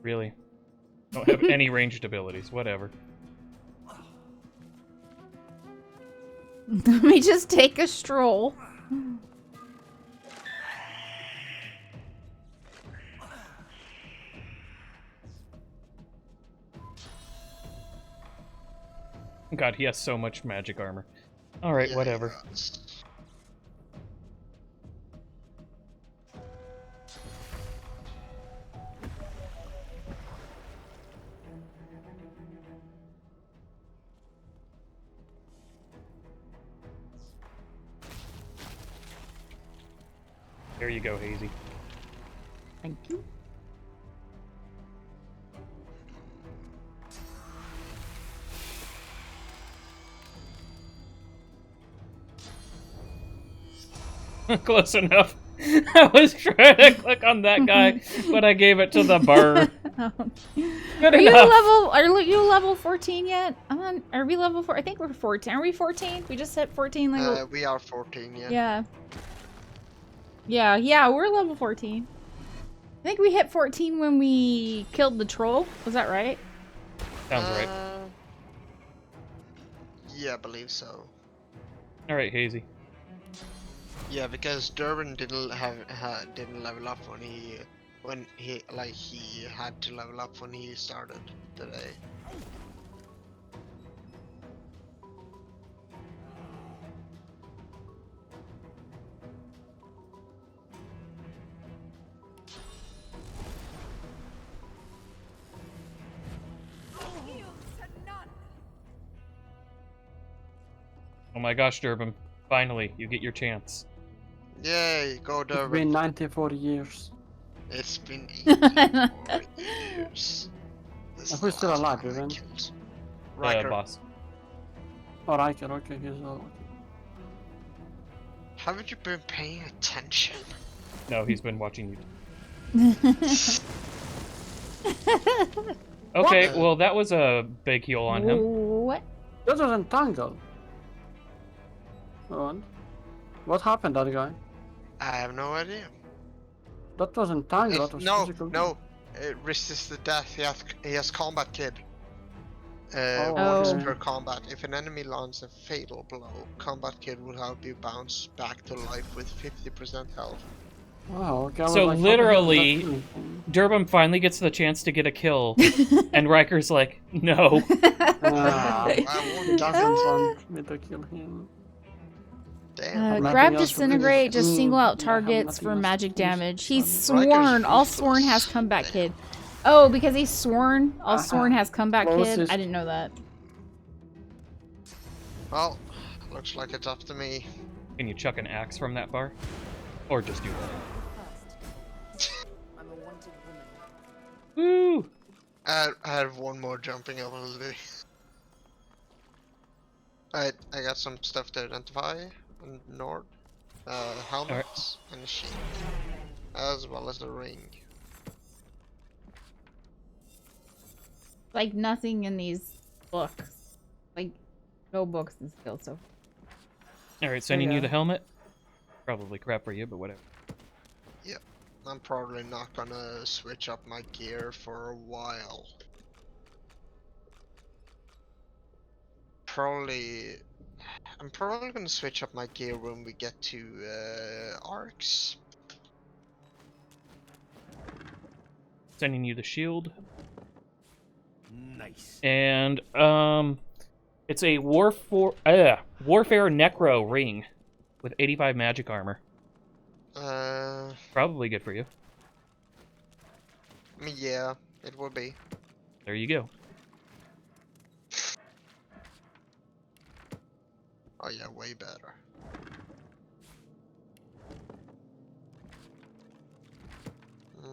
Really? Don't have any ranged abilities. Whatever. Let me just take a stroll. God, he has so much magic armor. Alright, Yeah, whatever. yes. There you go, Hazy. Thank you. Close enough. I was trying to click on that guy, but I gave it to the bird. Good Are you enough. level? Are you level 14 yet? I'm on. Are we level 4? I think we're 14. Are we 14? We just hit 14. Like We are 14, yeah. Yeah, we're level 14. I think we hit 14 when we killed the troll. Was that right? Sounds right. Yeah, I believe so. Alright, Hazy. Yeah, because Durbin didn't didn't level up when he had to level up when he started today. Oh my gosh, Durbin. Finally, you get your chance. Yay, go It's Durbin. been 94 years. It's been 84 years. This And is who's the still last alive, time I Ruben? killed Riker. Boss. Oh, Riker, okay, he's all. Haven't you been paying attention? No, he's been watching you. Okay, What? well, that was a big heal on him. What? That was entangled. Hold on. What happened, that guy? I have no idea. That was entangled, that was No, physical. no. Resist the death. He has combat kid. Oh, Once okay. per combat. If an enemy lands a fatal blow, combat kid will help you bounce back to life with 50% health. Wow, okay. I was So like, what the hell is that literally, healing thing? Durbin finally gets the chance to get a kill, and Riker's like, no. Ah, I he won't give doesn't him. want me to kill him. Damn. Nothing Grab else to do disintegrate, this. just single out Yeah, I have targets nothing for else to magic do this. damage. He's Sorry. Riker's sworn. All sworn has useless. comeback Damn. kid. Oh, because he's sworn. All sworn has comeback kid. Closest. I didn't know that. Well, looks like it's up to me. Can you chuck an axe from that far? Or just do that? I'm a wanted woman. Woo! I have one more jumping ability. I got some stuff to identify on Nord. Helmets and a shield. As well as a ring. Like nothing in these books. Like no books and skills. So Alright, sending There you you the go. helmet. Probably crap for you, but whatever. Yep. I'm probably not gonna switch up my gear for a while. I'm probably gonna switch up my gear when we get to arcs. Sending you the shield. Nice. And, it's a Warfare Necro ring with 85 magic armor. Probably good for you. I mean, yeah, it would be. There you go. Oh yeah, way better.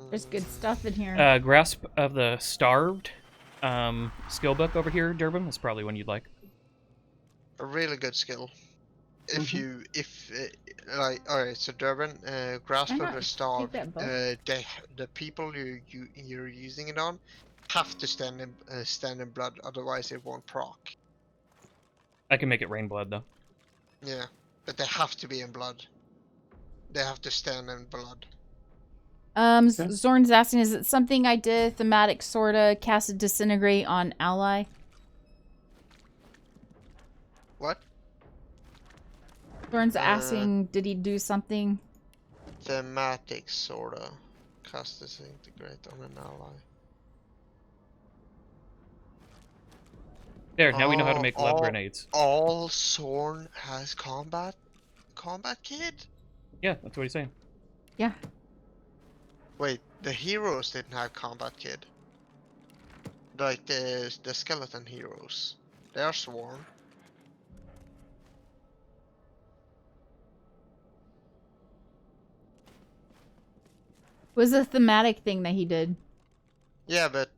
there's good stuff in here. Grasp of the Starved skill book over here, Durbin, is probably one you'd like. A really good skill. If alright, so Durban, grasp Why of not the staff. take that bow? The people you're using it on have to stand in blood, otherwise it won't proc. I can make it rain blood though. Yeah, but they have to be in blood. They have to stand in blood. Zorn's asking, is it something I did thematic sorta casted disintegrate on ally? What? Zorn's asking, did he do something? Thematic sorta. Cast disintegrate on an ally. There, now we know how to make love grenades. All Zorn has combat kit? Yeah, that's what he's saying. Yeah. Wait, the heroes didn't have combat kit. Like the skeleton heroes. They are sworn. Was a thematic thing that he did. Yeah, but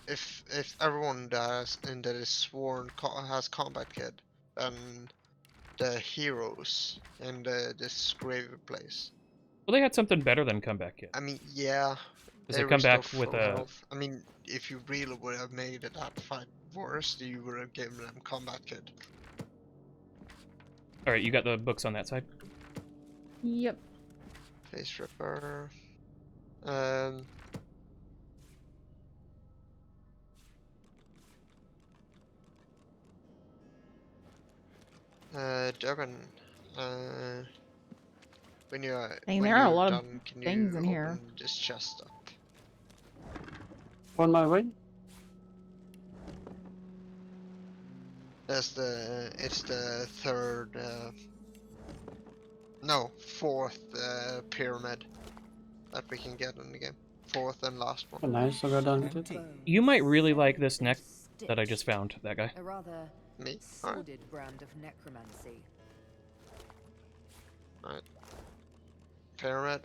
if everyone does and that is sworn has combat kit, then the heroes and this grave place. Well, they had something better than comeback kit. I mean, yeah. Does it come back with full a? health. I mean, if you really would have made that fight worse, you would have given them combat kit. All right, you got the books on that side. Yep. Face Ripper. Durban. When you're Dang, when there are a you're lot of done, can things you in here. open this chest up? On my way. It's the third, no, fourth pyramid that we can get in the game. Fourth and last one. Oh, nice, so we're done with it. You might really like this neck that I just found. That guy. A rather Me? sordid brand of necromancy. Alright. Pyramid.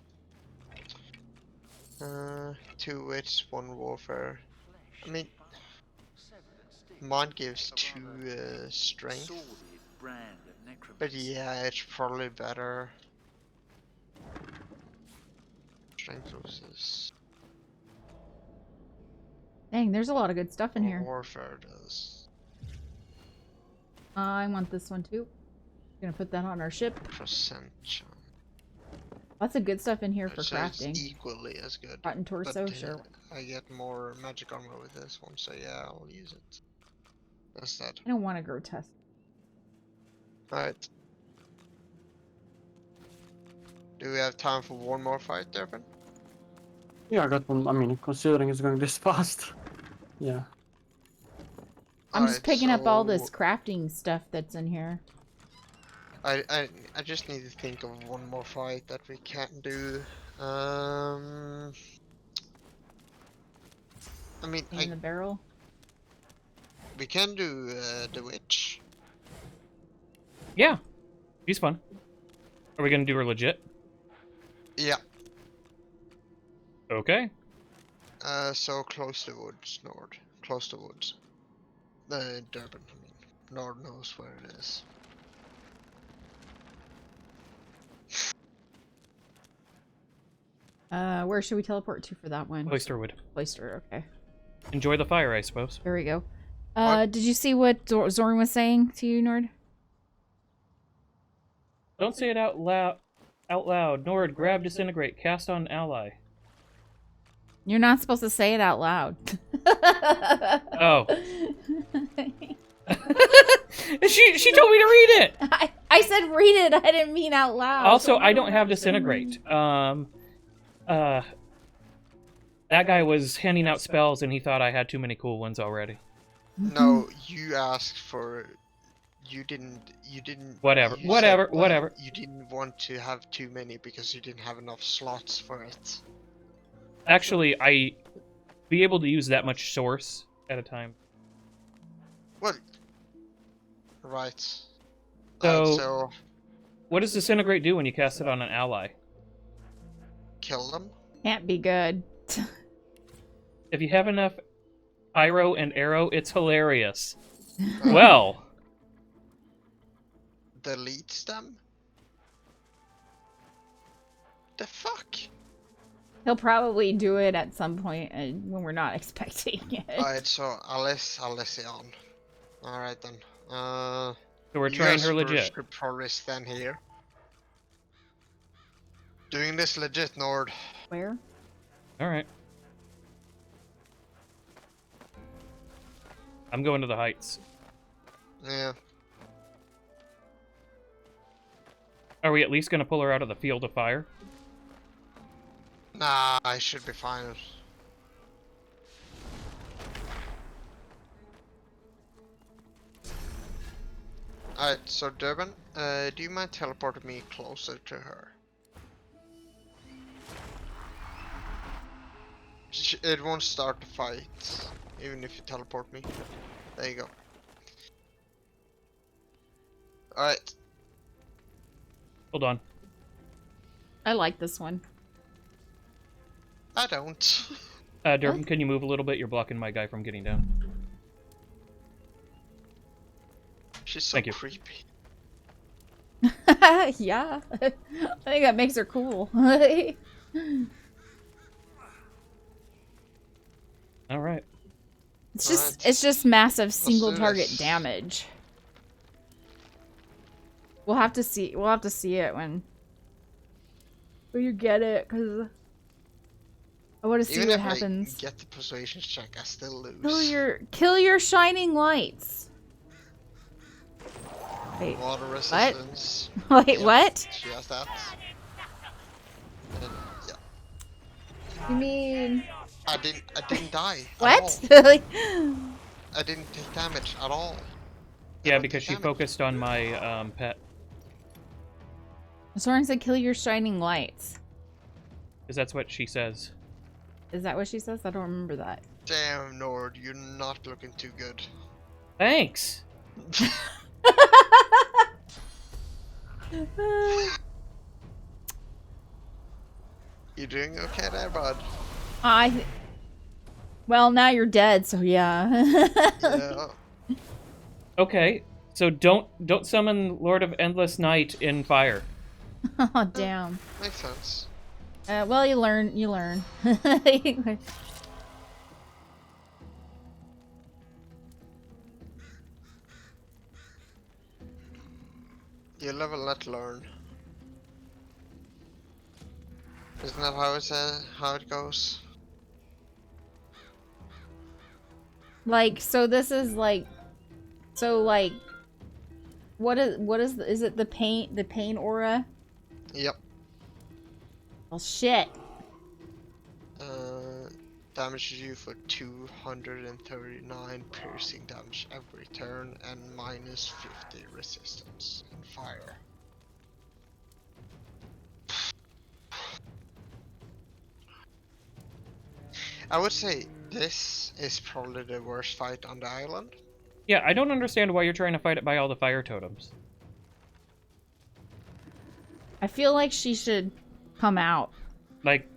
2 wits, 1 warfare. I mean, mine gives 2 strength. But yeah, it's probably better. Strength versus Dang, there's a lot of good stuff in here. warfare does. I want this one too. Gonna put that on our ship. Percent chance. Lots of good stuff in here for So crafting. it's equally as good. Rotten torso, but, sure. I get more magic armor with this one, so yeah, I'll use it. That's that. I don't want to grotesque. Alright. Do we have time for one more fight, Durban? Yeah, I got one. I mean, considering it's going this fast. Yeah. I'm just picking up all so this crafting stuff that's in here. I just need to think of one more fight that we can do. I mean, In the barrel. we can do the witch. Yeah, she's fun. Are we gonna do her legit? Yeah. Okay. So close to woods, Nord. Close to woods. Durban, I mean. Nord knows where it is. Where should we teleport to for that one? Oysterwood. Oyster, okay. Enjoy the fire, I suppose. There we go. What? Did you see what Zorn was saying to you, Nord? Don't say it out loud. Nord, grab, disintegrate, cast on ally. You're not supposed to say it out loud. Oh. she told me to read it. I said read it. I didn't mean out loud. Also, I don't have disintegrate. That guy was handing out spells and he thought I had too many cool ones already. No, you asked for. You didn't. Whatever. You Whatever. You didn't want to have too many because you didn't have enough slots for it. Actually, I be able to use that much source at a time. Well, right. So what does disintegrate do when you cast it on an ally? Kill them. Can't be good. If you have enough pyro and arrow, it's hilarious. Well, deletes them? The fuck? He'll probably do it at some point when we're not expecting it. Alright, so Alession. Alright then. So we're You trying guys her legit. should probably stand here. Doing this legit, Nord. Where? Alright. I'm going to the heights. Yeah. Are we at least going to pull her out of the field of fire? Nah, I should be fine. Alright, so Durban, do you mind teleporting me closer to her? It won't start the fight, even if you teleport me. There you go. Alright. Hold on. I like this one. I don't. Durban, can you move a little bit? You're blocking my guy from getting down. She's so Thank you. creepy. Yeah. I think that makes her cool. Alright. It's just massive single do target this. damage. We'll have to see it when you get it, cause I want to see Even what if happens. I get the persuasion check, I still lose. Kill your shining lights. Wait, Water resistance. Wait, Yep, what? She has that. And, yeah. You mean I didn't die. At what? all. I didn't take damage at all. Yeah, because she focused on my pet. Soren said, "Kill your shining lights." Because that's what she says. Is that what she says? I don't remember that. Damn, Nord, you're not looking too good. Thanks! You doing okay there, bud? Well, now you're dead, so yeah. Yeah. Okay, so don't summon Lord of Endless Night in fire. Oh, damn. Makes sense. Well, you learn. You live and let learn. Isn't that how it goes? Like, so this is like, what is it the pain aura? Yep. Well, shit. Damages you for 239 piercing damage every turn and minus 50 resistance in fire. I would say this is probably the worst fight on the island. Yeah, I don't understand why you're trying to fight it by all the fire totems. I feel like she should come out. Like,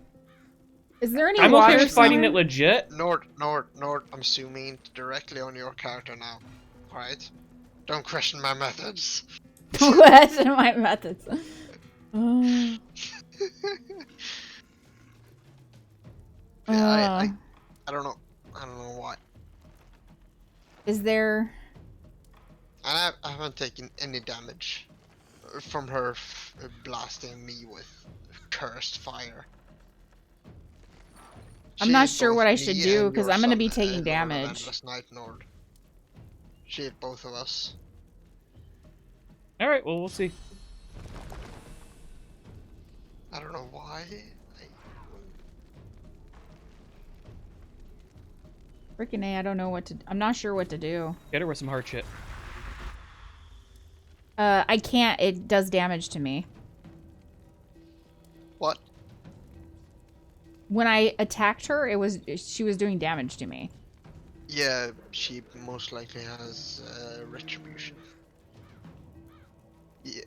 is there any I'm water okay with fighting somewhere? it legit. Nord, I'm zooming directly on your character now. Alright? Don't question my methods. Question my methods. Yeah, I don't know. I don't know why. Is there? And I haven't taken any damage from her blasting me with cursed fire. I'm not sure what I should do because I'm gonna be taking damage. Last night, Nord. She hit both of us. All right, well, we'll see. I don't know why. Freaking A, I don't know what to. I'm not sure what to do. Get her with some hard shit. I can't. It does damage to me. What? When I attacked her, she was doing damage to me. Yeah, she most likely has retribution. Yeah,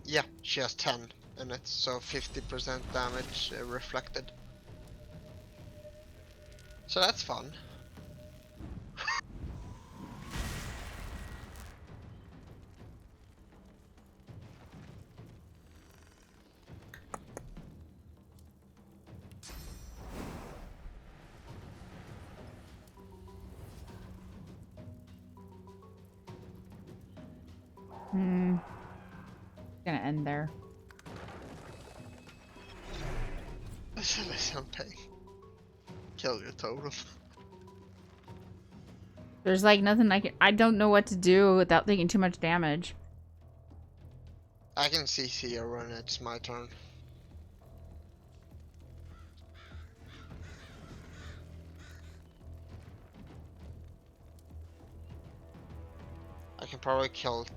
yeah, she has 10 in it, so 50% damage reflected. So that's fun. Gonna end there. This is something. Kill your totem. There's like nothing I don't know what to do without taking too much damage. I can CC her when it's my turn. I can probably kill.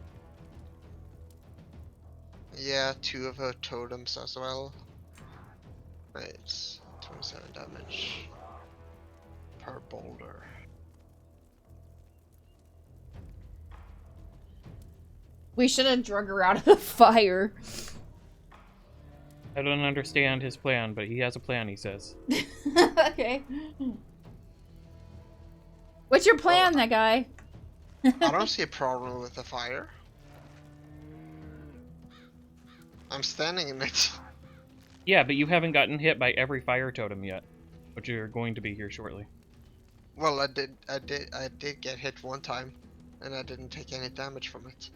Yeah, 2 of her totems as well. It's 27 damage per boulder. We should have drug her out of the fire. I don't understand his plan, but he has a plan, he says. Okay. What's your plan, that guy? I don't see a problem with the fire. I'm standing in it. Yeah, but you haven't gotten hit by every fire totem yet, but you're going to be here shortly. Well, I did get hit one time, and I didn't take any damage from it.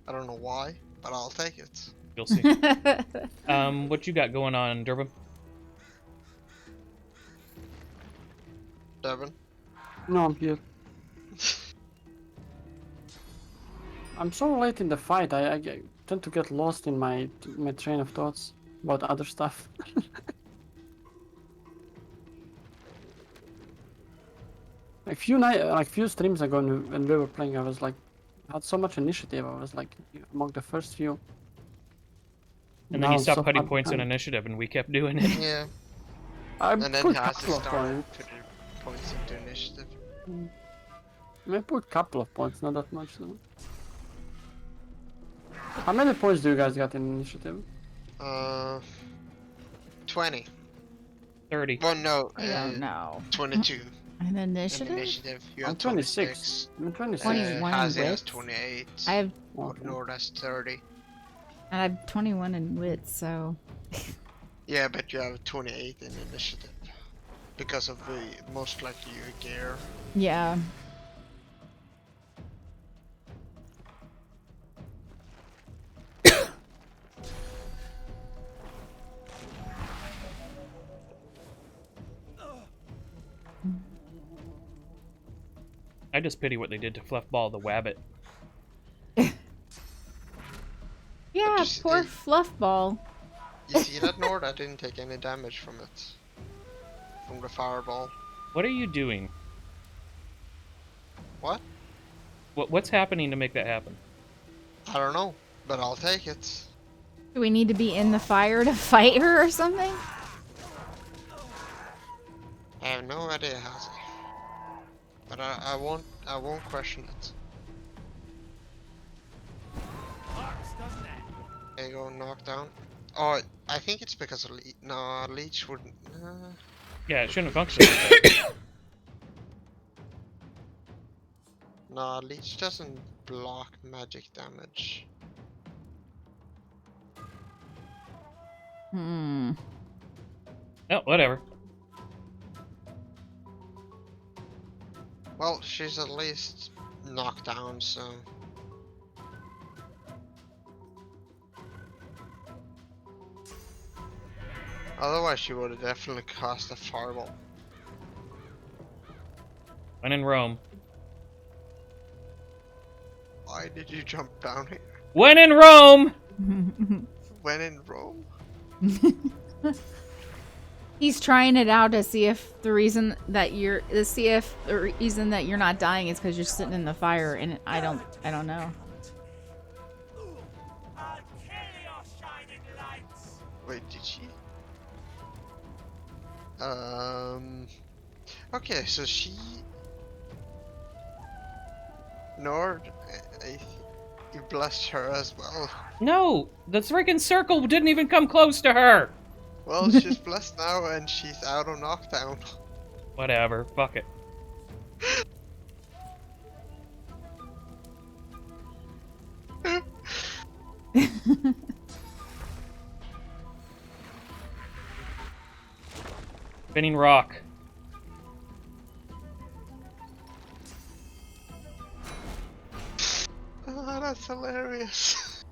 I don't know why, but I'll take it. You'll see. What you got going on, Durbin? Devin? No, I'm here. I'm so late in the fight. I tend to get lost in my train of thoughts about other stuff. A few streams ago when we were playing, I was like, had so much initiative. I was like among the first few. And then you Now stopped so putting far points in behind. initiative, and we kept doing it. Yeah. I And then put Hazi couple of started points. putting points into initiative. I put couple of points, not that much though. How many points do you guys got in initiative? 20. 30. Well, no, I don't know. 22. An In initiative? initiative, you I'm have 26. 26. I'm 26. 21 in Hazi has wits. 28. I have Okay. Nord has 30. and I have 21 in wits, so Yeah, but you have 28 in initiative. Because of the, most likely your gear. yeah. I just pity what they did to Fluffball the Wabbit. Yeah, just- poor it- Fluffball. You see that, Nord? I didn't take any damage from it. From the fireball. What are you doing? What? What's happening to make that happen? I don't know, but I'll take it. Do we need to be in the fire to fight her or something? I have no idea, Hazi. But I won't question it. There you go, knockdown. Oh, I think it's because of no, Leech wouldn't. Yeah, it shouldn't function like that. No, Leech doesn't block magic damage. Hmm. Oh, whatever. Well, she's at least knocked down, so. Otherwise, she would have definitely cast a fireball. When in Rome. Why did you jump down here? When in Rome! When in Rome? He's trying it out to see if the reason that you're not dying is because you're sitting in the fire, and I don't know. Wait, did she? Okay, so she. Nord, you blessed her as well. No! The freaking circle didn't even come close to her! Well, she's blessed now and she's out of knockdown. Whatever, fuck it. Spinning rock. Oh, that's hilarious.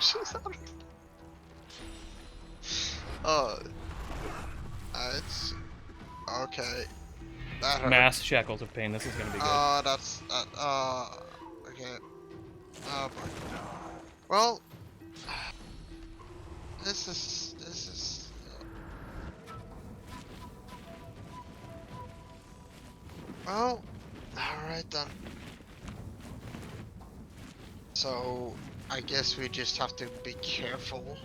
She's out. Oh. It's okay. That hurt. Mass shackles of pain. This is gonna be good. That's okay. Oh boy. Well, this is. Well, all right then. So I guess we just have to be careful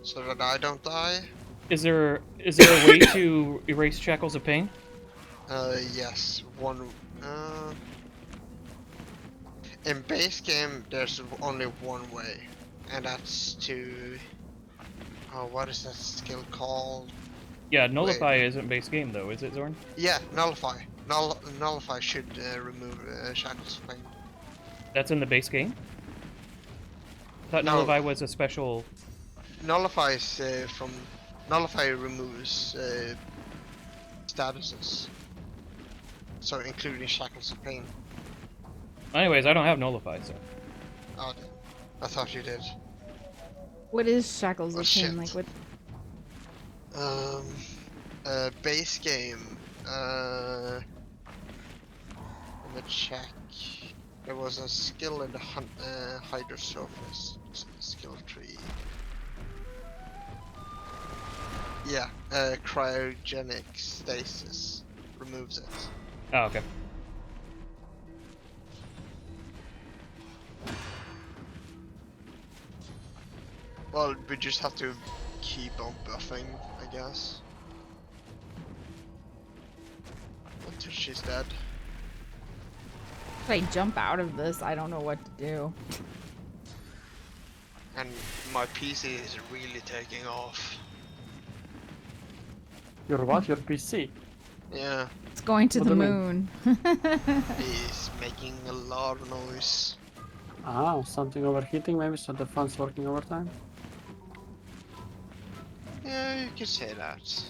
so that I don't die. Is there a way to erase shackles of pain? Yes. One. In base game, there's only one way, and that's to. Oh, what is that skill called? Yeah, nullify isn't base game though, is it, Zorn? Yeah, nullify. Nullify should remove shackles of pain. That's in the base game? I thought No. nullify was a special. Nullify is from. Nullify removes statuses. So including shackles of pain. Anyways, I don't have nullify, so. Oh, damn. I thought you did. What is shackles of shit. pain? Like what? Base game. Let me check. There was a skill in the hider surface skill tree. Yeah, cryogenic stasis removes it. Oh, okay. Well, we just have to keep on buffing, I guess. Until she's dead. If I jump out of this, I don't know what to do. And my PC is really taking off. Your what? Your PC? Yeah, It's going to What the do you mean? moon. it's making a lot of noise. Ah, something overheating maybe, so the fan's working overtime? Yeah, you could say that.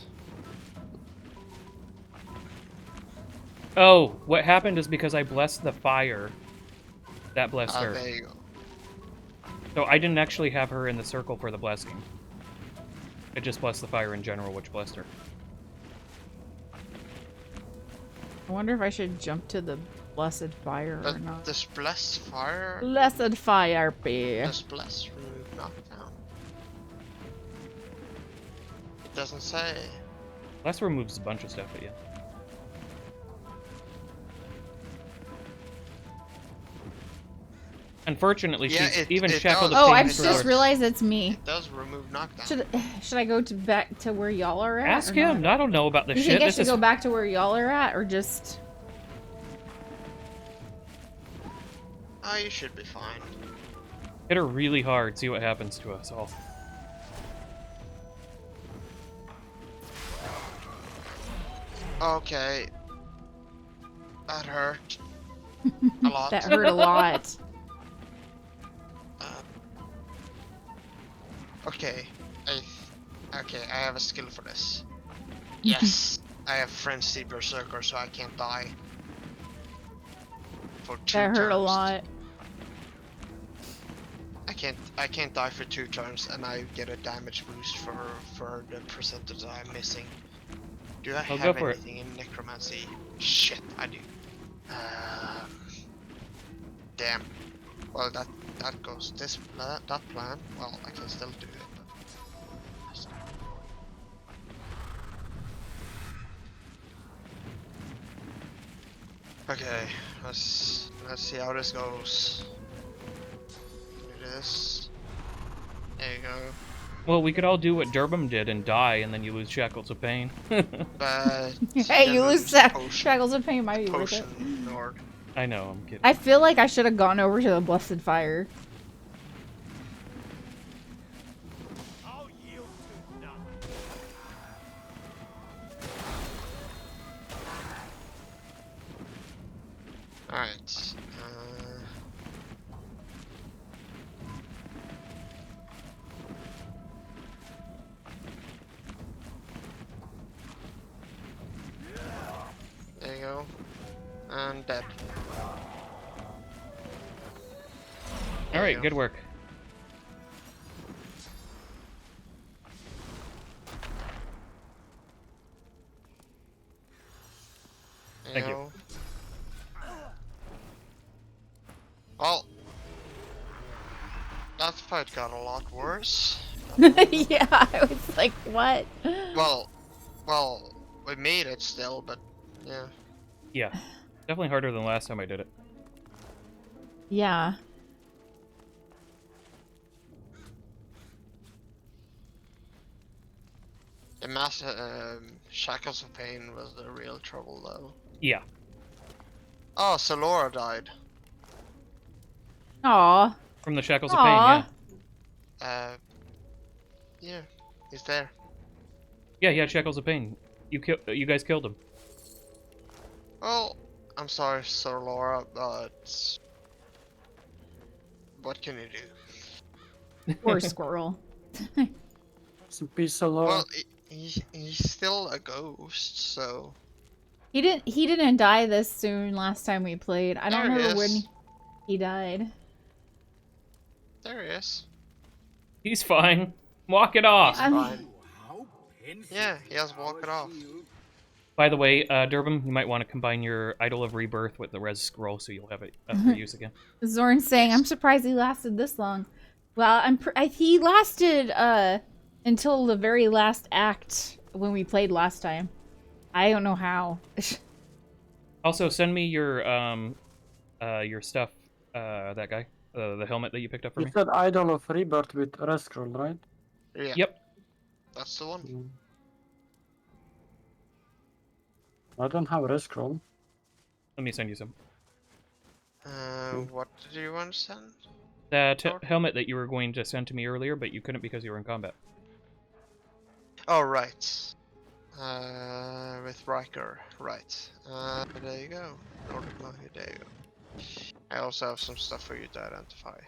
Oh, what happened is because I blessed the fire. That blessed her. There you go. So I didn't actually have her in the circle for the blessing. It just blessed the fire in general, which blessed her. I wonder if I should jump to the blessed fire or But not. does blessed fire? Blessed fire, be. Does blessed remove knockdown? It doesn't say. Bless removes a bunch of stuff, but yeah. Unfortunately, Yeah, she's it- even it shackled does. of Oh, pain I for just her. realized it's me. It does remove knockdown. Should I go back to where y'all are at? Ask or him. not? I don't know about this You shit. think I This should is go back to where y'all are at, or just? Oh, you should be fine. hit her really hard. See what happens to us all. Okay. That hurt. A lot. That hurt a lot. Okay. Okay, I have a skill for this. Yes. I have Frenzy Berserker, so I can't die. For 2 That hurt a turns. lot. I can't die for 2 turns, and I get a damage boost for the percentage I'm missing. Do I I'll have go for it. anything in Necromancy? Shit, I do. Damn. Well, that goes that plan. Well, I can still do it. But... Okay, let's see how this goes. Do this. There you go. Well, we could all do what Durbin did and die, and then you lose shackles of pain. But Hey, you lose potion, shackles of pain. Might be worth it. potion Nord. I know, I'm kidding. I feel like I should have gone over to the blessed fire. Alright. There you go. And dead. All right, good work. Thank you. know. Well, that fight got a lot worse. Yeah, I was like, what? Well, we made it still, but yeah. Yeah. Definitely harder than last time I did it. Yeah. The Shackles of Pain was the real trouble, though. Yeah. Oh, so Laura died. Aw. From the Shackles of Pain, yeah. Uh, yeah, he's there. Yeah, he had Shackles of Pain. You guys killed him. Well, I'm sorry, Sir Laura, but what can you do? Poor squirrel. Some peace, Laura. Well, he's still a ghost, so He didn't die this soon last time we played. I don't there he remember when is. he died. There he is. He's fine. Walk it off. Fine. Yeah, he has walked it off. By the way, Durbin, you might want to combine your Idol of Rebirth with the Res Scroll so you'll have it up for use again. Zorn's saying, I'm surprised he lasted this long. Well, he lasted until the very last act when we played last time. I don't know how. Also, send me your stuff, that guy, the helmet that you picked up for You me. said Idol of Rebirth with Res Scroll, right? Yeah. Yep. That's the one. I don't have Res Scroll. Let me send you some. What did you want to send? That helmet that you were going to send to me earlier, but you couldn't because you were in combat. Oh, right. With Riker, right. There you go. Nordic Monkey, there you go. I also have some stuff for you to identify.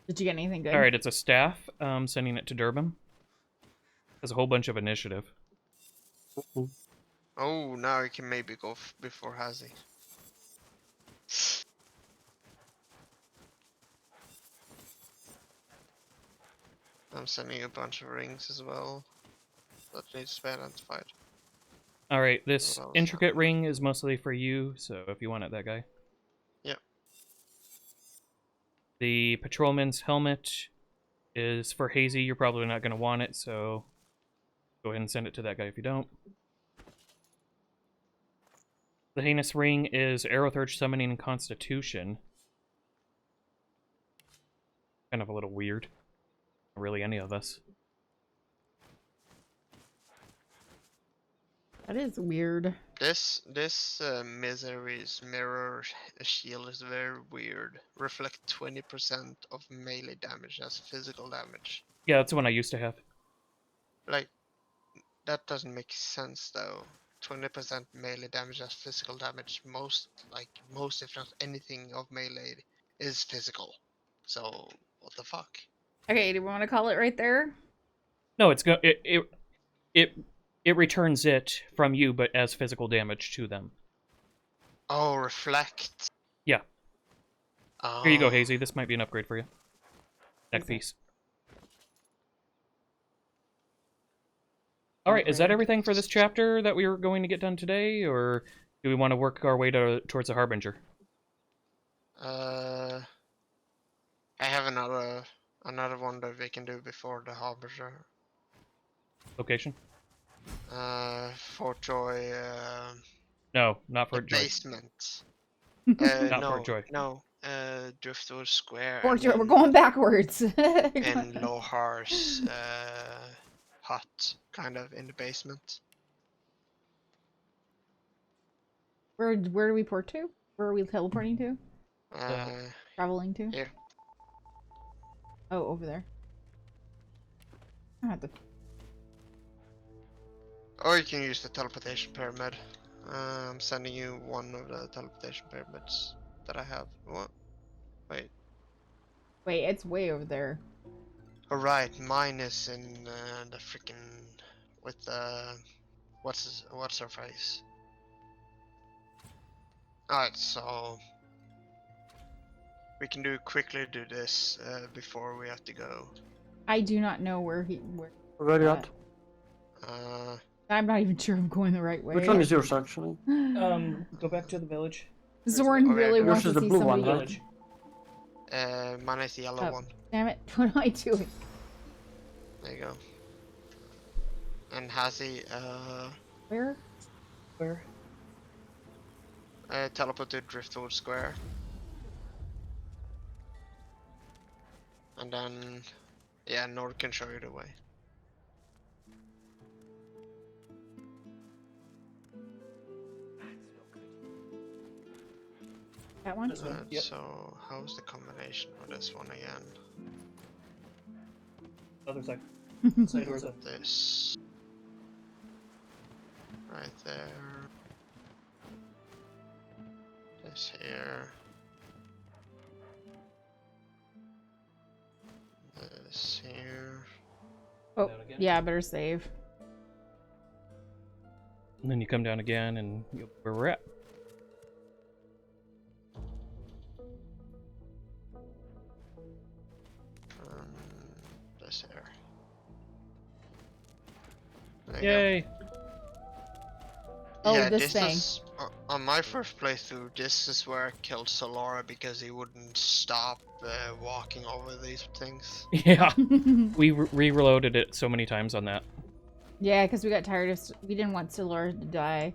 Did you get anything good? Alright, it's a staff. Sending it to Durbin. There's a whole bunch of initiative. Oh, now you can maybe go before Hazy. I'm sending you a bunch of rings as well. That needs to be identified. Alright, this What else? intricate ring is mostly for you, so if you want it, that guy. Yep. The patrolman's helmet is for Hazy. You're probably not going to want it, so go ahead and send it to that guy if you don't. The heinous ring is Aerothurge summoning and Constitution. Kind of a little weird. Not really any of us. That is weird. This misery's mirror shield is very weird. Reflect 20% of melee damage as physical damage. Yeah, that's the one I used to have. Like, that doesn't make sense though. 20% melee damage as physical damage. Most if not anything of melee is physical. So what the fuck? Okay, do we want to call it right there? No, it returns it from you, but as physical damage to them. Oh, reflect. Yeah. Oh. Here you go, Hazy. This might be an upgrade for you. Neck piece. Alright, is that everything for this chapter that we were going to get done today, or do we want to work our way towards the Harbinger? I have another one that we can do before the Harbinger. Location? Fort Joy. No, not The Fort Joy. basement. Not No, Fort Joy. no. Driftwood Square. Or and we're going backwards. and Lohar's hut, kind of in the basement. Where do we port to? Where are we teleporting to? Traveling to? Here. Oh, over there. I have to. Or you can use the teleportation pyramid. I'm sending you one of the teleportation pyramids that I have. What? Wait. Wait, it's way over there. Alright, mine is in the freaking with the what's her face. Alright, so We can quickly do this before we have to go. I do not know where Where are you at? I'm not even sure I'm going the right way. Which one is yours, actually? Go back to the village. Zorn Okay, really yours wants is to the see blue one, somebody. right? Mine is the yellow Oh. one. Damn it! What am I doing? There you go. And Hazi, Where? Where? teleport to Driftwood Square. And then, yeah, Nord can show you the way. That one? Yep. So, how's the combination for this one again? Other side. Side doors up. This. Right there. This here. This here. Oh, Down again. yeah, better save. And then you come down again, and you'll where we're at. This here. There you Yay! Oh, yeah, this thing. is on my first playthrough. This is where I killed Solara because he wouldn't stop walking over these things. Yeah, we re-reloaded it so many times on that. Yeah, because we got tired of. We didn't want Solar to die.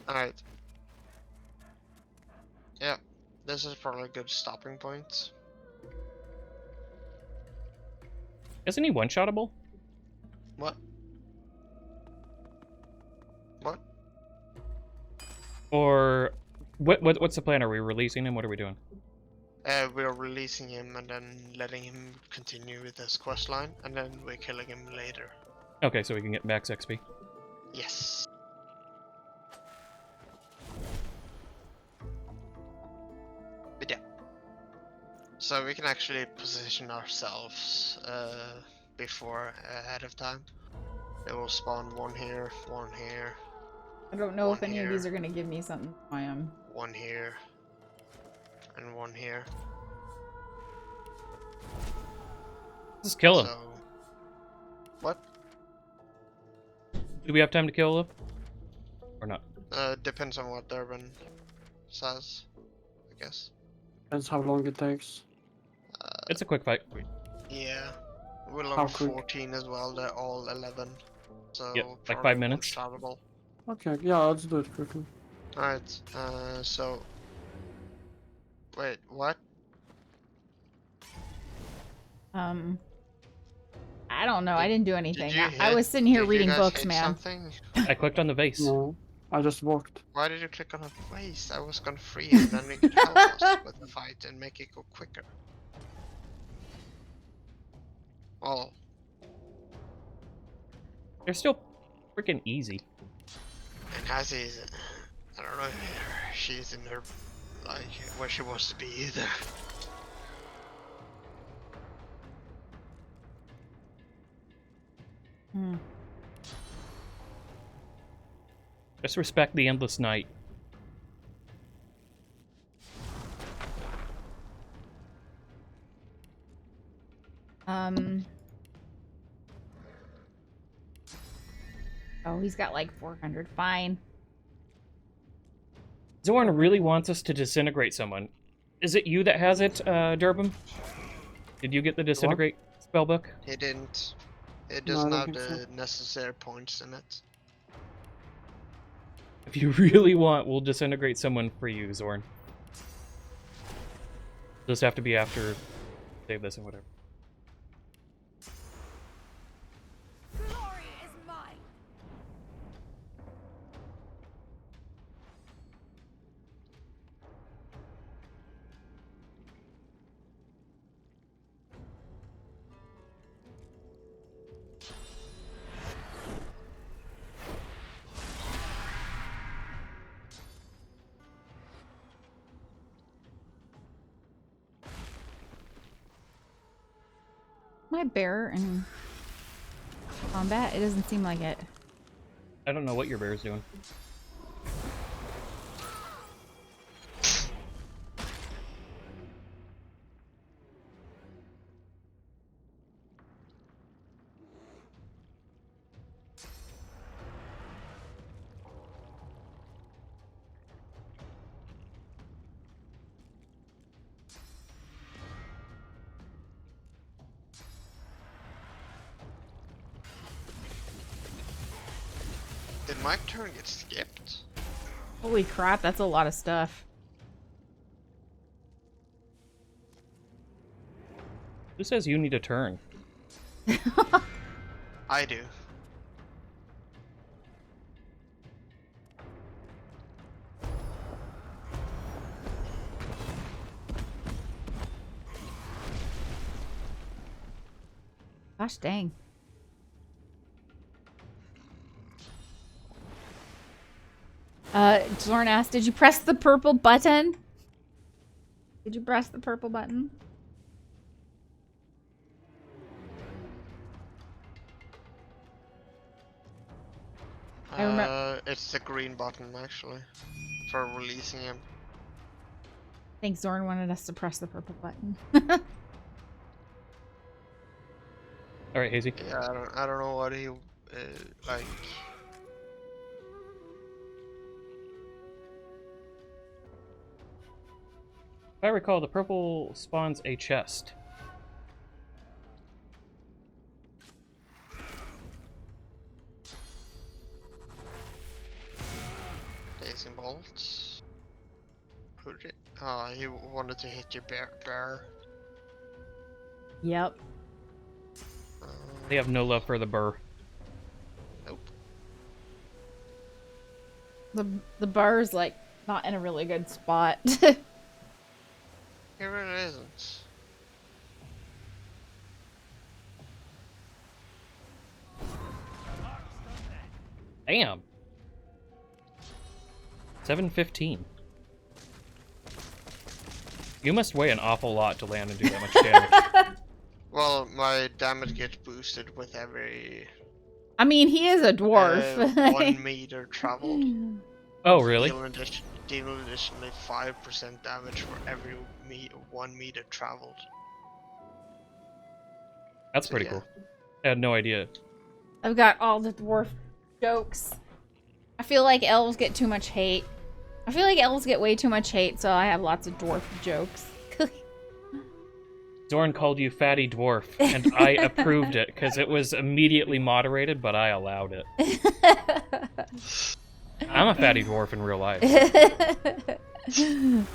All right. Yeah, this is probably a good stopping point. Isn't he one-shottable? What? What? Or what's the plan? Are we releasing him? What are we doing? We're releasing him and then letting him continue with his quest line, and then we're killing him later. Okay, so we can get max XP. Yes. But yeah. So we can actually position ourselves before ahead of time. It will spawn one here, I don't know if One any of here. these are gonna give me something. I am. one here, and one here. Just kill him. So, what? Do we have time to kill him? Or not? Depends on what Durban says, I guess. Depends how long it takes. It's a quick fight. Yeah. We're How level quick? 14 as well, they're all 11. So, Yep, like probably 5 minutes. one-shottable. Okay, yeah, let's do it quickly. Alright, so... Wait, what? I don't know. I didn't do anything. you I was sitting here did you reading guys books, hit man. Something? I clicked on the vase. No, I just walked. Why did you click on a waste? I was gonna free him, then we could help us with the fight and make it go quicker. Oh, They're still freaking easy. and Hazi's, I don't know if she's in her, like, where she wants to be either. Just respect the endless night. Oh, he's got like 400. Fine. Zorn really wants us to disintegrate someone. Is it you that has it, Durbin? Did you get the disintegrate spellbook? He didn't. It No, I doesn't don't have think so. the necessary points in it. If you really want, we'll disintegrate someone for you, Zorn. Just have to be after save this and whatever. Glory is mine. My bear in combat? It doesn't seem like it. I don't know what your bear's doing. my turn get skipped? Holy crap, that's a lot of stuff. Who says you need a turn? I do. Gosh dang. Zorn asked, did you press the purple button? Did you press the purple button? I remember. It's the green button actually for releasing him. I think Zorn wanted us to press the purple button. All right, Hazy. Yeah, I don't know what he like. If I recall, the purple spawns a chest. Blazing bolts. Who did? Oh, he wanted to hit your bear. Yep. They have no love for the burr. Nope. The bar's like not in a really good spot. Here it isn't. Damn. 715. You must weigh an awful lot to land and do that much damage. Well, my damage gets boosted with every I mean, he is a dwarf. 1 meter traveled. Oh, really? Dealing additionally 5% damage for every 1 meter traveled. That's So, pretty yeah. cool. I had no idea. I've got all the dwarf jokes. I feel like elves get too much hate. I feel like elves get way too much hate, so I have lots of dwarf jokes. Zorn called you fatty dwarf, and I approved it because it was immediately moderated, but I allowed it. I'm a fatty dwarf in real life.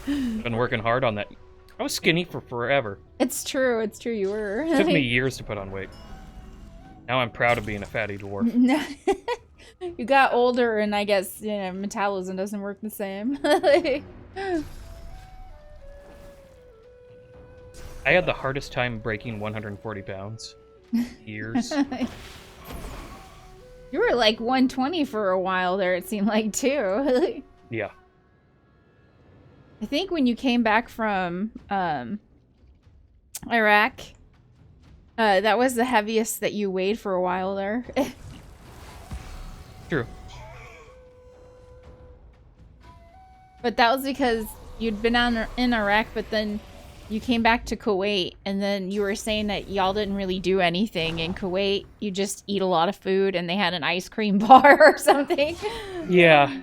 Been working hard on that. I was skinny for forever. It's true, you were. It took me years to put on weight. Now I'm proud of being a fatty dwarf. You got older, and I guess, you know, metabolism doesn't work the same. I had the hardest time breaking 140 pounds. Years. You were like 120 for a while there, it seemed like, too. Yeah. I think when you came back from Iraq, that was the heaviest that you weighed for a while there. True. But that was because you'd been in Iraq, but then you came back to Kuwait, and then you were saying that y'all didn't really do anything in Kuwait. You just eat a lot of food, and they had an ice cream bar or something. Yeah.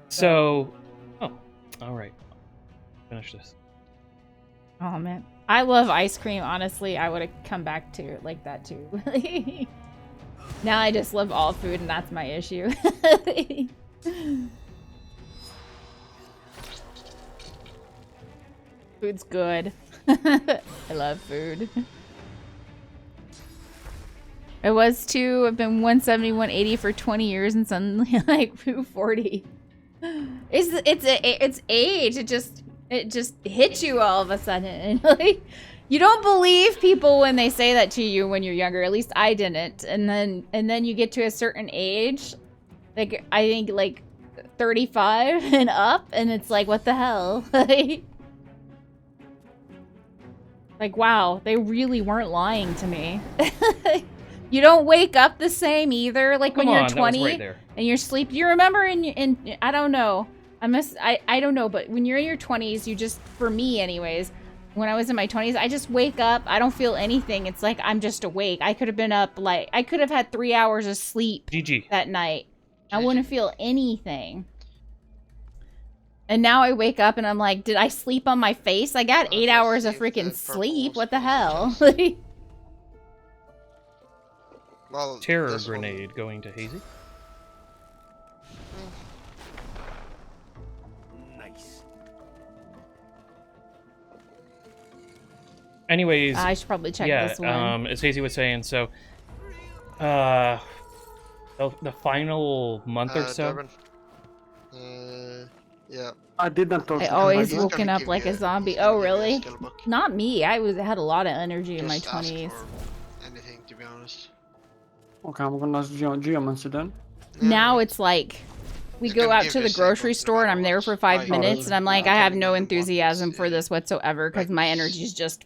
So... Oh, alright. Finish this. Oh, man. I love ice cream, honestly. I would have come back to it like that, too. Now I just love all food, and that's my issue. Food's good. I love food. I was too. I've been 170, 180 for 20 years and suddenly like 240. It's age. It just hits you all of a sudden. Like, you don't believe people when they say that to you when you're younger. At least I didn't. And then you get to a certain age, like I think like 35 and up, and it's like, what the hell? Like, wow, they really weren't lying to me. You don't wake up the same either. Like when you're 20 right there. and you're sleep. You remember in I don't know. I don't know, but when you're in your 20s, you just, for me anyways, when I was in my 20s, I just wake up. I don't feel anything. It's like I'm just awake. I could have been up, like, I could have had 3 hours of sleep GG. that night. I wouldn't feel anything. And now I wake up and I'm like, did I sleep on my face? I got 8 hours of freaking sleep. What the hell? Well, Terror grenade going to Hazy. anyways, I should probably check yeah, this one. as Hazy was saying, so, the final month or so. Durban. Yeah. I didn't talk I to always He's him. gonna woken up give like you a zombie. he's gonna Oh, give you a really? skill book. Not me. Had a lot of energy in my Just ask 20s. for anything, to be honest. Okay, I'm gonna ask Geomancy then. Yeah, Now right. it's like we It's go gonna out give to you the a save grocery book no store and matter I'm there what. for 5 Like, minutes and I'm like, yeah, I have coming no in the enthusiasm box, for this whatsoever because like, my energy's just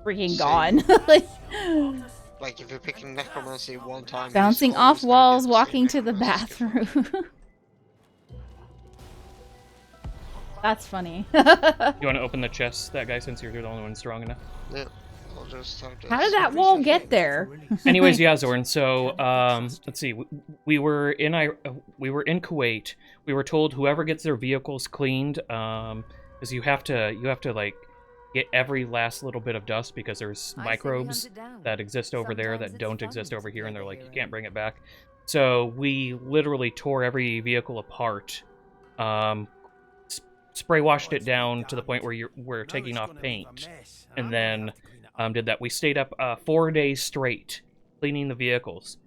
freaking save. gone. Like, Like if you're picking necromancy one time, bouncing he's always off gonna walls, give the same walking to the necromancy skill book. bathroom. That's funny. You want to open the chest, that guy, since you're the only one strong enough? Yeah, I'll just have to. How did that wall get there? Anyways, yeah, Zorn. So, let's see. We were in Kuwait. We were told whoever gets their vehicles cleaned, because you have to like get every last little bit of dust because there's microbes that exist over there that don't exist over here, and they're like you can't bring it back. So we literally tore every vehicle apart. Spray washed it down to the point where we're taking off paint, and then did that. We stayed up 4 days straight cleaning the vehicles,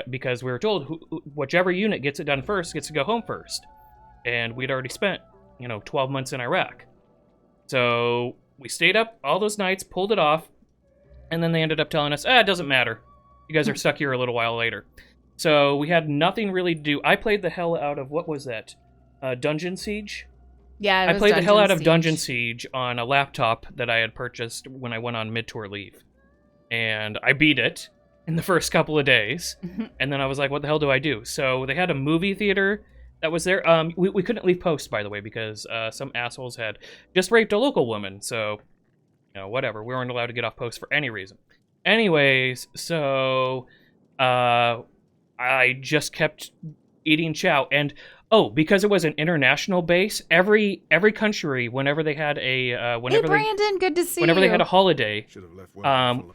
because we were told whichever unit gets it done first gets to go home first, and we'd already spent 12 months in Iraq, so we stayed up all those nights, pulled it off, and then they ended up telling us, it doesn't matter, you guys are stuck here a little while later. So we had nothing really to do. I played the hell out of, what was that, Dungeon Siege? Yeah, I played the hell out of Dungeon Siege on a laptop that I had purchased when I went on mid-tour leave. And I beat it in the first couple of days. And then I was like, what the hell do I do? So they had a movie theater that was there. We couldn't leave post, by the way, because some assholes had just raped a local woman. So, whatever. We weren't allowed to get off post for any reason. Anyways, so I just kept eating chow. And because it was an international base, every country, whenever they had a Hey Brandon, good to see you. whenever they had a holiday,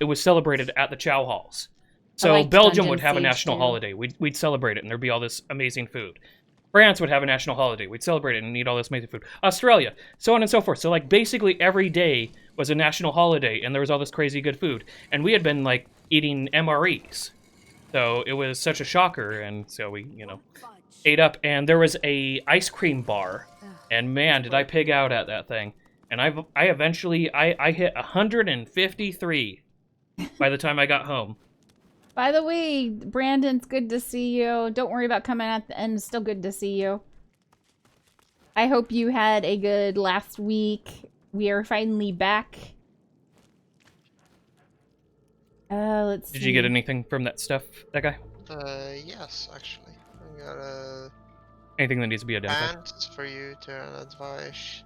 it was celebrated at the chow halls. So liked Belgium Dungeon would have a Siege, national too. holiday. We'd celebrate it, and there'd be all this amazing food. France would have a national holiday. We'd celebrate it and eat all this amazing food. Australia, so on and so forth. So like basically every day was a national holiday, and there was all this crazy good food. And we had been like eating MREs, so it was such a shocker. And so we, ate up, and there was a ice cream bar, and man, did I pig out at that thing. And I eventually hit 153 by the time I got home. By the way, Brandon, it's good to see you. Don't worry about coming at the end. It's still good to see you. I hope you had a good last week. We are finally back. Let's see. Did you get anything from that stuff, that guy? Yes, actually. I got a Anything that needs to be identified? pants for you to advise,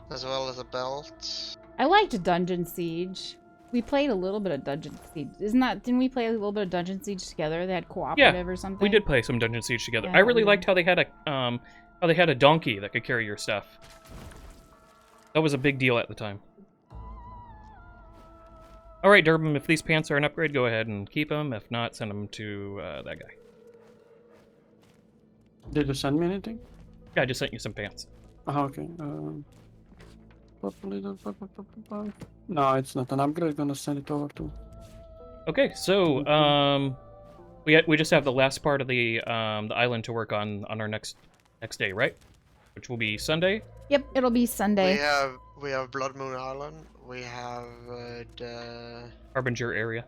as well as a belt. I liked Dungeon Siege. We played a little bit of Dungeon Siege. Didn't we play a little bit of Dungeon Siege together? They had cooperative or something? We did play some Dungeon Siege together. Yeah, I really we- liked how they had a donkey that could carry your stuff. That was a big deal at the time. All right, Durban, if these pants are an upgrade, go ahead and keep them. If not, send them to that guy. Did you send me anything? Yeah, I just sent you some pants. Okay. No, it's not an upgrade. Gonna send it over to. Okay, so we just have the last part of the island to work on our next day, right? Which will be Sunday. Yep, it'll be Sunday. We have Blood Moon Island. We have the Harbinger area.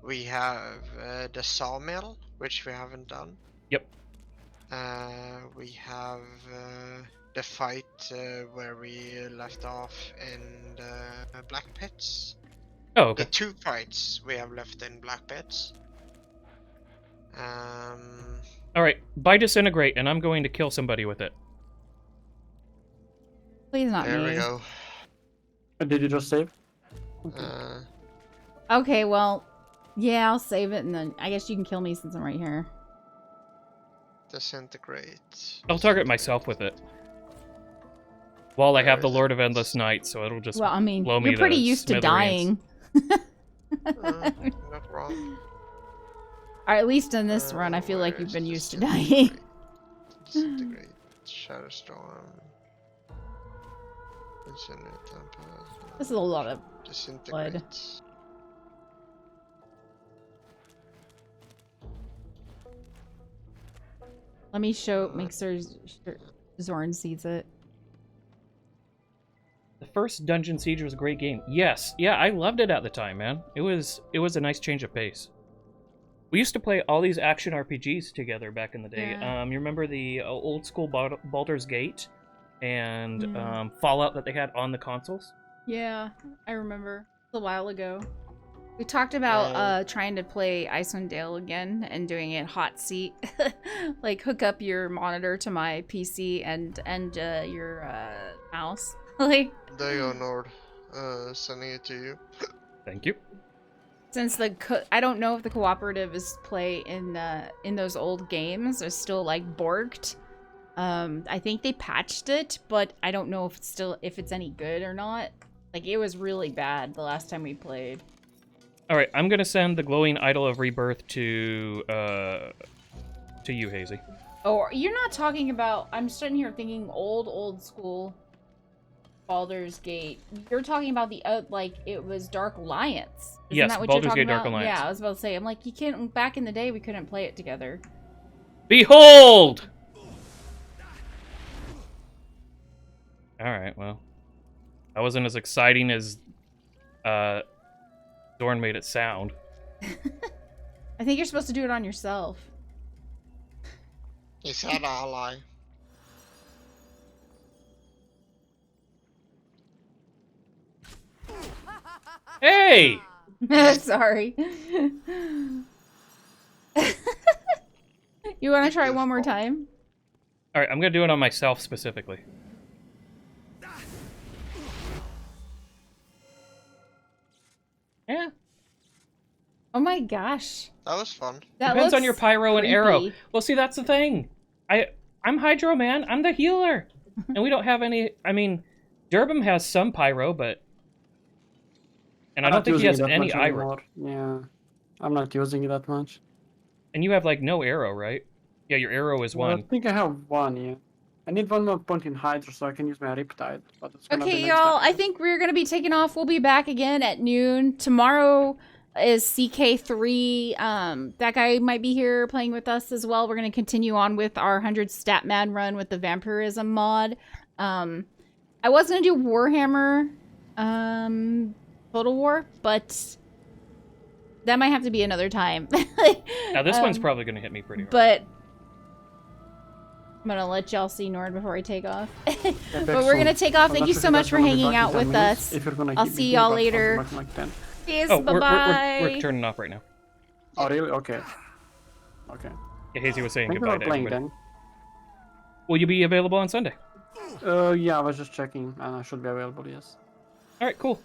we have the sawmill, which we haven't done. Yep. We have the fight where we left off in the Black Pits. Oh, okay. The 2 fights we have left in Black Pits. All right, buy disintegrate, and I'm going to kill somebody with it. Please not There me. we go. Did you just save? Okay, well, yeah, I'll save it, and then I guess you can kill me since I'm right here. Disintegrate. I'll target myself with it. While I have the Lord of Endless Night, so it'll just Well, I mean, blow me you're pretty to used to smithereens. dying. Not wrong. Or at least in this run, I feel like Where you've is been used to dying. Disintegrate. Shadowstorm. Incinerate Tempest. This is a lot of Disintegrate. Let me make sure Zorn sees it. The first Dungeon Siege was a great game. Yes, yeah, I loved it at the time, man. It was a nice change of pace. We used to play all these action RPGs together back in the day. Yeah. You remember the old school Baldur's Gate and Fallout that they had on the consoles? Yeah, I remember. It was a while ago. We talked about trying to play Icewind Dale again and doing it hot seat. Like hook up your monitor to my PC and your mouse. Like There you go, Nord. Sending it to you. Thank you. since I don't know if the cooperative is play in those old games is still like borked. I think they patched it, but I don't know if it's any good or not. Like it was really bad the last time we played. All right, I'm gonna send the glowing idol of rebirth to you, Hazy. Oh, you're not talking about. I'm sitting here thinking old school Baldur's Gate. You're talking about the like it was Dark Alliance. Isn't Yes, that what Baldur's you're talking Gate Dark about? Alliance. Yeah, I was about to say. I'm like, you can't. Back in the day, we couldn't play it together. Behold! Alright, well. That wasn't as exciting as Dorn made it sound. I think you're supposed to do it on yourself. He said ally. Hey! Sorry. You want to try one more time? Alright, I'm gonna do it on myself specifically. Yeah. Oh my gosh. That was fun. That Depends on looks your pyro and arrow. creepy. Well, see, that's the thing. I'm Hydro Man. I'm the healer. And we don't have any... I mean, Durbin has some pyro, but... And I don't think he has any iron. Yeah. I'm not using it that much. And you have, like, no arrow, right? Yeah, your arrow is Well, one. I think I have one, yeah. I need one more point in Hydra so I can use my Riptide. But it's gonna be Okay, next y'all, time. I think we're going to be taking off. We'll be back again at noon. Tomorrow is CK3. That guy might be here playing with us as well. We're going to continue on with our 100 Statman run with the Vampirism mod. I was going to do Warhammer Total War, but that might have to be another time. Now, this one's probably going to hit me pretty hard. But I'm going to let y'all see Nord before I take off. But we're going to take off. Thank you so much for hanging out with us. I'll see y'all later. Peace, Oh, bye-bye. we're turning off right now. Oh, really? Okay. Okay. Yeah, Hazy was saying Thank you goodbye for to playing everybody. then. Will you be available on Sunday? Yeah, I was just checking, and I should be available, yes. Alright, cool.